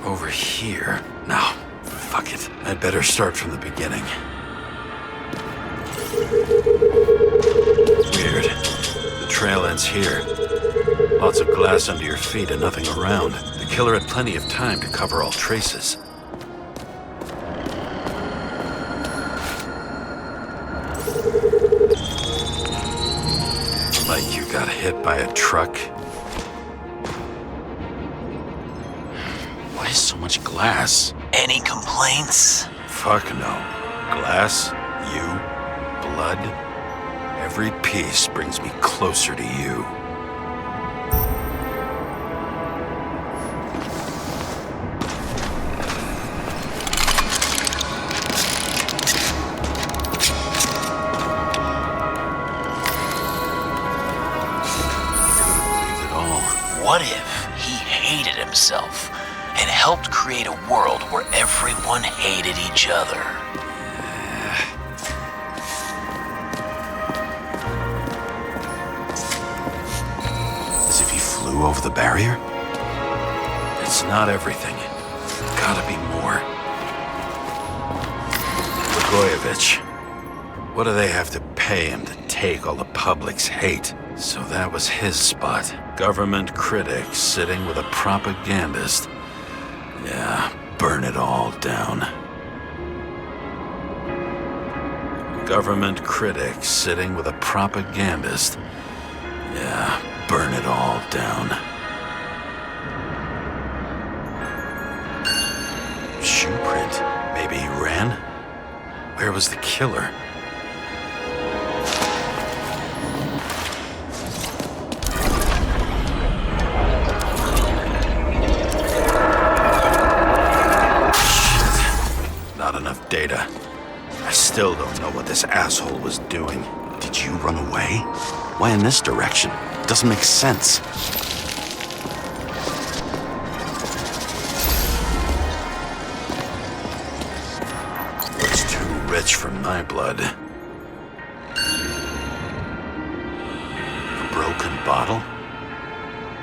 S3: over here. No, fuck it. I'd better start from the beginning. Weird. The trail ends here. Lots of glass under your feet and nothing around. The killer had plenty of time to cover all traces. Like you got hit by a truck. Why so much glass?
S7: Any complaints?
S3: Fuck no. Glass, you, blood. Every piece brings me closer to you.
S7: What if himself and helped create a world where everyone hated each other.
S3: As if he flew over the barrier? It's not everything. Gotta be more. Blagojevich. What do they have to pay him to take all the public's hate? So that was his spot. Government critic sitting with a propagandist. Yeah, burn it all down. Government critic sitting with a propagandist. Yeah, burn it all down. Shoe print. Maybe he ran? Where was the killer? Enough data. I still don't know what this asshole was doing. Did you run away? Why in this direction? It doesn't make sense. Looks too rich for my blood. A broken bottle?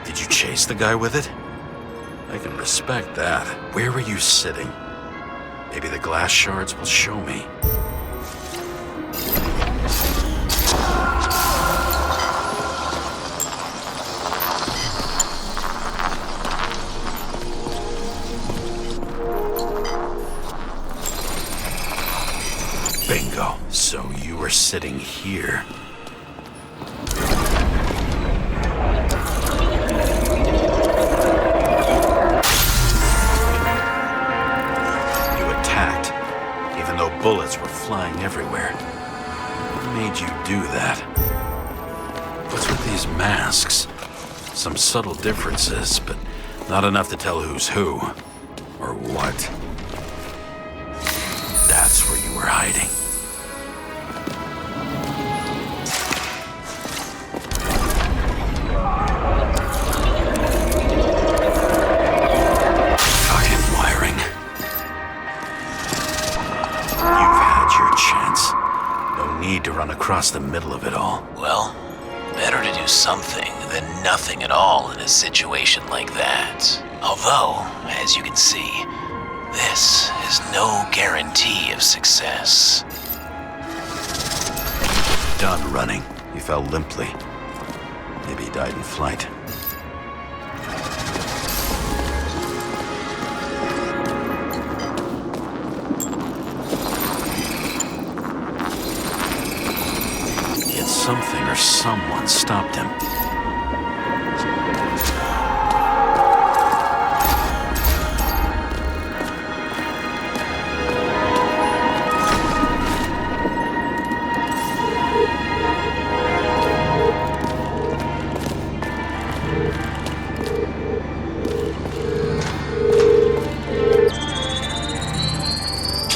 S3: Did you chase the guy with it? I can respect that. Where were you sitting? Maybe the glass shards will show me. Bingo. So you were sitting here. Bullets were flying everywhere. What made you do that? What's with these masks? Some subtle differences, but not enough to tell who's who. Or what. That's where you were hiding. Fucking wiring. Need to run across the middle of it all.
S7: Well, better to do something than nothing at all in a situation like that. Although, as you can see, this is no guarantee of success.
S3: Done running. He fell limply. Maybe he died in flight. Something or someone stopped him.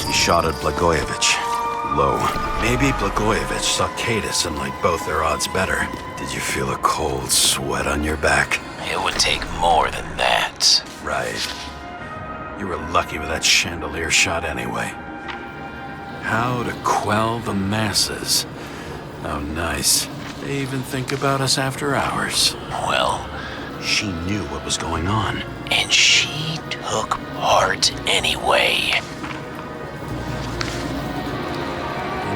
S3: He shot at Blagojevich. Low. Maybe Blagojevich saw Cadis and liked both their odds better. Did you feel a cold sweat on your back?
S7: It would take more than that.
S3: Right. You were lucky with that chandelier shot anyway. How to quell the masses. How nice. They even think about us after hours.
S7: Well,
S3: she knew what was going on.
S7: And she took part anyway.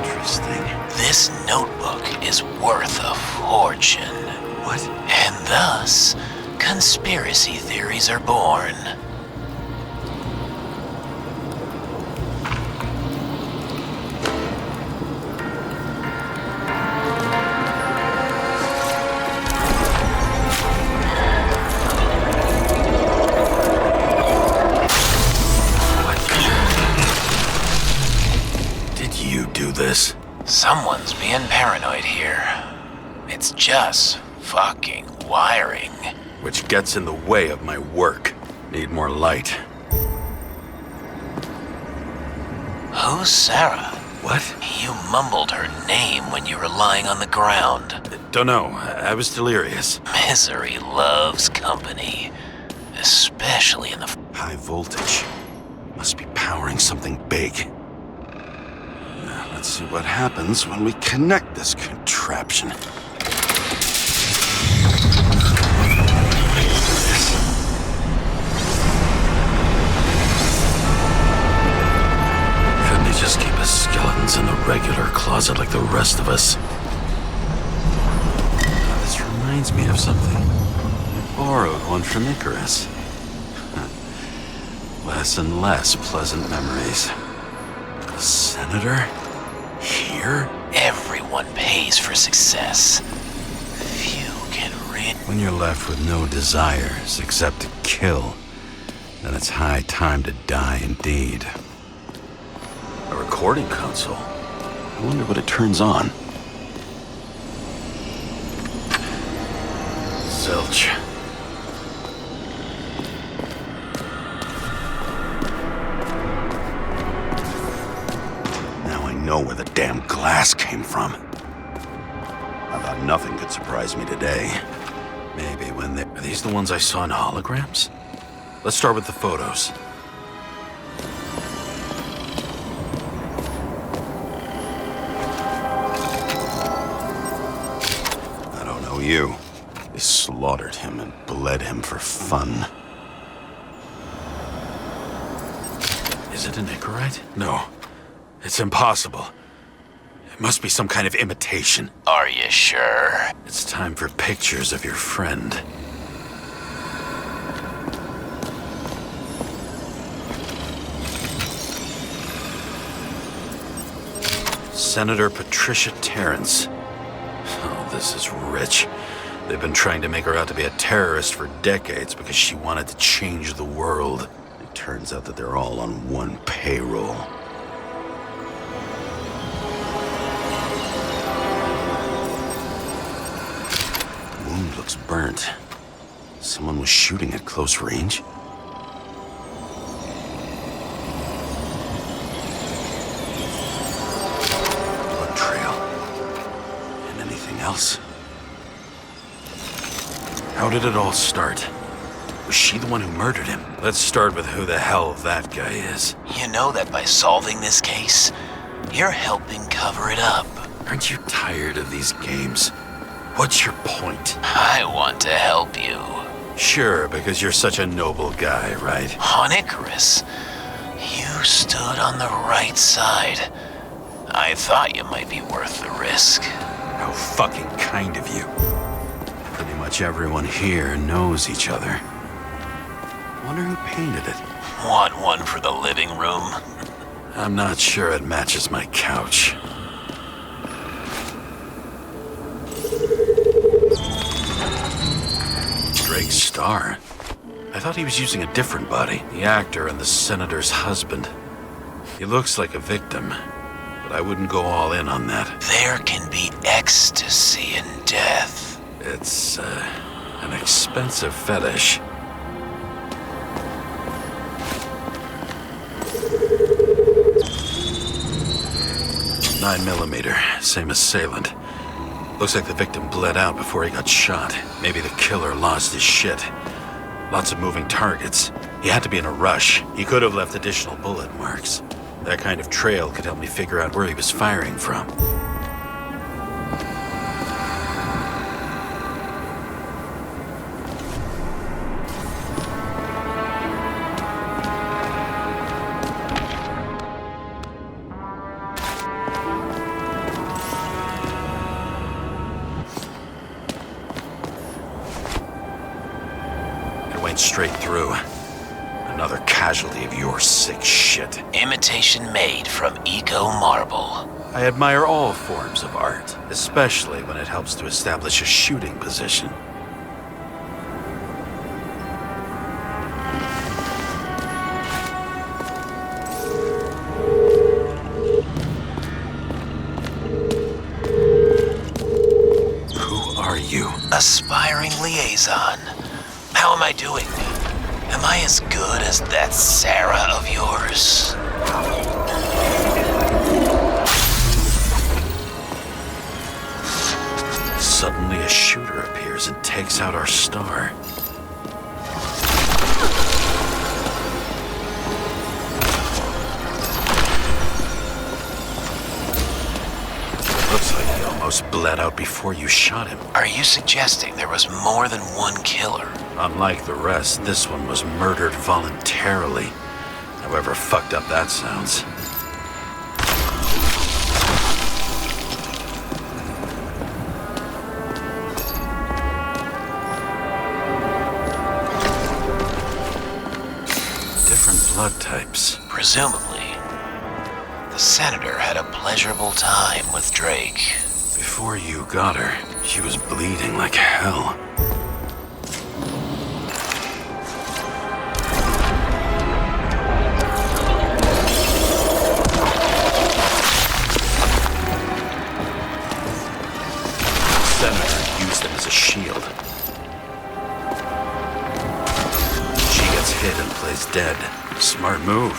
S3: Interesting.
S7: This notebook is worth a fortune.
S3: What?
S7: And thus, conspiracy theories are born.
S3: This?
S7: Someone's being paranoid here. It's just fucking wiring.
S3: Which gets in the way of my work. Need more light.
S7: Who's Sarah?
S3: What?
S7: You mumbled her name when you were lying on the ground.
S3: Don't know. I was delirious.
S7: Misery loves company. especially in the...
S3: High voltage. Must be powering something big. Now, let's see what happens when we connect this contraption. Couldn't they just keep his skeletons in the regular closet like the rest of us? Now, this reminds me of something. I borrowed one from ICARUS. Less and less pleasant memories. A senator? Here?
S7: Everyone pays for success. Few can rid...
S3: When you're left with no desires except to kill, then it's high time to die indeed. A recording console? I wonder what it turns on. Zilch. Know where the damn glass came from. I thought nothing could surprise me today. Maybe when they... Are these the ones I saw in holograms? Let's start with the photos. I don't know you. They slaughtered him and bled him for fun. Is it an Icarite? No. It's impossible. It must be some kind of imitation.
S7: Are you sure?
S3: It's time for pictures of your friend. Senator Patricia Terrence. Oh, this is rich. They've been trying to make her out to be a terrorist for decades because she wanted to change the world. It turns out that they're all on one payroll. Wound looks burnt. Someone was shooting at close range? Blood trail. And anything else? How did it all start? Was she the one who murdered him? Let's start with who the hell that guy is.
S7: You know that by solving this case, you're helping cover it up.
S3: Aren't you tired of these games? What's your point?
S7: I want to help you.
S3: Sure, because you're such a noble guy, right?
S7: On Icarus, you stood on the right side. I thought you might be worth the risk.
S3: How fucking kind of you. Pretty much everyone here knows each other. Wonder who painted it.
S7: Want one for the living room?
S3: I'm not sure it matches my couch. Drake Starr? I thought he was using a different body. The actor and the senator's husband. He looks like a victim, but I wouldn't go all in on that.
S7: There can be ecstasy in death.
S3: It's, an expensive fetish. .9mm, same assailant. Looks like the victim bled out before he got shot. Maybe the killer lost his shit. Lots of moving targets. He had to be in a rush. He could have left additional bullet marks. That kind of trail could help me figure out where he was firing from. Straight through. Another casualty of your sick shit.
S7: Imitation made from eco marble.
S3: I admire all forms of art, especially when it helps to establish a shooting position. Who are you?
S7: Aspiring liaison. How am I doing? Am I as good as that Sarah of yours?
S3: Suddenly a shooter appears and takes out our star. almost bled out before you shot him.
S7: Are you suggesting there was more than one killer?
S3: Unlike the rest, this one was murdered voluntarily. However fucked up that sounds. Different blood types.
S7: Presumably, the senator had a pleasurable time with Drake.
S3: Before you got her, she was bleeding like hell. Senator used him as a shield. She gets hit and plays dead. Smart move.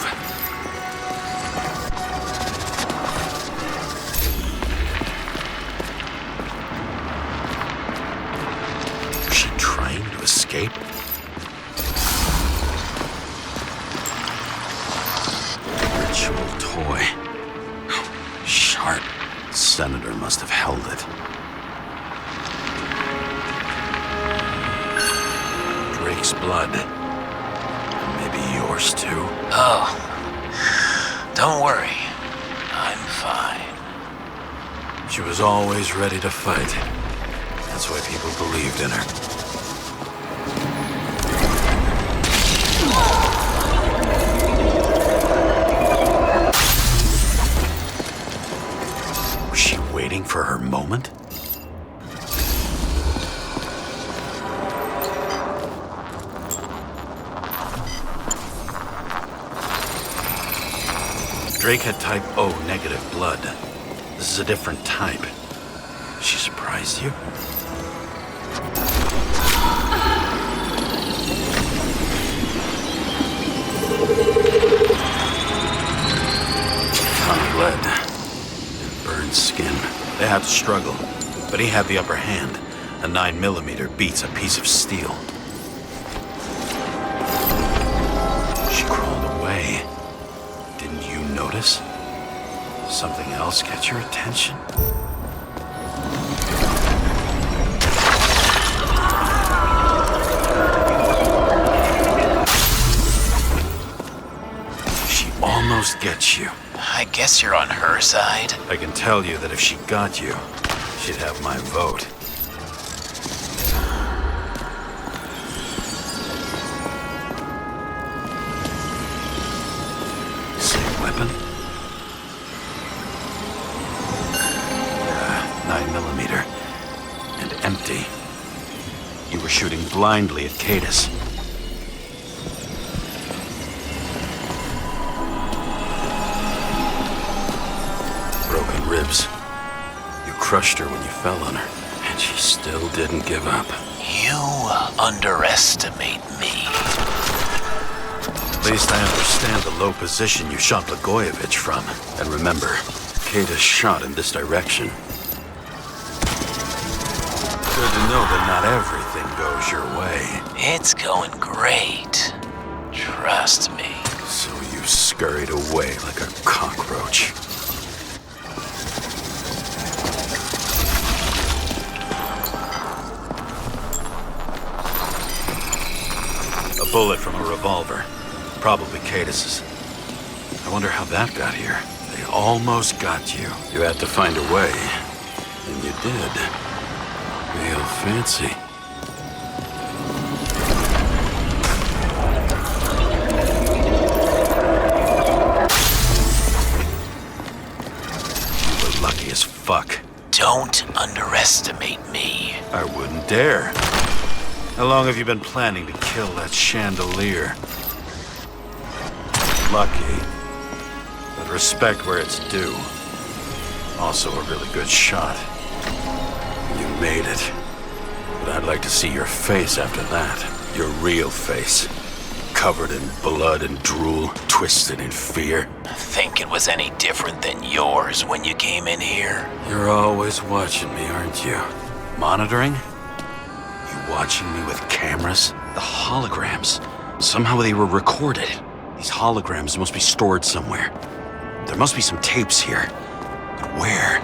S3: Was she trying to escape? Ritual toy. Sharp. Senator must have held it. Drake's blood. Maybe yours too.
S7: Oh, don't worry. I'm fine.
S3: She was always ready to fight. That's why people believed in her. Was she waiting for her moment? Drake had type O negative blood. This is a different type. She surprised you? Tongue bled. And burned skin. They had to struggle, but he had the upper hand. A 9mm beats a piece of steel. She crawled away. Didn't you notice? Something else catch your attention? She almost gets you.
S7: I guess you're on her side.
S3: I can tell you that if she got you, she'd have my vote. Same weapon? 9mm. And empty. You were shooting blindly at Cadus. Broken ribs. You crushed her when you fell on her, and she still didn't give up.
S7: You underestimate me.
S3: At least I understand the low position you shot Blagojevich from. And remember, Cadus shot in this direction. Good to know that not everything goes your way.
S7: It's going great. Trust me.
S3: So you scurried away like a cockroach. A bullet from a revolver. Probably Cadus's. I wonder how that got here. They almost got you. You had to find a way. And you did. Real fancy. You were lucky as fuck.
S7: Don't underestimate me.
S3: I wouldn't dare. How long have you been planning to kill that chandelier? Lucky. But respect where it's due. Also a really good shot. You made it. But I'd like to see your face after that. Your real face. Covered in blood and drool, twisted in fear.
S7: Think it was any different than yours when you came in here?
S3: You're always watching me, aren't you? Monitoring? You watching me with cameras? The holograms. Somehow they were recorded. These holograms must be stored somewhere. There must be some tapes here. But where?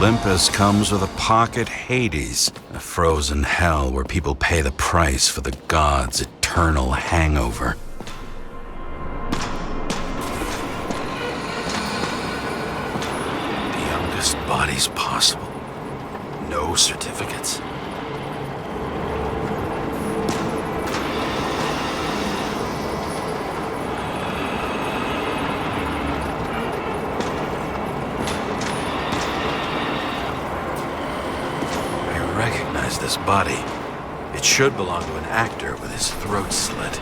S3: Olympus comes with a pocket Hades, a frozen hell where people pay the price for the gods' eternal hangover. The youngest bodies possible. No certificates. This body. It should belong to an actor with his throat slit.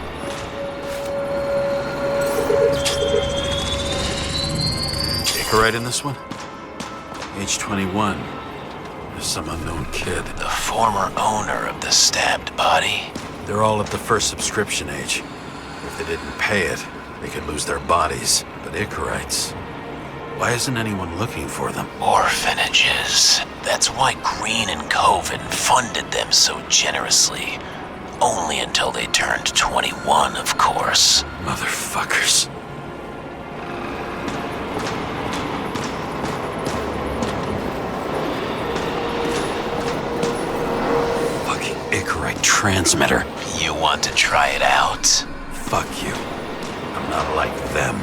S3: Icarite in this one? Age 21. There's some unknown kid.
S7: The former owner of the stabbed body.
S3: They're all at the first subscription age. If they didn't pay it, they could lose their bodies. But Icarites... why isn't anyone looking for them?
S7: Orphanages. That's why Green and Coven funded them so generously. Only until they turned 21, of course.
S3: Motherfuckers. Fucking Icarite transmitter.
S7: You want to try it out?
S3: Fuck you. I'm not like them.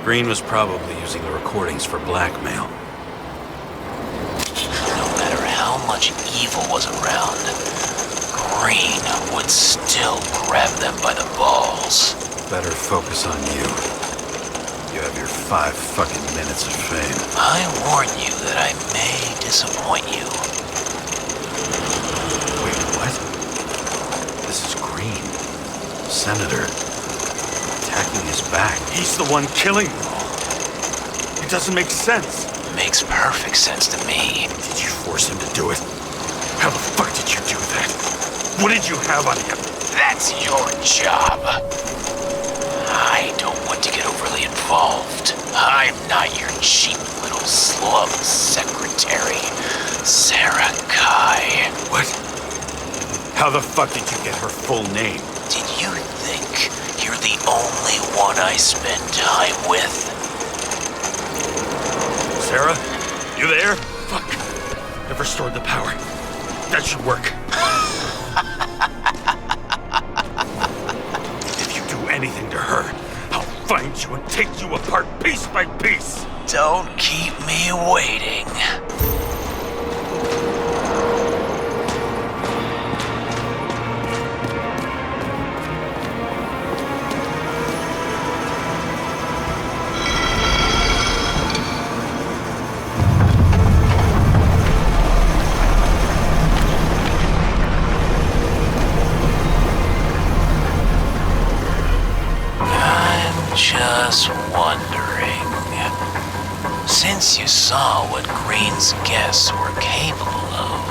S3: Green was probably using the recordings for blackmail.
S7: No matter how much evil was around, Green would still grab them by the balls.
S3: Better focus on you. You have your 5 fucking minutes of fame.
S7: I warn you that I may disappoint you.
S3: Wait, what? This is Green. Senator. Attacking his back.
S4: He's the one killing them all. It doesn't make sense.
S7: Makes perfect sense to me.
S3: Did you force him to do it? How the fuck did you do that?
S4: What did you have on him?
S7: That's your job. I don't want to get overly involved. I'm not your cheap little SLUMS secretary, Sarah Kai.
S3: What?
S4: How the fuck did you get her full name?
S7: Did you think you're the only one I spend time with?
S4: Sarah? You there? Fuck. I've restored the power. That should work. If you do anything to her, I'll find you and take you apart piece by piece.
S7: Don't keep me waiting. Just wondering, since you saw what Green's guests were capable of,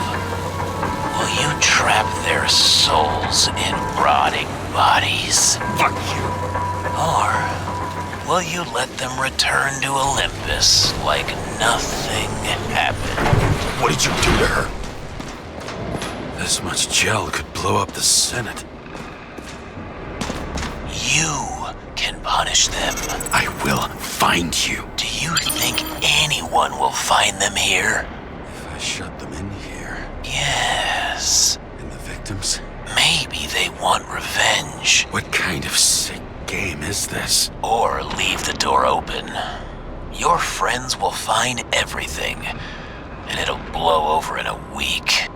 S7: will you trap their souls in rotting bodies?
S4: Fuck you.
S7: Or will you let them return to Olympus like nothing happened?
S3: What did you do to her? This much gel could blow up the Senate.
S7: You can punish them.
S3: I will find you.
S7: Do you think anyone will find them here?
S3: If I shut them in here.
S7: Yes.
S3: And the victims?
S7: Maybe they want revenge.
S3: What kind of sick game is this?
S7: Or leave the door open. Your friends will find everything, and it'll blow over in a week.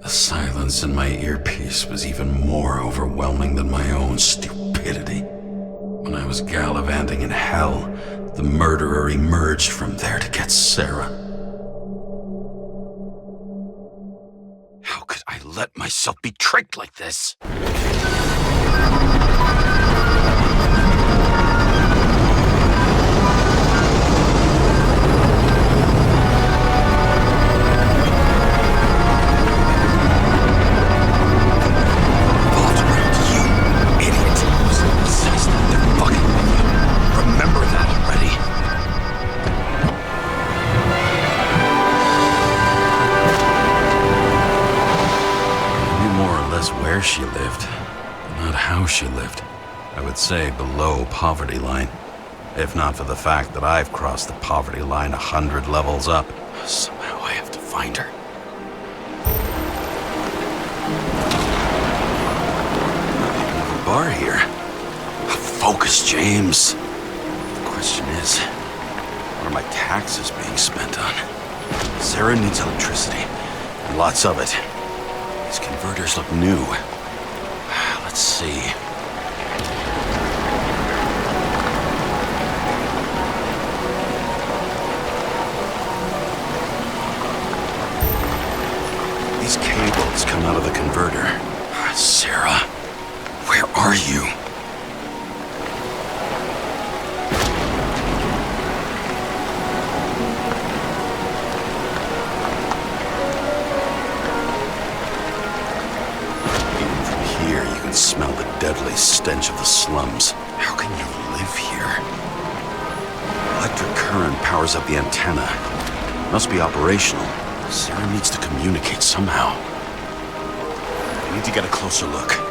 S3: The silence in my earpiece was even more overwhelming than my own stupidity. When I was gallivanting in hell, the murderer emerged from there to get Sarah. How could I let myself be tricked like this? lived, but not how she lived. I would say below poverty line. If not for the fact that I've crossed the poverty line 100 levels up. Somehow I have to find her. Nothing of a bar here. Focus, James. The question is, what are my taxes being spent on? Sarah needs electricity, and lots of it. These converters look new. Let's see. These cables come out of the converter. Sarah, where are you? Smell the deadly stench of the slums. How can you live here? Electric current powers up the antenna. Must be operational. Sarah needs to communicate somehow. I need to get a closer look.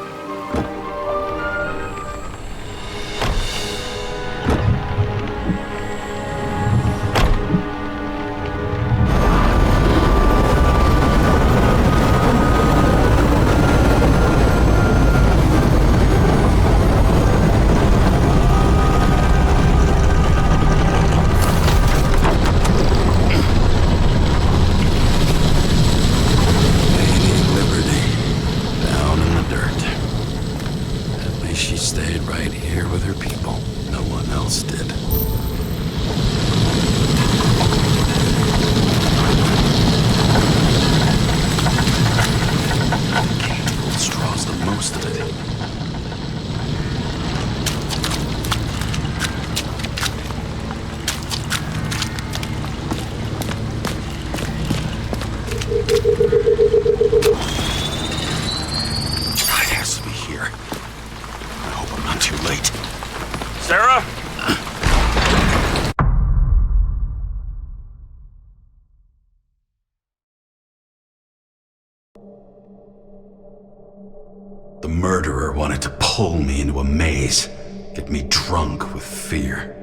S3: The murderer wanted to pull me into a maze, get me drunk with fear.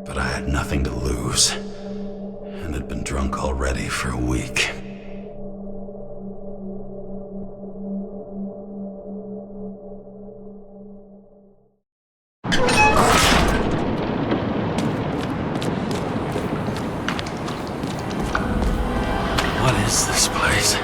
S3: But I had nothing to lose, and had been drunk already for a week. What is this place?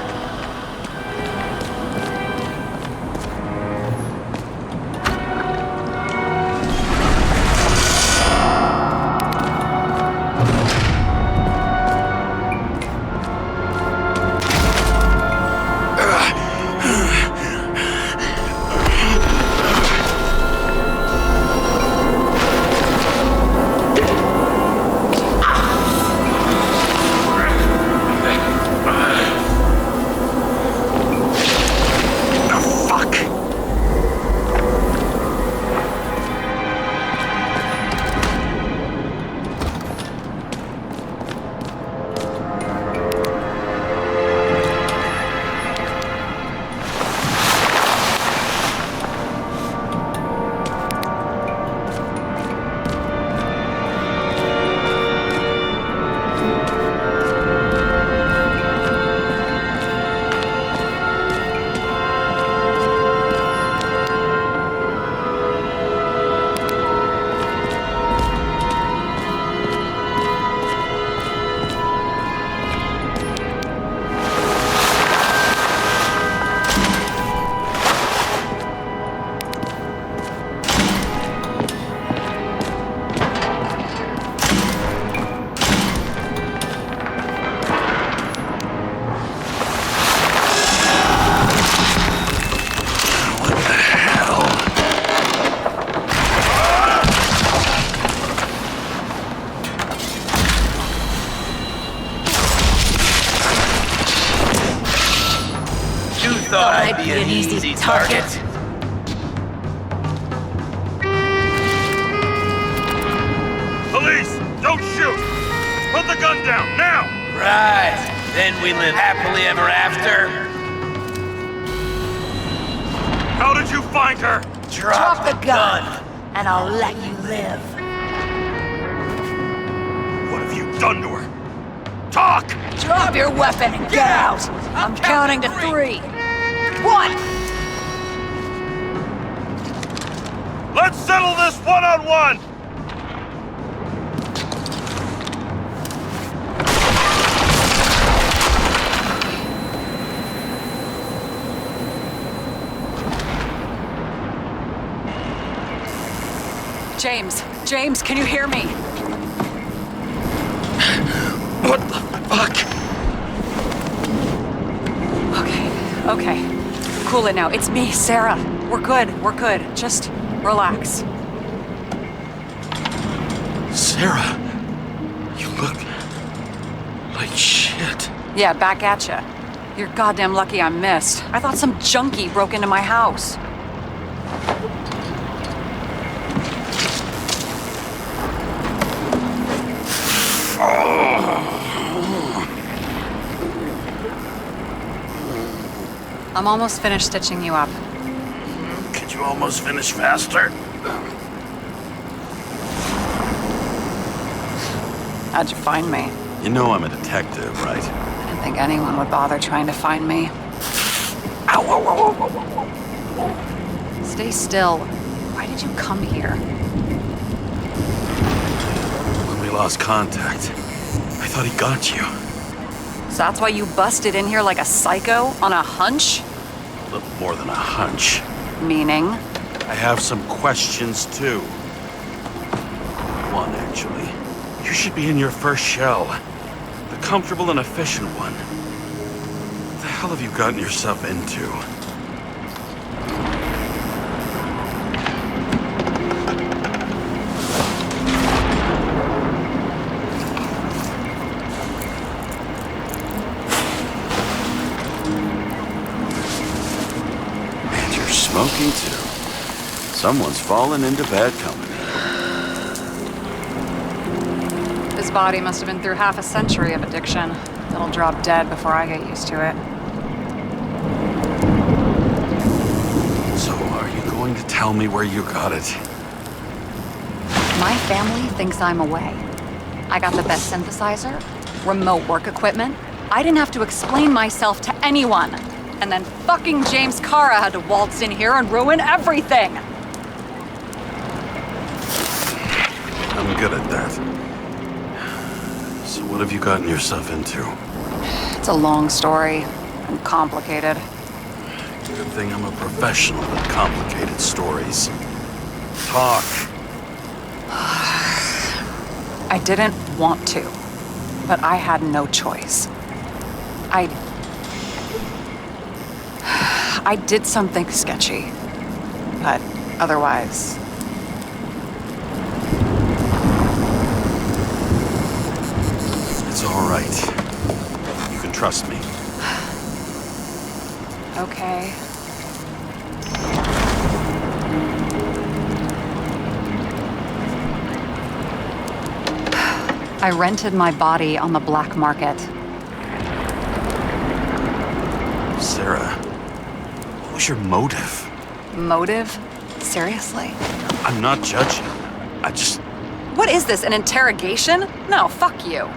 S7: Thought I'd be an easy target.
S4: Police, don't shoot! Put the gun down, now!
S7: Right. Then we live happily ever after.
S3: How did you find her?
S7: Drop the gun.
S9: and I'll let you live.
S3: What have you done to her? Talk!
S9: Drop your weapon and get out! I'm counting to 3. 1!
S3: Let's settle this one-on-one!
S5: James, can you hear me?
S3: What the fuck?
S5: Okay. Cool it now. It's me, Sarah. We're good. Just relax.
S3: Sarah, you look like shit.
S5: Yeah, back at ya. You're goddamn lucky I missed. I thought some junkie broke into my house. I'm almost finished stitching you up.
S3: Could you almost finish faster?
S5: How'd you find me?
S3: You know I'm a detective, right?
S5: I didn't think anyone would bother trying to find me. Ow! Stay still. Why did you come here?
S3: When we lost contact, I thought he got you.
S5: So that's why you busted in here like a psycho on a hunch?
S3: A little more than a hunch.
S5: Meaning?
S3: I have some questions, too. One, actually. You should be in your first shell. The comfortable and efficient one. What the hell have you gotten yourself into? And you're smoking, too. Someone's fallen into bad company.
S5: His body must have been through half a century of addiction. It'll drop dead before I get used to it.
S3: So are you going to tell me where you got it?
S5: My family thinks I'm away. I got the best synthesizer, remote work equipment. I didn't have to explain myself to anyone. And then fucking James Cara had to waltz in here and ruin everything.
S3: I'm good at that. So what have you gotten yourself into?
S5: It's a long story and complicated.
S3: Good thing I'm a professional at complicated stories. Talk.
S5: I didn't want to, but I had no choice. I did something sketchy, but otherwise...
S3: It's all right. You can trust me.
S5: Okay. I rented my body on the black market.
S3: Sarah, what was your motive?
S5: Motive? Seriously?
S3: I'm not judging. I just...
S5: What is this, an interrogation? No, fuck you.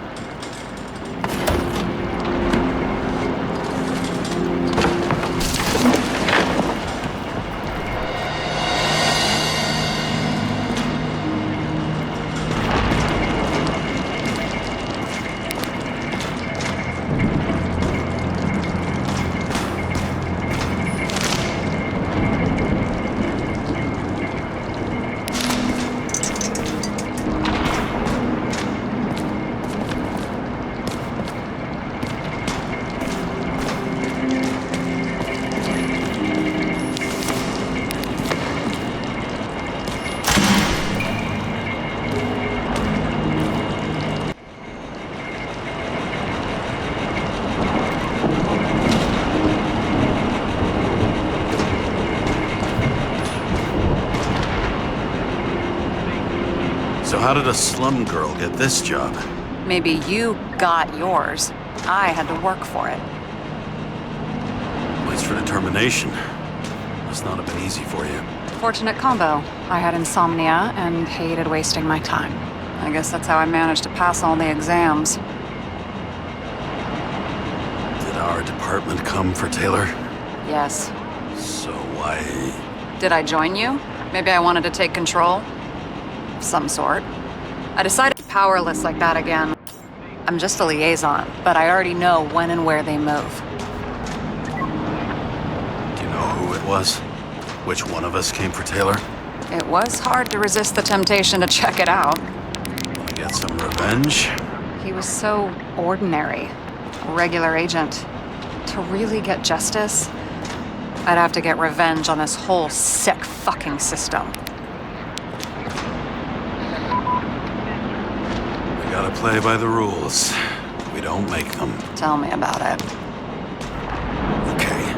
S3: So how did a slum girl get this job?
S5: Maybe you got yours. I had to work for it.
S3: Waits for determination. Must not have been easy for you.
S5: Fortunate combo. I had insomnia and hated wasting my time. I guess that's how I managed to pass all the exams.
S3: Did our department come for Taylor?
S5: Yes.
S3: So why...
S5: Did I join you? Maybe I wanted to take control? Of some sort. I decided to be powerless like that again. I'm just a liaison, but I already know when and where they move.
S3: Do you know who it was? Which one of us came for Taylor?
S5: It was hard to resist the temptation to check it out.
S3: Want to get some revenge?
S5: He was so ordinary. A regular agent. To really get justice, I'd have to get revenge on this whole sick fucking system.
S3: We gotta play by the rules. We don't make them.
S5: Tell me about it.
S3: Okay.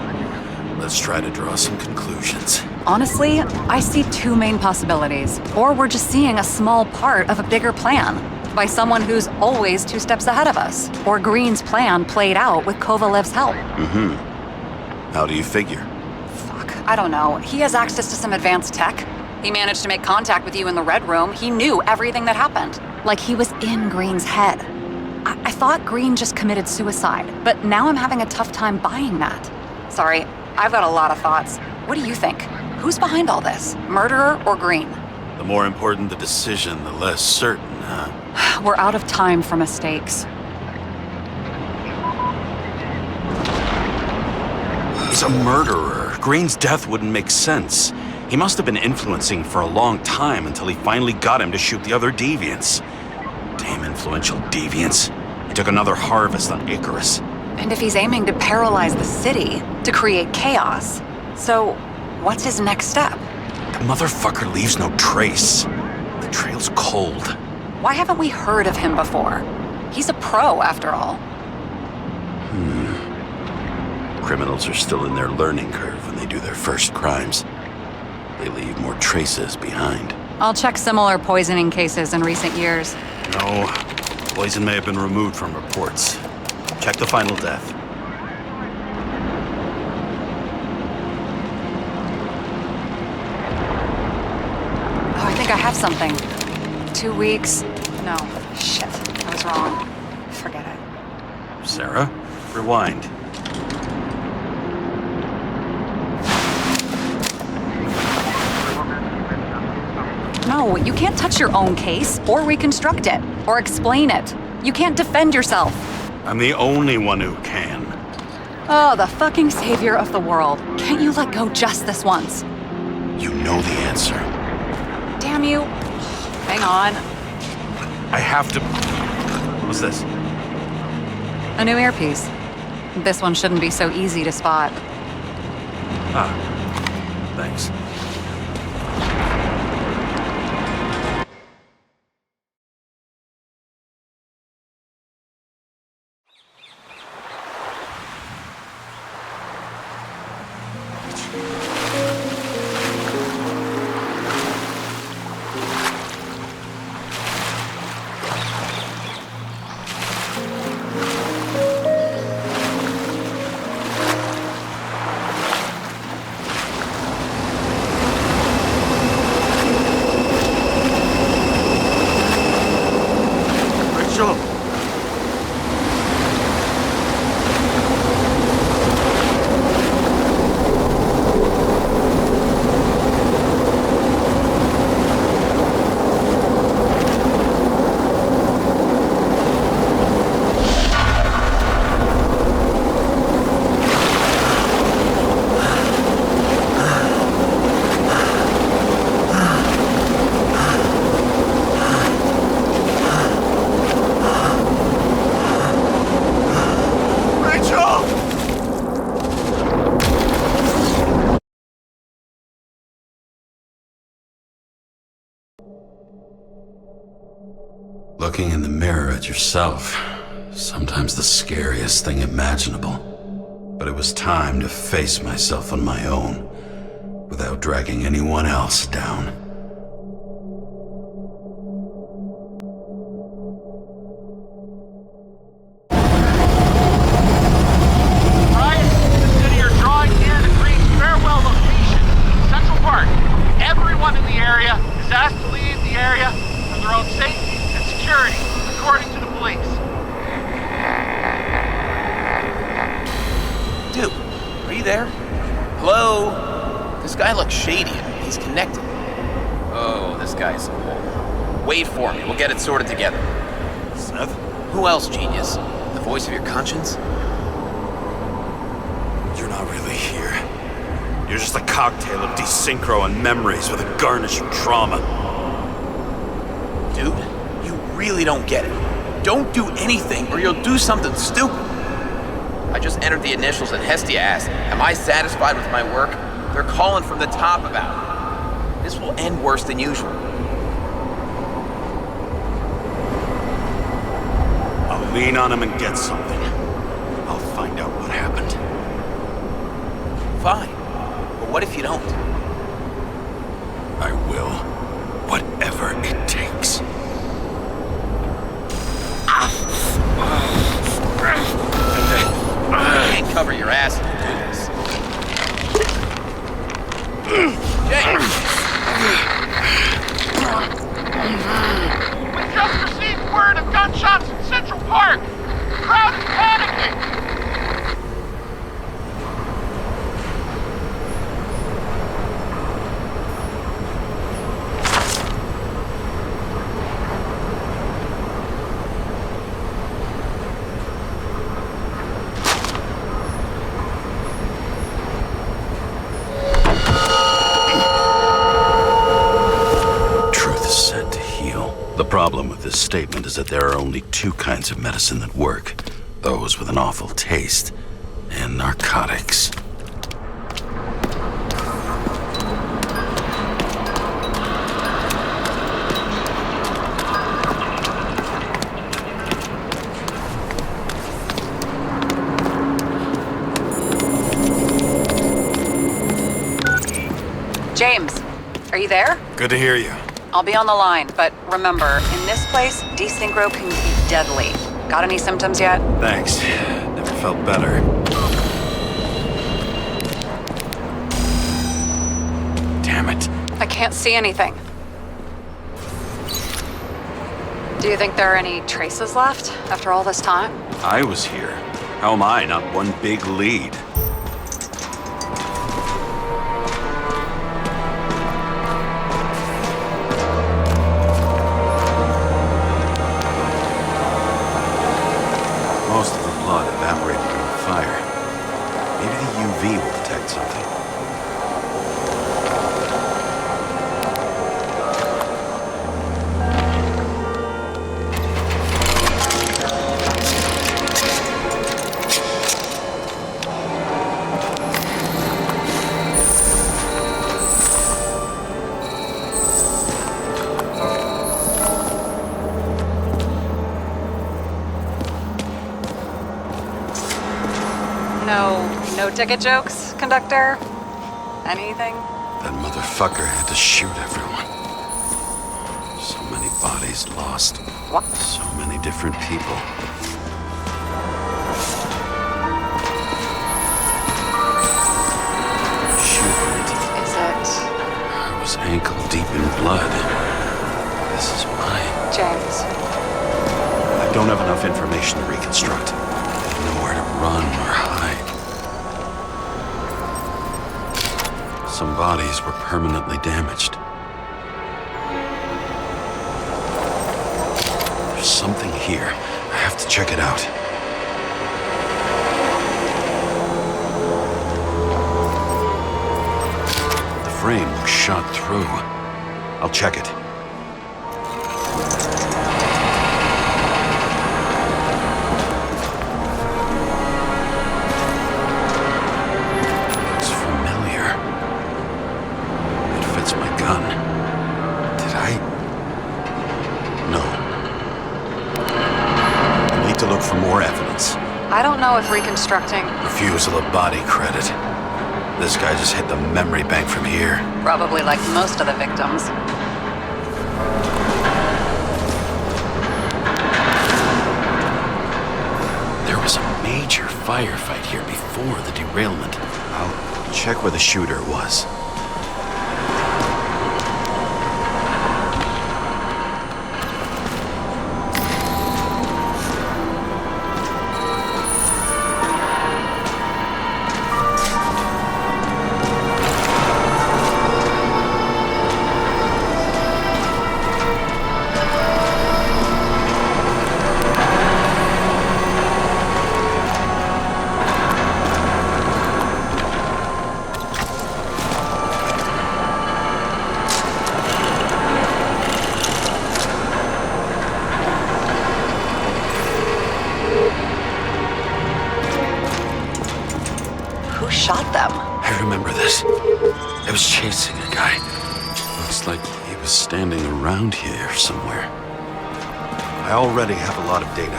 S3: Let's try to draw some conclusions.
S5: Honestly, I see two main possibilities. Or we're just seeing a small part of a bigger plan by someone who's always 2 steps ahead of us. Or Green's plan played out with Kovalev's help.
S3: Mm-hmm. How do you figure?
S5: Fuck, I don't know. He has access to some advanced tech. He managed to make contact with you in the Red Room. He knew everything that happened. Like he was in Green's head. I thought Green just committed suicide, but now I'm having a tough time buying that. Sorry, I've got a lot of thoughts. What do you think? Who's behind all this? Murderer or Green?
S3: The more important the decision, the less certain, huh?
S5: We're out of time for mistakes.
S3: He's a murderer. Green's death wouldn't make sense. He must have been influencing for a long time until he finally got him to shoot the other deviants. Damn influential deviants. He took another harvest on ICARUS.
S5: And if he's aiming to paralyze the city, to create chaos, so what's his next step?
S3: The motherfucker leaves no trace. The trail's cold.
S5: Why haven't we heard of him before? He's a pro, after all.
S3: Criminals are still in their learning curve when they do their first crimes. They leave more traces behind.
S5: I'll check similar poisoning cases in recent years.
S3: No, poison may have been removed from reports. Check the final death.
S5: Oh, I think I have something. 2 weeks? No, shit, I was wrong. Forget it.
S3: Sarah, rewind.
S5: No, you can't touch your own case, or reconstruct it, or explain it. You can't defend yourself.
S3: I'm the only one who can.
S5: Oh, the fucking savior of the world. Can't you let go just this once?
S3: You know the answer.
S5: Damn you. Hang on.
S3: I have to... What's this?
S5: A new earpiece. This one shouldn't be so easy to spot.
S3: Ah, thanks. Looking in the mirror at yourself, sometimes the scariest thing imaginable. But it was time to face myself on my own, without dragging anyone else down.
S8: Right? Consider your drawing near the Green's farewell location. is asked to leave the area for their own safety and security, according to the police.
S6: Dude, are you there? Hello? This guy looks shady. He's connected. Oh, this guy's old. Wait for me. We'll get it sorted together.
S3: Seth?
S6: Who else, genius? The voice of your conscience?
S3: You're not really here. You're just a cocktail of desynchro and memories with a garnish of trauma.
S6: Dude, you really don't get it. Don't do anything or you'll do something stupid. I just entered the initials and Hestia asked, am I satisfied with my work? They're calling from the top about it. This will end worse than usual.
S3: I'll lean on him and get something. I'll find out what happened.
S6: Fine. But what if you don't?
S3: I will. Whatever it takes.
S6: You can't cover your ass if you do this. James!
S8: We just received word of gunshots in Central Park. The crowd is panicking.
S3: The problem with this statement is that there are only two kinds of medicine that work. Those with an awful taste, and narcotics.
S5: James, are you there?
S3: Good to hear you.
S5: I'll be on the line, but remember, in this place, desynchro can be deadly. Got any symptoms yet?
S3: Thanks. Never felt better. Damn it.
S5: I can't see anything. Do you think there are any traces left after all this time?
S3: I was here. How am I not one big lead? Most of the blood evaporated in the fire. Maybe the UV will detect something.
S5: No ticket jokes, conductor? Anything?
S3: That motherfucker had to shoot everyone. So many bodies lost.
S5: What?
S3: So many different people. Shoot.
S5: Is it
S3: I was ankle deep in blood. This is mine.
S5: James?
S3: I don't have enough information to reconstruct. Nowhere to run or hide. Some bodies were permanently damaged. There's something here. I have to check it out. The frame looks shot through. I'll check it. Looks familiar. It fits my gun. Did I? No. I need to look for more evidence.
S5: I don't know if reconstructing...
S3: Refusal of body credit. This guy just hit the memory bank from here.
S5: Probably like most of the victims.
S3: There was a major firefight here before the derailment. I'll check where the shooter was. I was chasing a guy. Looks like he was standing around here somewhere. I already have a lot of data.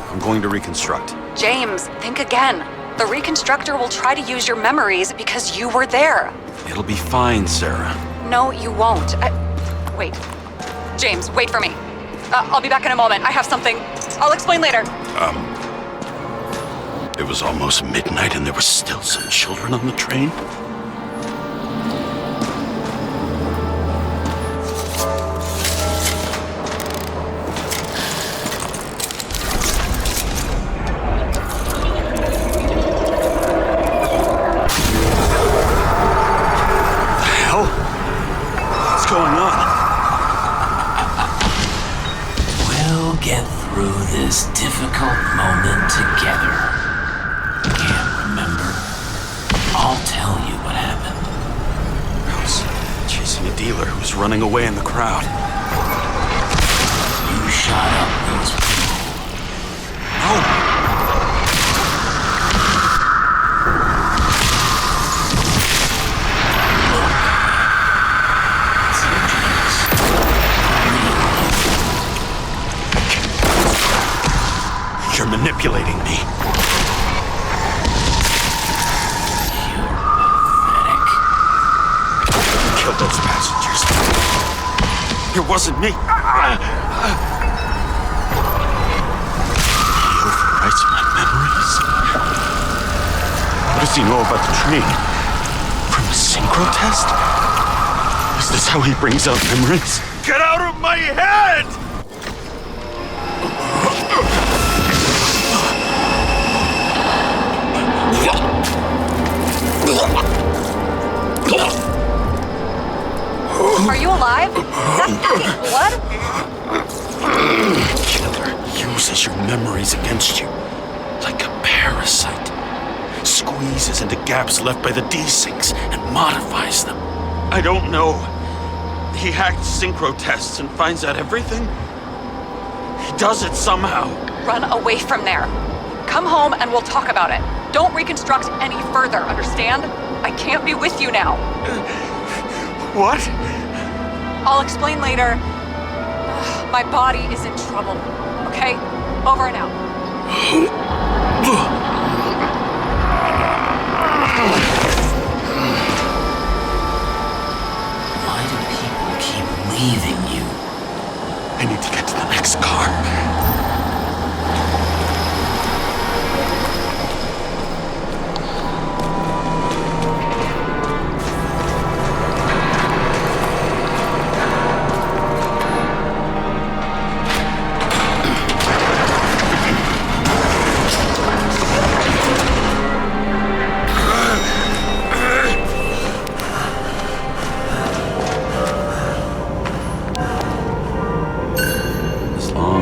S3: I'm going to reconstruct.
S5: James, think again. The reconstructor will try to use your memories because you were there.
S3: It'll be fine, Sarah.
S5: No, you won't. Wait. James, wait for me. I'll be back in a moment. I have something. I'll explain later.
S3: It was almost midnight and there were still some children on the train?
S7: This difficult moment together. Can't remember? I'll tell you what happened.
S3: I was chasing a dealer who was running away in the crowd.
S7: You shot up those people.
S3: No! You're manipulating me.
S7: You're pathetic.
S3: Kill those passengers. It wasn't me. He overwrites my memories. What does he know about the train? From the synchro test? Is this how he brings out memories? Get out of my head!
S5: Are you alive? Is that fucking blood?
S3: Killer uses your memories against you. Like a parasite. Squeezes into gaps left by the desyncs and modifies them. I don't know. He hacked synchro tests and finds out everything. He does it somehow.
S5: Run away from there. Come home and we'll talk about it. Don't reconstruct any further, understand? I can't be with you now.
S3: What?
S5: I'll explain later. My body is in trouble. Okay? Over and out.
S7: Why do people keep leaving you?
S3: I need to get to the next car.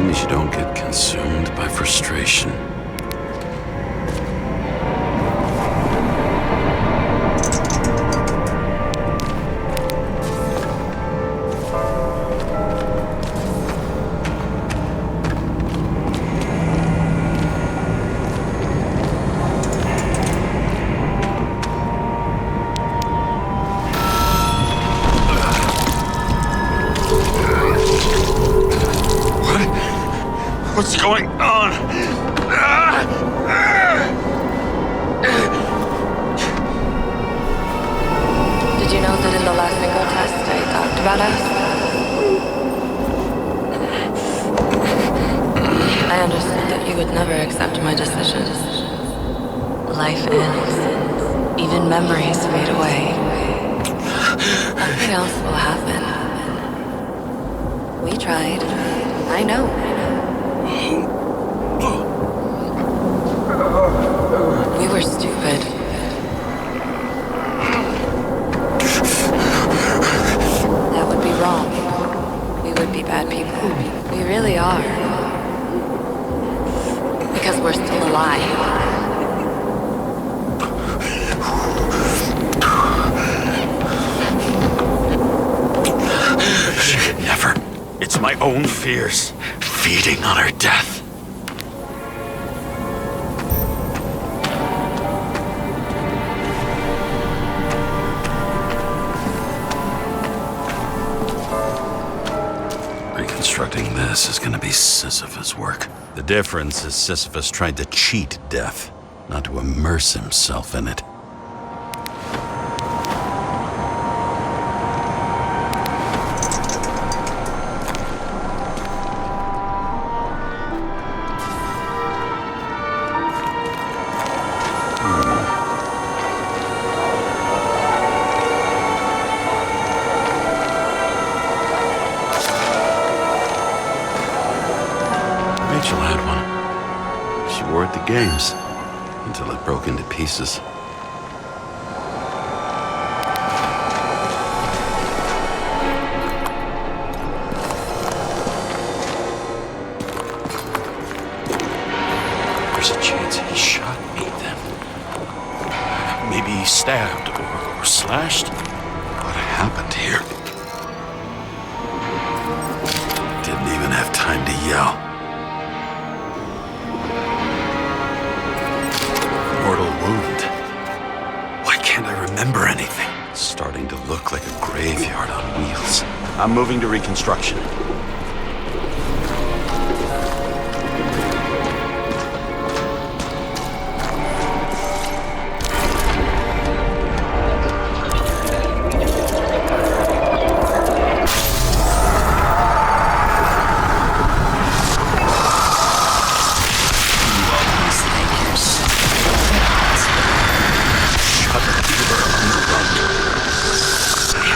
S3: As you don't get consumed by frustration. What's going on?
S2: Did you know that in the last synchro test I talked about us? I understood that you would never accept my decisions. Life ends. Even memories fade away. Nothing else will happen. We tried. I know. We were stupid. That would be wrong. We would be bad people. We really are. Because we're still alive.
S3: She could never. It's my own fears, feeding on her death. Reconstructing this is gonna be Sisyphus work. The difference is Sisyphus tried to cheat death, not to immerse himself in it. Rachel had one. She wore it to games until it broke into pieces. There's a chance he shot me then. Maybe he stabbed or slashed. What happened here? Didn't even have time to yell. Mortal wound. Why can't I remember anything? It's starting to look like a graveyard on wheels. I'm moving to reconstruction.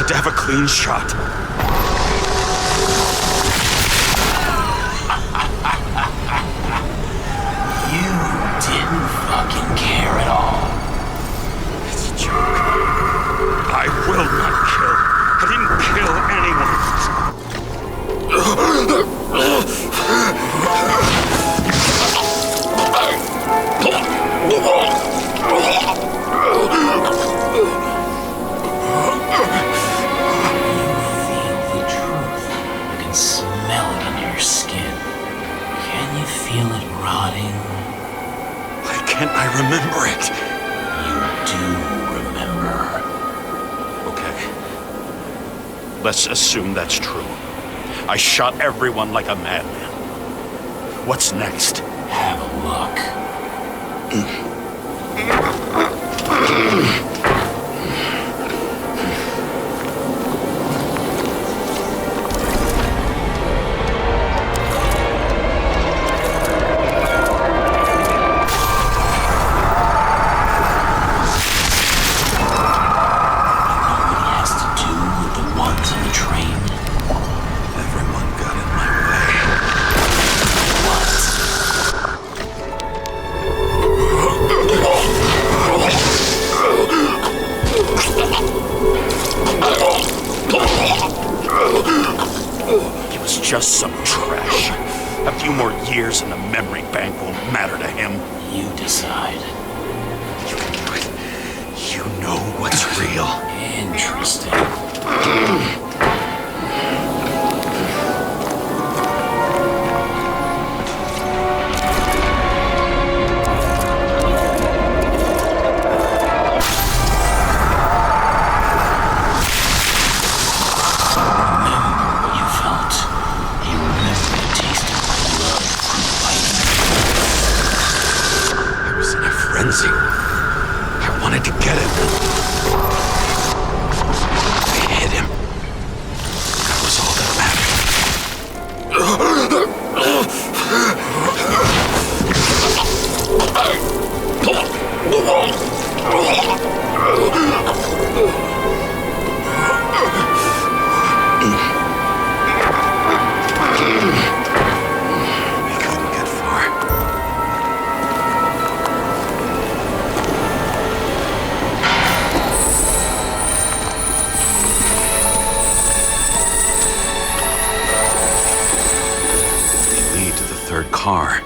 S3: To have a clean shot.
S7: You didn't fucking care at all.
S3: It's a joke. I will not kill. I didn't kill anyone.
S7: Smell it under your skin. Can you feel it rotting?
S3: Why can't I remember it?
S7: You do remember.
S3: Okay. Let's assume that's true. I shot everyone like a madman. What's next?
S7: Have a look.
S3: He was just some trash. A few more years in the memory bank won't matter to him.
S7: You decide.
S3: You can do it. You know what's real.
S7: Interesting.
S3: I wanted to get it. I hit him. That was all that We couldn't get far. Third car.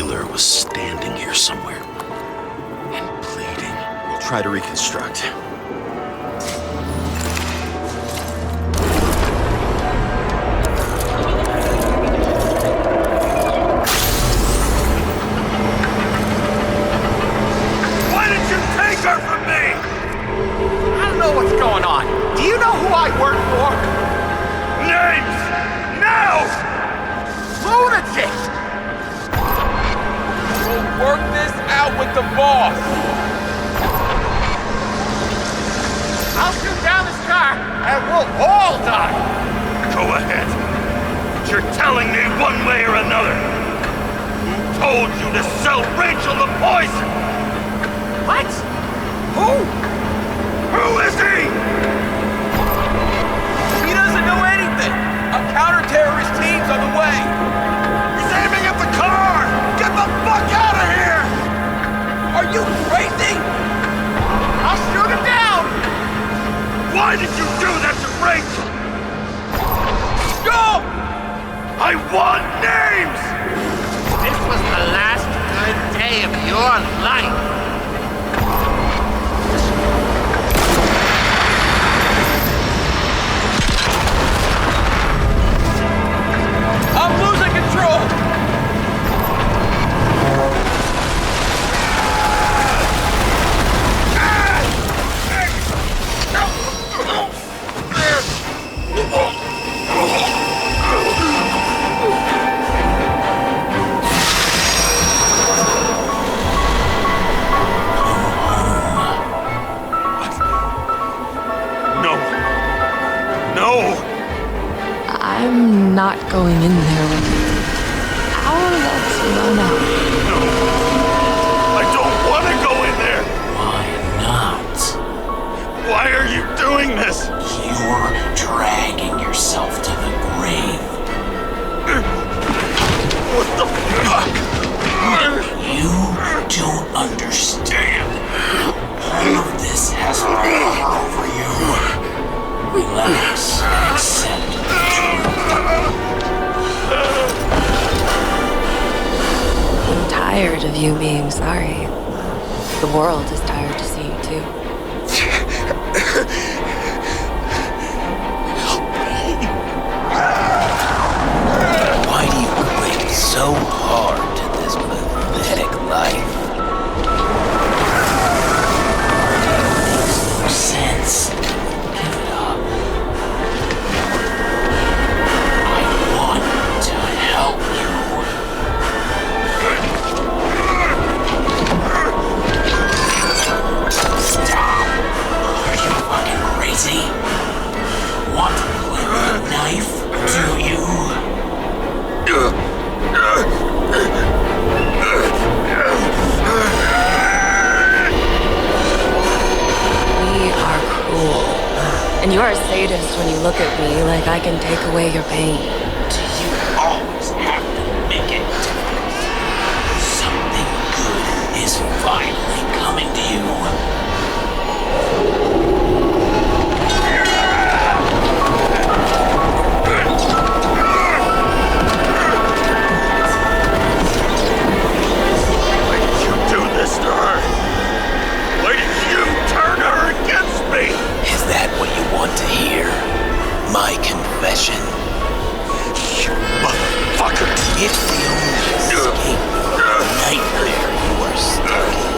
S3: Wheeler was standing here somewhere and bleeding. We'll try to reconstruct.
S4: Why did you take her from me?
S8: I don't know what's going on. Do you know who I work for?
S4: Names! Now!
S8: Lunatic!
S6: We'll work this out with the boss.
S8: I'll shoot down this car and we'll all die!
S4: Go ahead. But you're telling me one way or another. Who told you to sell Rachel the poison?
S8: What? Who?
S4: Who is he?
S6: He doesn't know anything. A counter-terrorist team's on the way.
S4: He's aiming at the car! Get the fuck out of here!
S6: Are you crazy?
S8: I'll shoot him down!
S4: Why did you do that to Rachel?
S6: Go!
S4: I want names!
S8: This was the last good day of your life!
S6: I'm losing control!
S4: No. No!
S2: I'm not going in there with you. Our loves run out.
S4: No. I don't want to go in there!
S7: Why not?
S4: Why are you doing this?
S7: You're dragging yourself to the grave.
S4: What the fuck?
S7: You don't understand. All of this has power over you. Relax and accept the truth.
S2: I'm tired of you being sorry. The world is tired to see you too.
S7: Why do you cling so hard to this pathetic life? Makes no sense. Give it up. I want to help you. Stop. Are you fucking crazy? Want to play with a knife, do you?
S2: We are cruel. And you're a sadist when you look at me like I can take away your pain.
S7: Do you always have to make it difficult? Something good is finally coming to you.
S4: Why did you do this to her? Why did you turn her against me?
S7: Is that what you want to hear? My confession?
S4: You motherfucker!
S7: It's the only escape from the nightmare you are stuck in.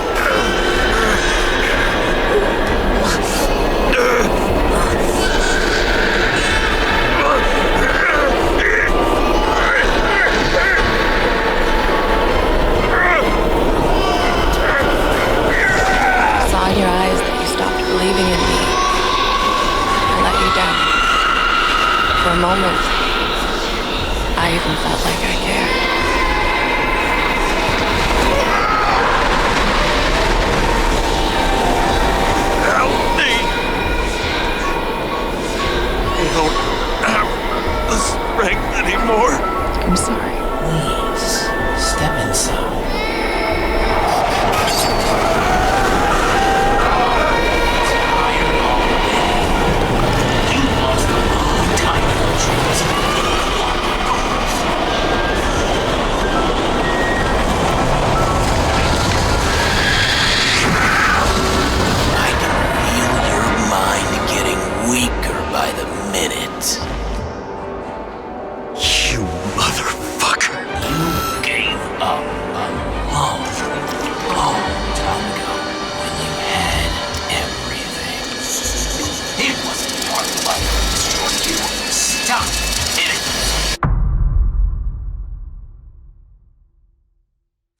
S2: I saw in your eyes that you stopped believing in me. I let you down. For a moment, I even felt like I cared.
S4: Help me! I don't have the strength anymore.
S2: I'm sorry.
S7: Please, step inside. Tired already? You lost a long time ago, Trees.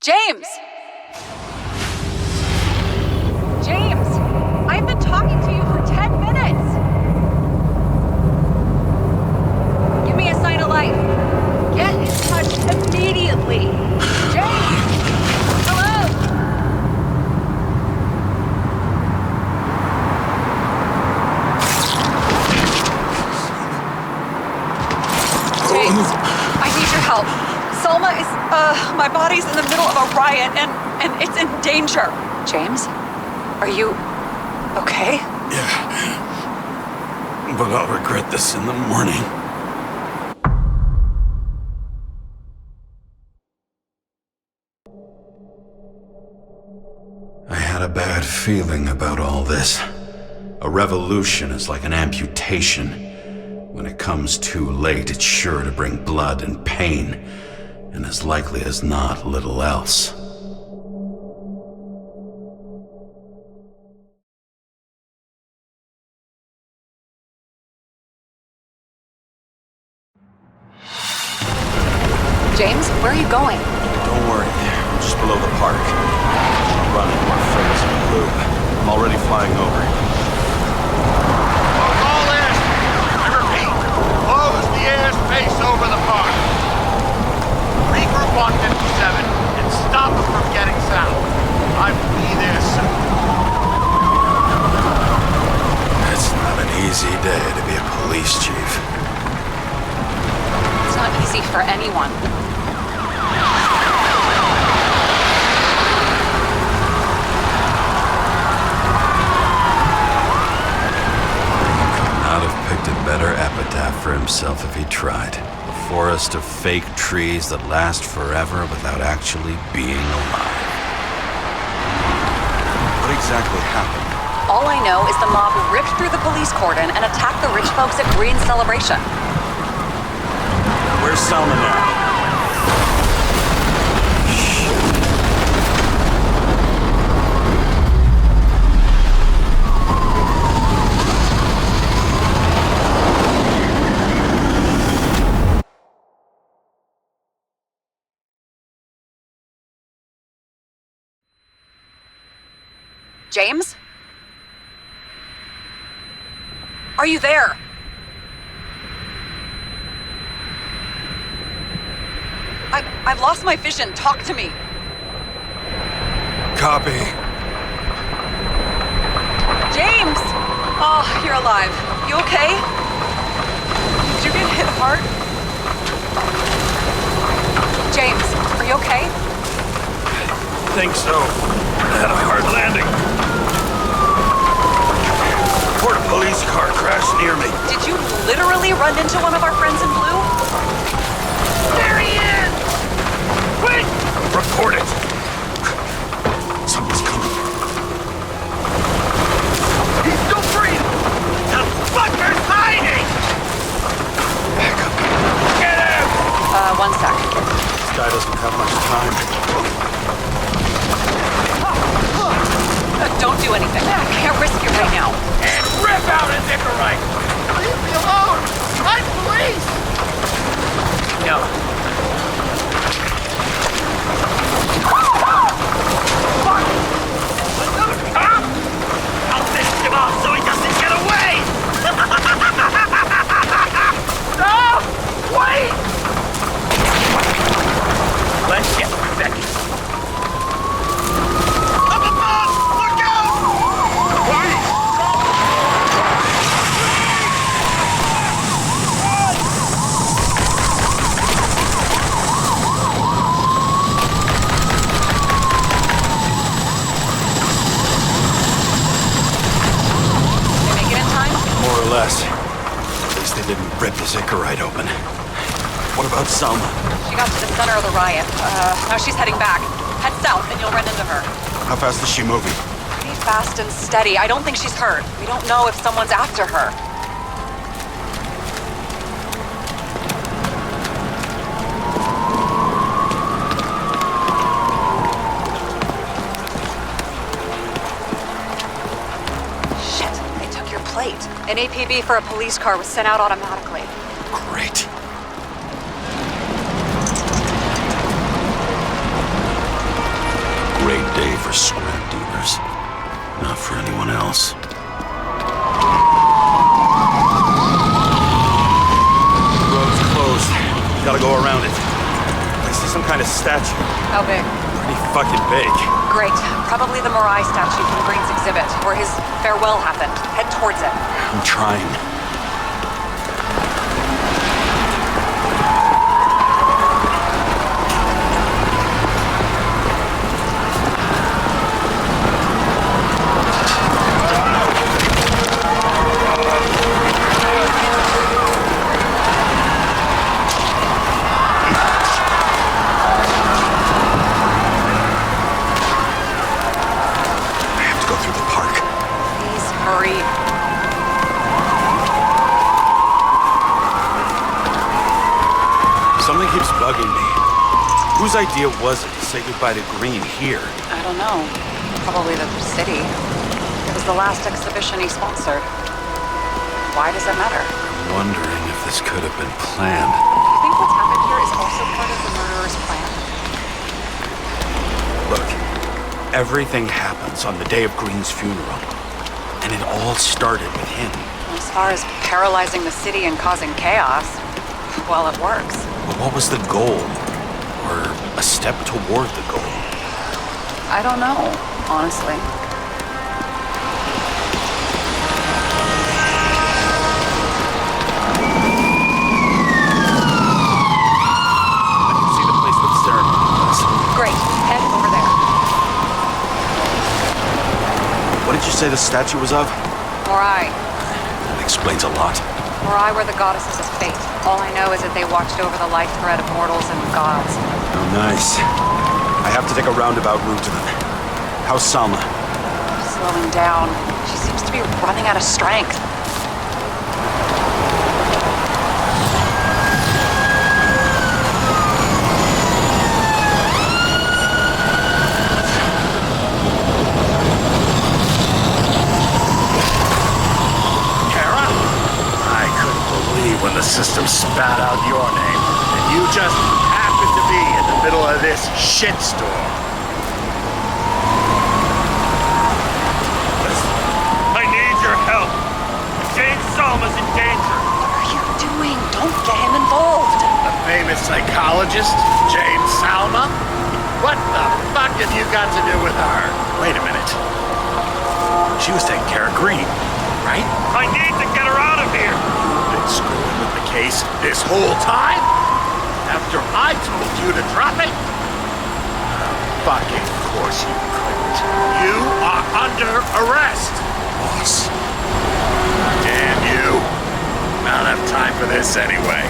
S5: James! James! I've been talking to you for 10 minutes! Give me a sign of life. Get in touch immediately. James! Hello? James, I need your help. Selma is, my body's in the middle of a riot and it's in danger. James, are you okay?
S3: Yeah. But I'll regret this in the morning. I had a bad feeling about all this. A revolution is like an amputation. When it comes too late, it's sure to bring blood and pain, and as likely as not, little else.
S5: James, where are you going?
S3: Don't worry, I'm just below the park. I'll run into our friends in the loop. I'm already flying over.
S4: All airspace, I repeat, close the airspace over the park. Regroup on 57 and stop them from getting south. I will be there soon.
S3: It's not an easy day to be a police chief.
S5: It's not easy for anyone.
S3: Picked a better epitaph for himself if he tried. A forest of fake trees that last forever without actually being alive. What exactly happened?
S5: All I know is the mob ripped through the police cordon and attacked the rich folks at Green Celebration.
S3: Where's Selma now?
S5: James? Are you there? I've lost my vision. Talk to me.
S3: Copy.
S5: James! Oh, you're alive. You okay? Did you get hit hard? James, are you okay?
S3: I think so. I had a hard landing. Port police car crashed near me.
S5: Did you literally run into one of our friends in blue?
S4: There he is! Quick!
S3: Report it. Someone's coming.
S4: He's still breathing! The fucker's hiding!
S3: Back up.
S4: Get him!
S5: One sec.
S3: This guy doesn't have much time.
S5: Don't do anything. I can't risk you right now.
S4: And rip out his Icarite! Leave me alone! I'm police! No. Fuck! Another cop? I'll finish him off so he doesn't get away! No! Wait! Let's get Becky. Up above! Look out! Wait!
S5: Did they make it in time?
S3: More or less. At least they didn't rip his Icarite open. What about Selma?
S5: She got to the center of the riot. Now she's heading back. Head south and you'll run into her.
S3: How fast is she moving?
S5: Pretty fast and steady. I don't think she's hurt. We don't know if someone's after her. Shit, they took your plate. An APB for a police car was sent out automatically.
S3: Great. grave for scrap dealers. Not for anyone else. The road's closed. Gotta go around it. I see some kind of statue.
S5: How big?
S3: Pretty fucking big.
S5: Great. Probably the Morai statue from Green's exhibit, where his farewell happened. Head towards it.
S3: I'm trying. Bugging me. Whose idea was it to say goodbye to Green here?
S5: I don't know. Probably the city. It was the last exhibition he sponsored. Why does it matter?
S3: I'm wondering if this could have been planned.
S5: Do you think what's happened here is also part of the murderer's plan?
S3: Look, everything happens on the day of Green's funeral. And it all started with him.
S5: As far as paralyzing the city and causing chaos, well, it works.
S3: But what was the goal? Or a step toward the goal?
S5: I don't know, honestly.
S3: I can see the place where the ceremony was.
S5: Great. Head over there.
S3: What did you say the statue was of?
S5: Morai.
S3: That explains a lot.
S5: Morai were the goddesses of fate. All I know is that they watched over the life thread of mortals and gods.
S3: Oh, nice. I have to take a roundabout route to them. How's Salma?
S5: Slowing down. She seems to be running out of strength.
S4: When the system spat out your name, and you just happened to be in the middle of this shitstorm. I need your help. James Salma's in danger.
S5: What are you doing? Don't get him involved.
S4: The famous psychologist, James Salma? What the fuck have you got to do with her? Wait a minute. She was taking care of Green, right? I need to get her out of here. Screwing with the case this whole time? After I told you to drop it? Fucking course you couldn't. You are under arrest!
S3: Boss.
S4: Damn you. Not enough time for this anyway.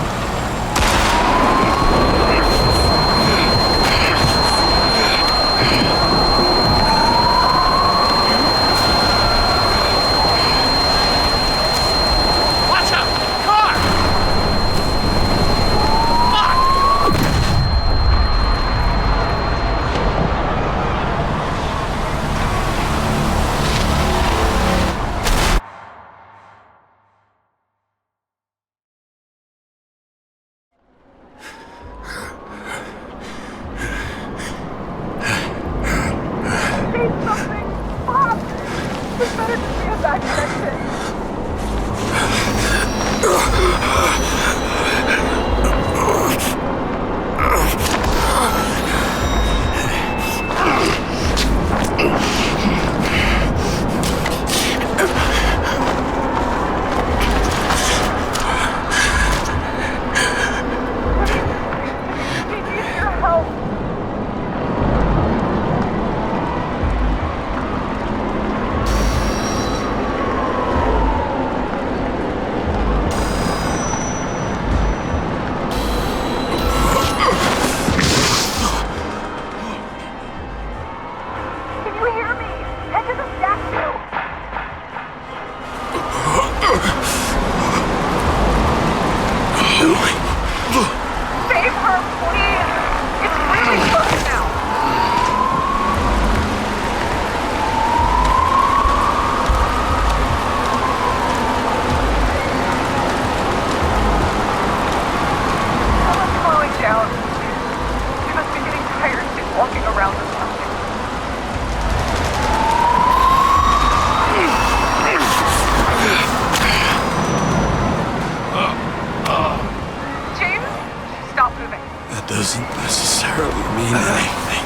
S3: sure we mean anything.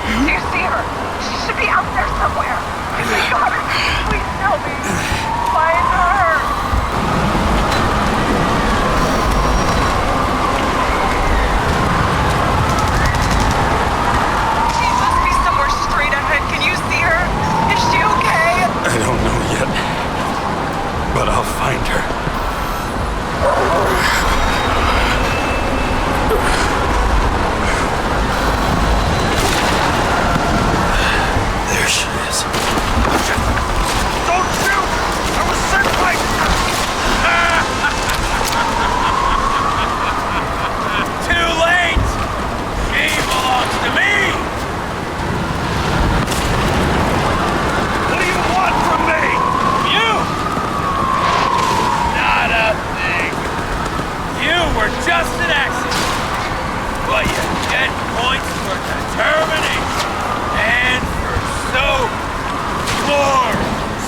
S10: Do you see her? She should be out there somewhere. We got her. Please help me. Find her. She must be somewhere straight ahead. Can you see her? Is she okay?
S3: I don't know yet, but I'll find her. There she is.
S4: Don't shoot! I was sent by...
S7: Too late! She belongs to me!
S4: What do you want from me?
S7: You! Not a thing. You were just an accident. But you get points for determination and for so more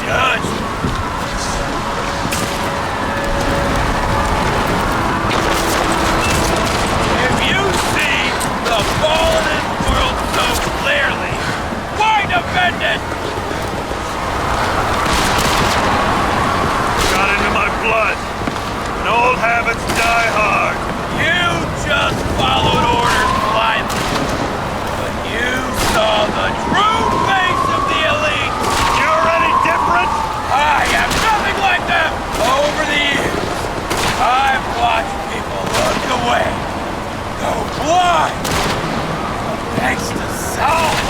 S7: judgment. If you see the fallen world so clearly, why defend it?
S4: Got into my blood. And old habits die hard.
S7: You just followed orders blindly. But you saw the true face of the elite.
S4: You're any different?
S7: I am nothing like them. Over the years, I've watched people look away, go blind. But thanks to solid,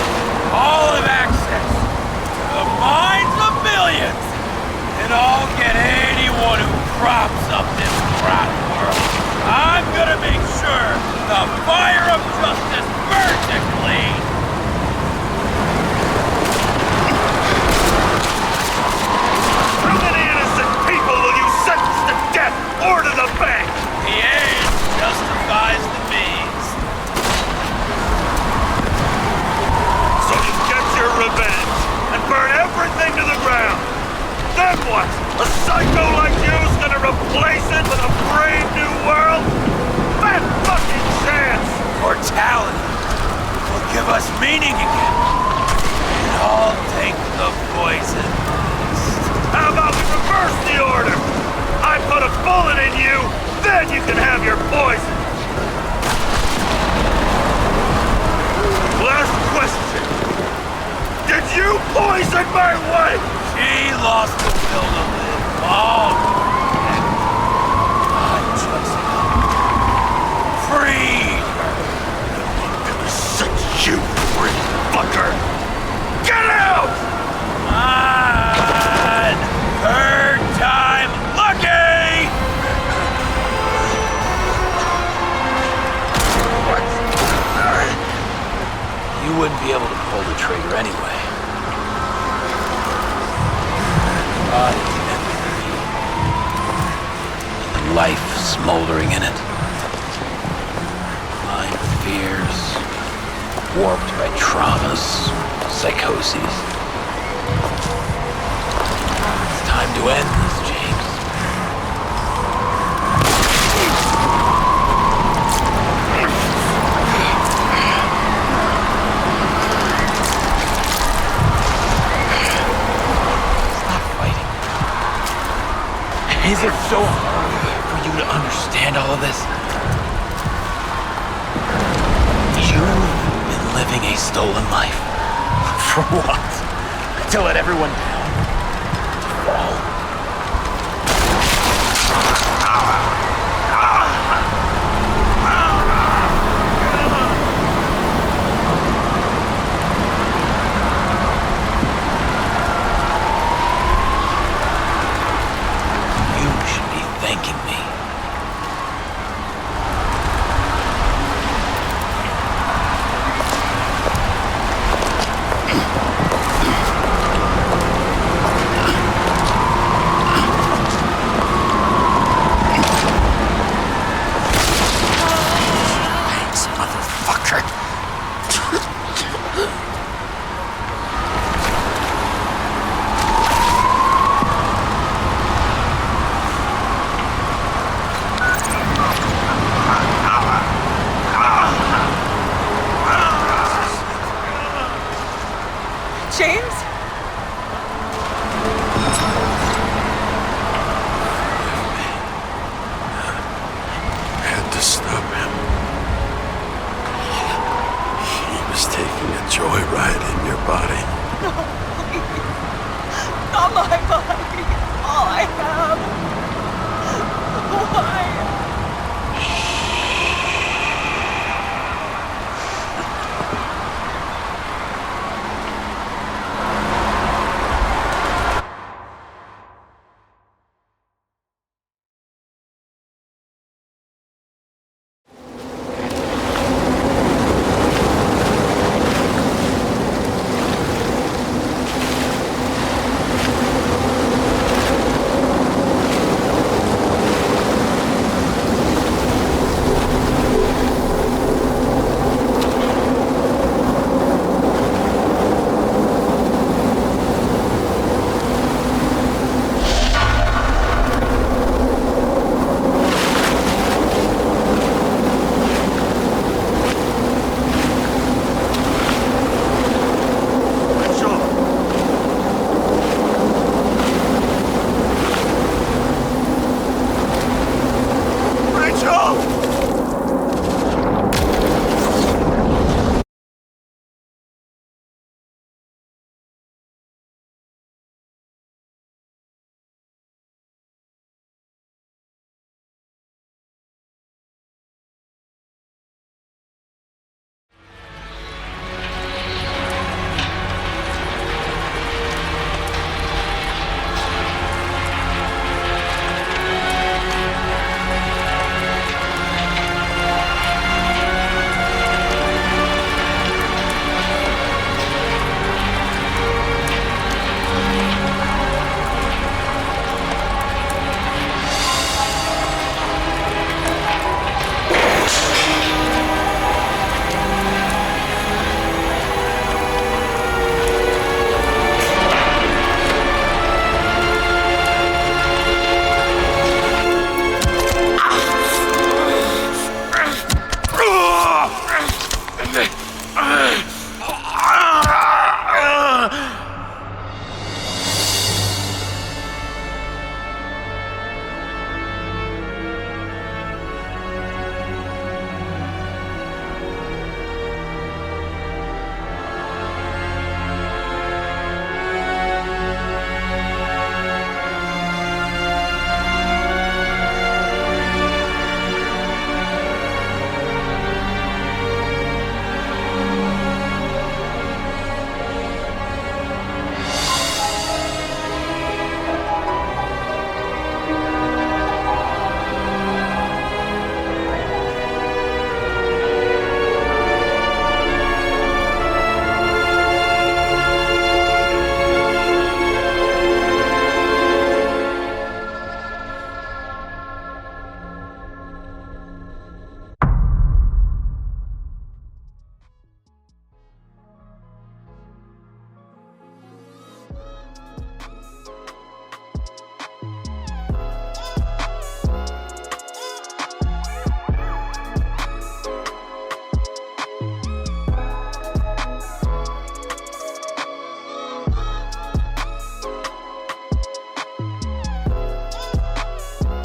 S7: all of access to the minds of millions, and I'll get anyone who props up this rotten world. I'm gonna make sure the fire of justice burns it clean.
S4: How many innocent people will you sentence to death or to the bank?
S7: The end justifies the means.
S4: So you get your revenge and burn everything to the ground. Then what? A psycho like you's gonna replace it with a brave new world? That fucking chance!
S7: Mortality will give us meaning again. And I'll take the poison.
S4: How about we reverse the order? I put a bullet in you, then you can have your poison. Last question. Did you poison my wife?
S7: She lost the will to live long ago. I just freed her.
S4: Set you free, fucker! Get out!
S7: On third time lucky!
S11: You wouldn't be able to pull the trigger anyway. Body's empty. And life smoldering in it. Blind fears, warped by traumas, psychoses. It's time to end this, James. Is it so hard for you to understand all of this? You've been living a stolen life. For what? To let everyone down? To fall? Thanking me.
S10: James?
S3: I had to stop him. He was taking a joyride in your body.
S10: No, please. Not my body. All I have. Why?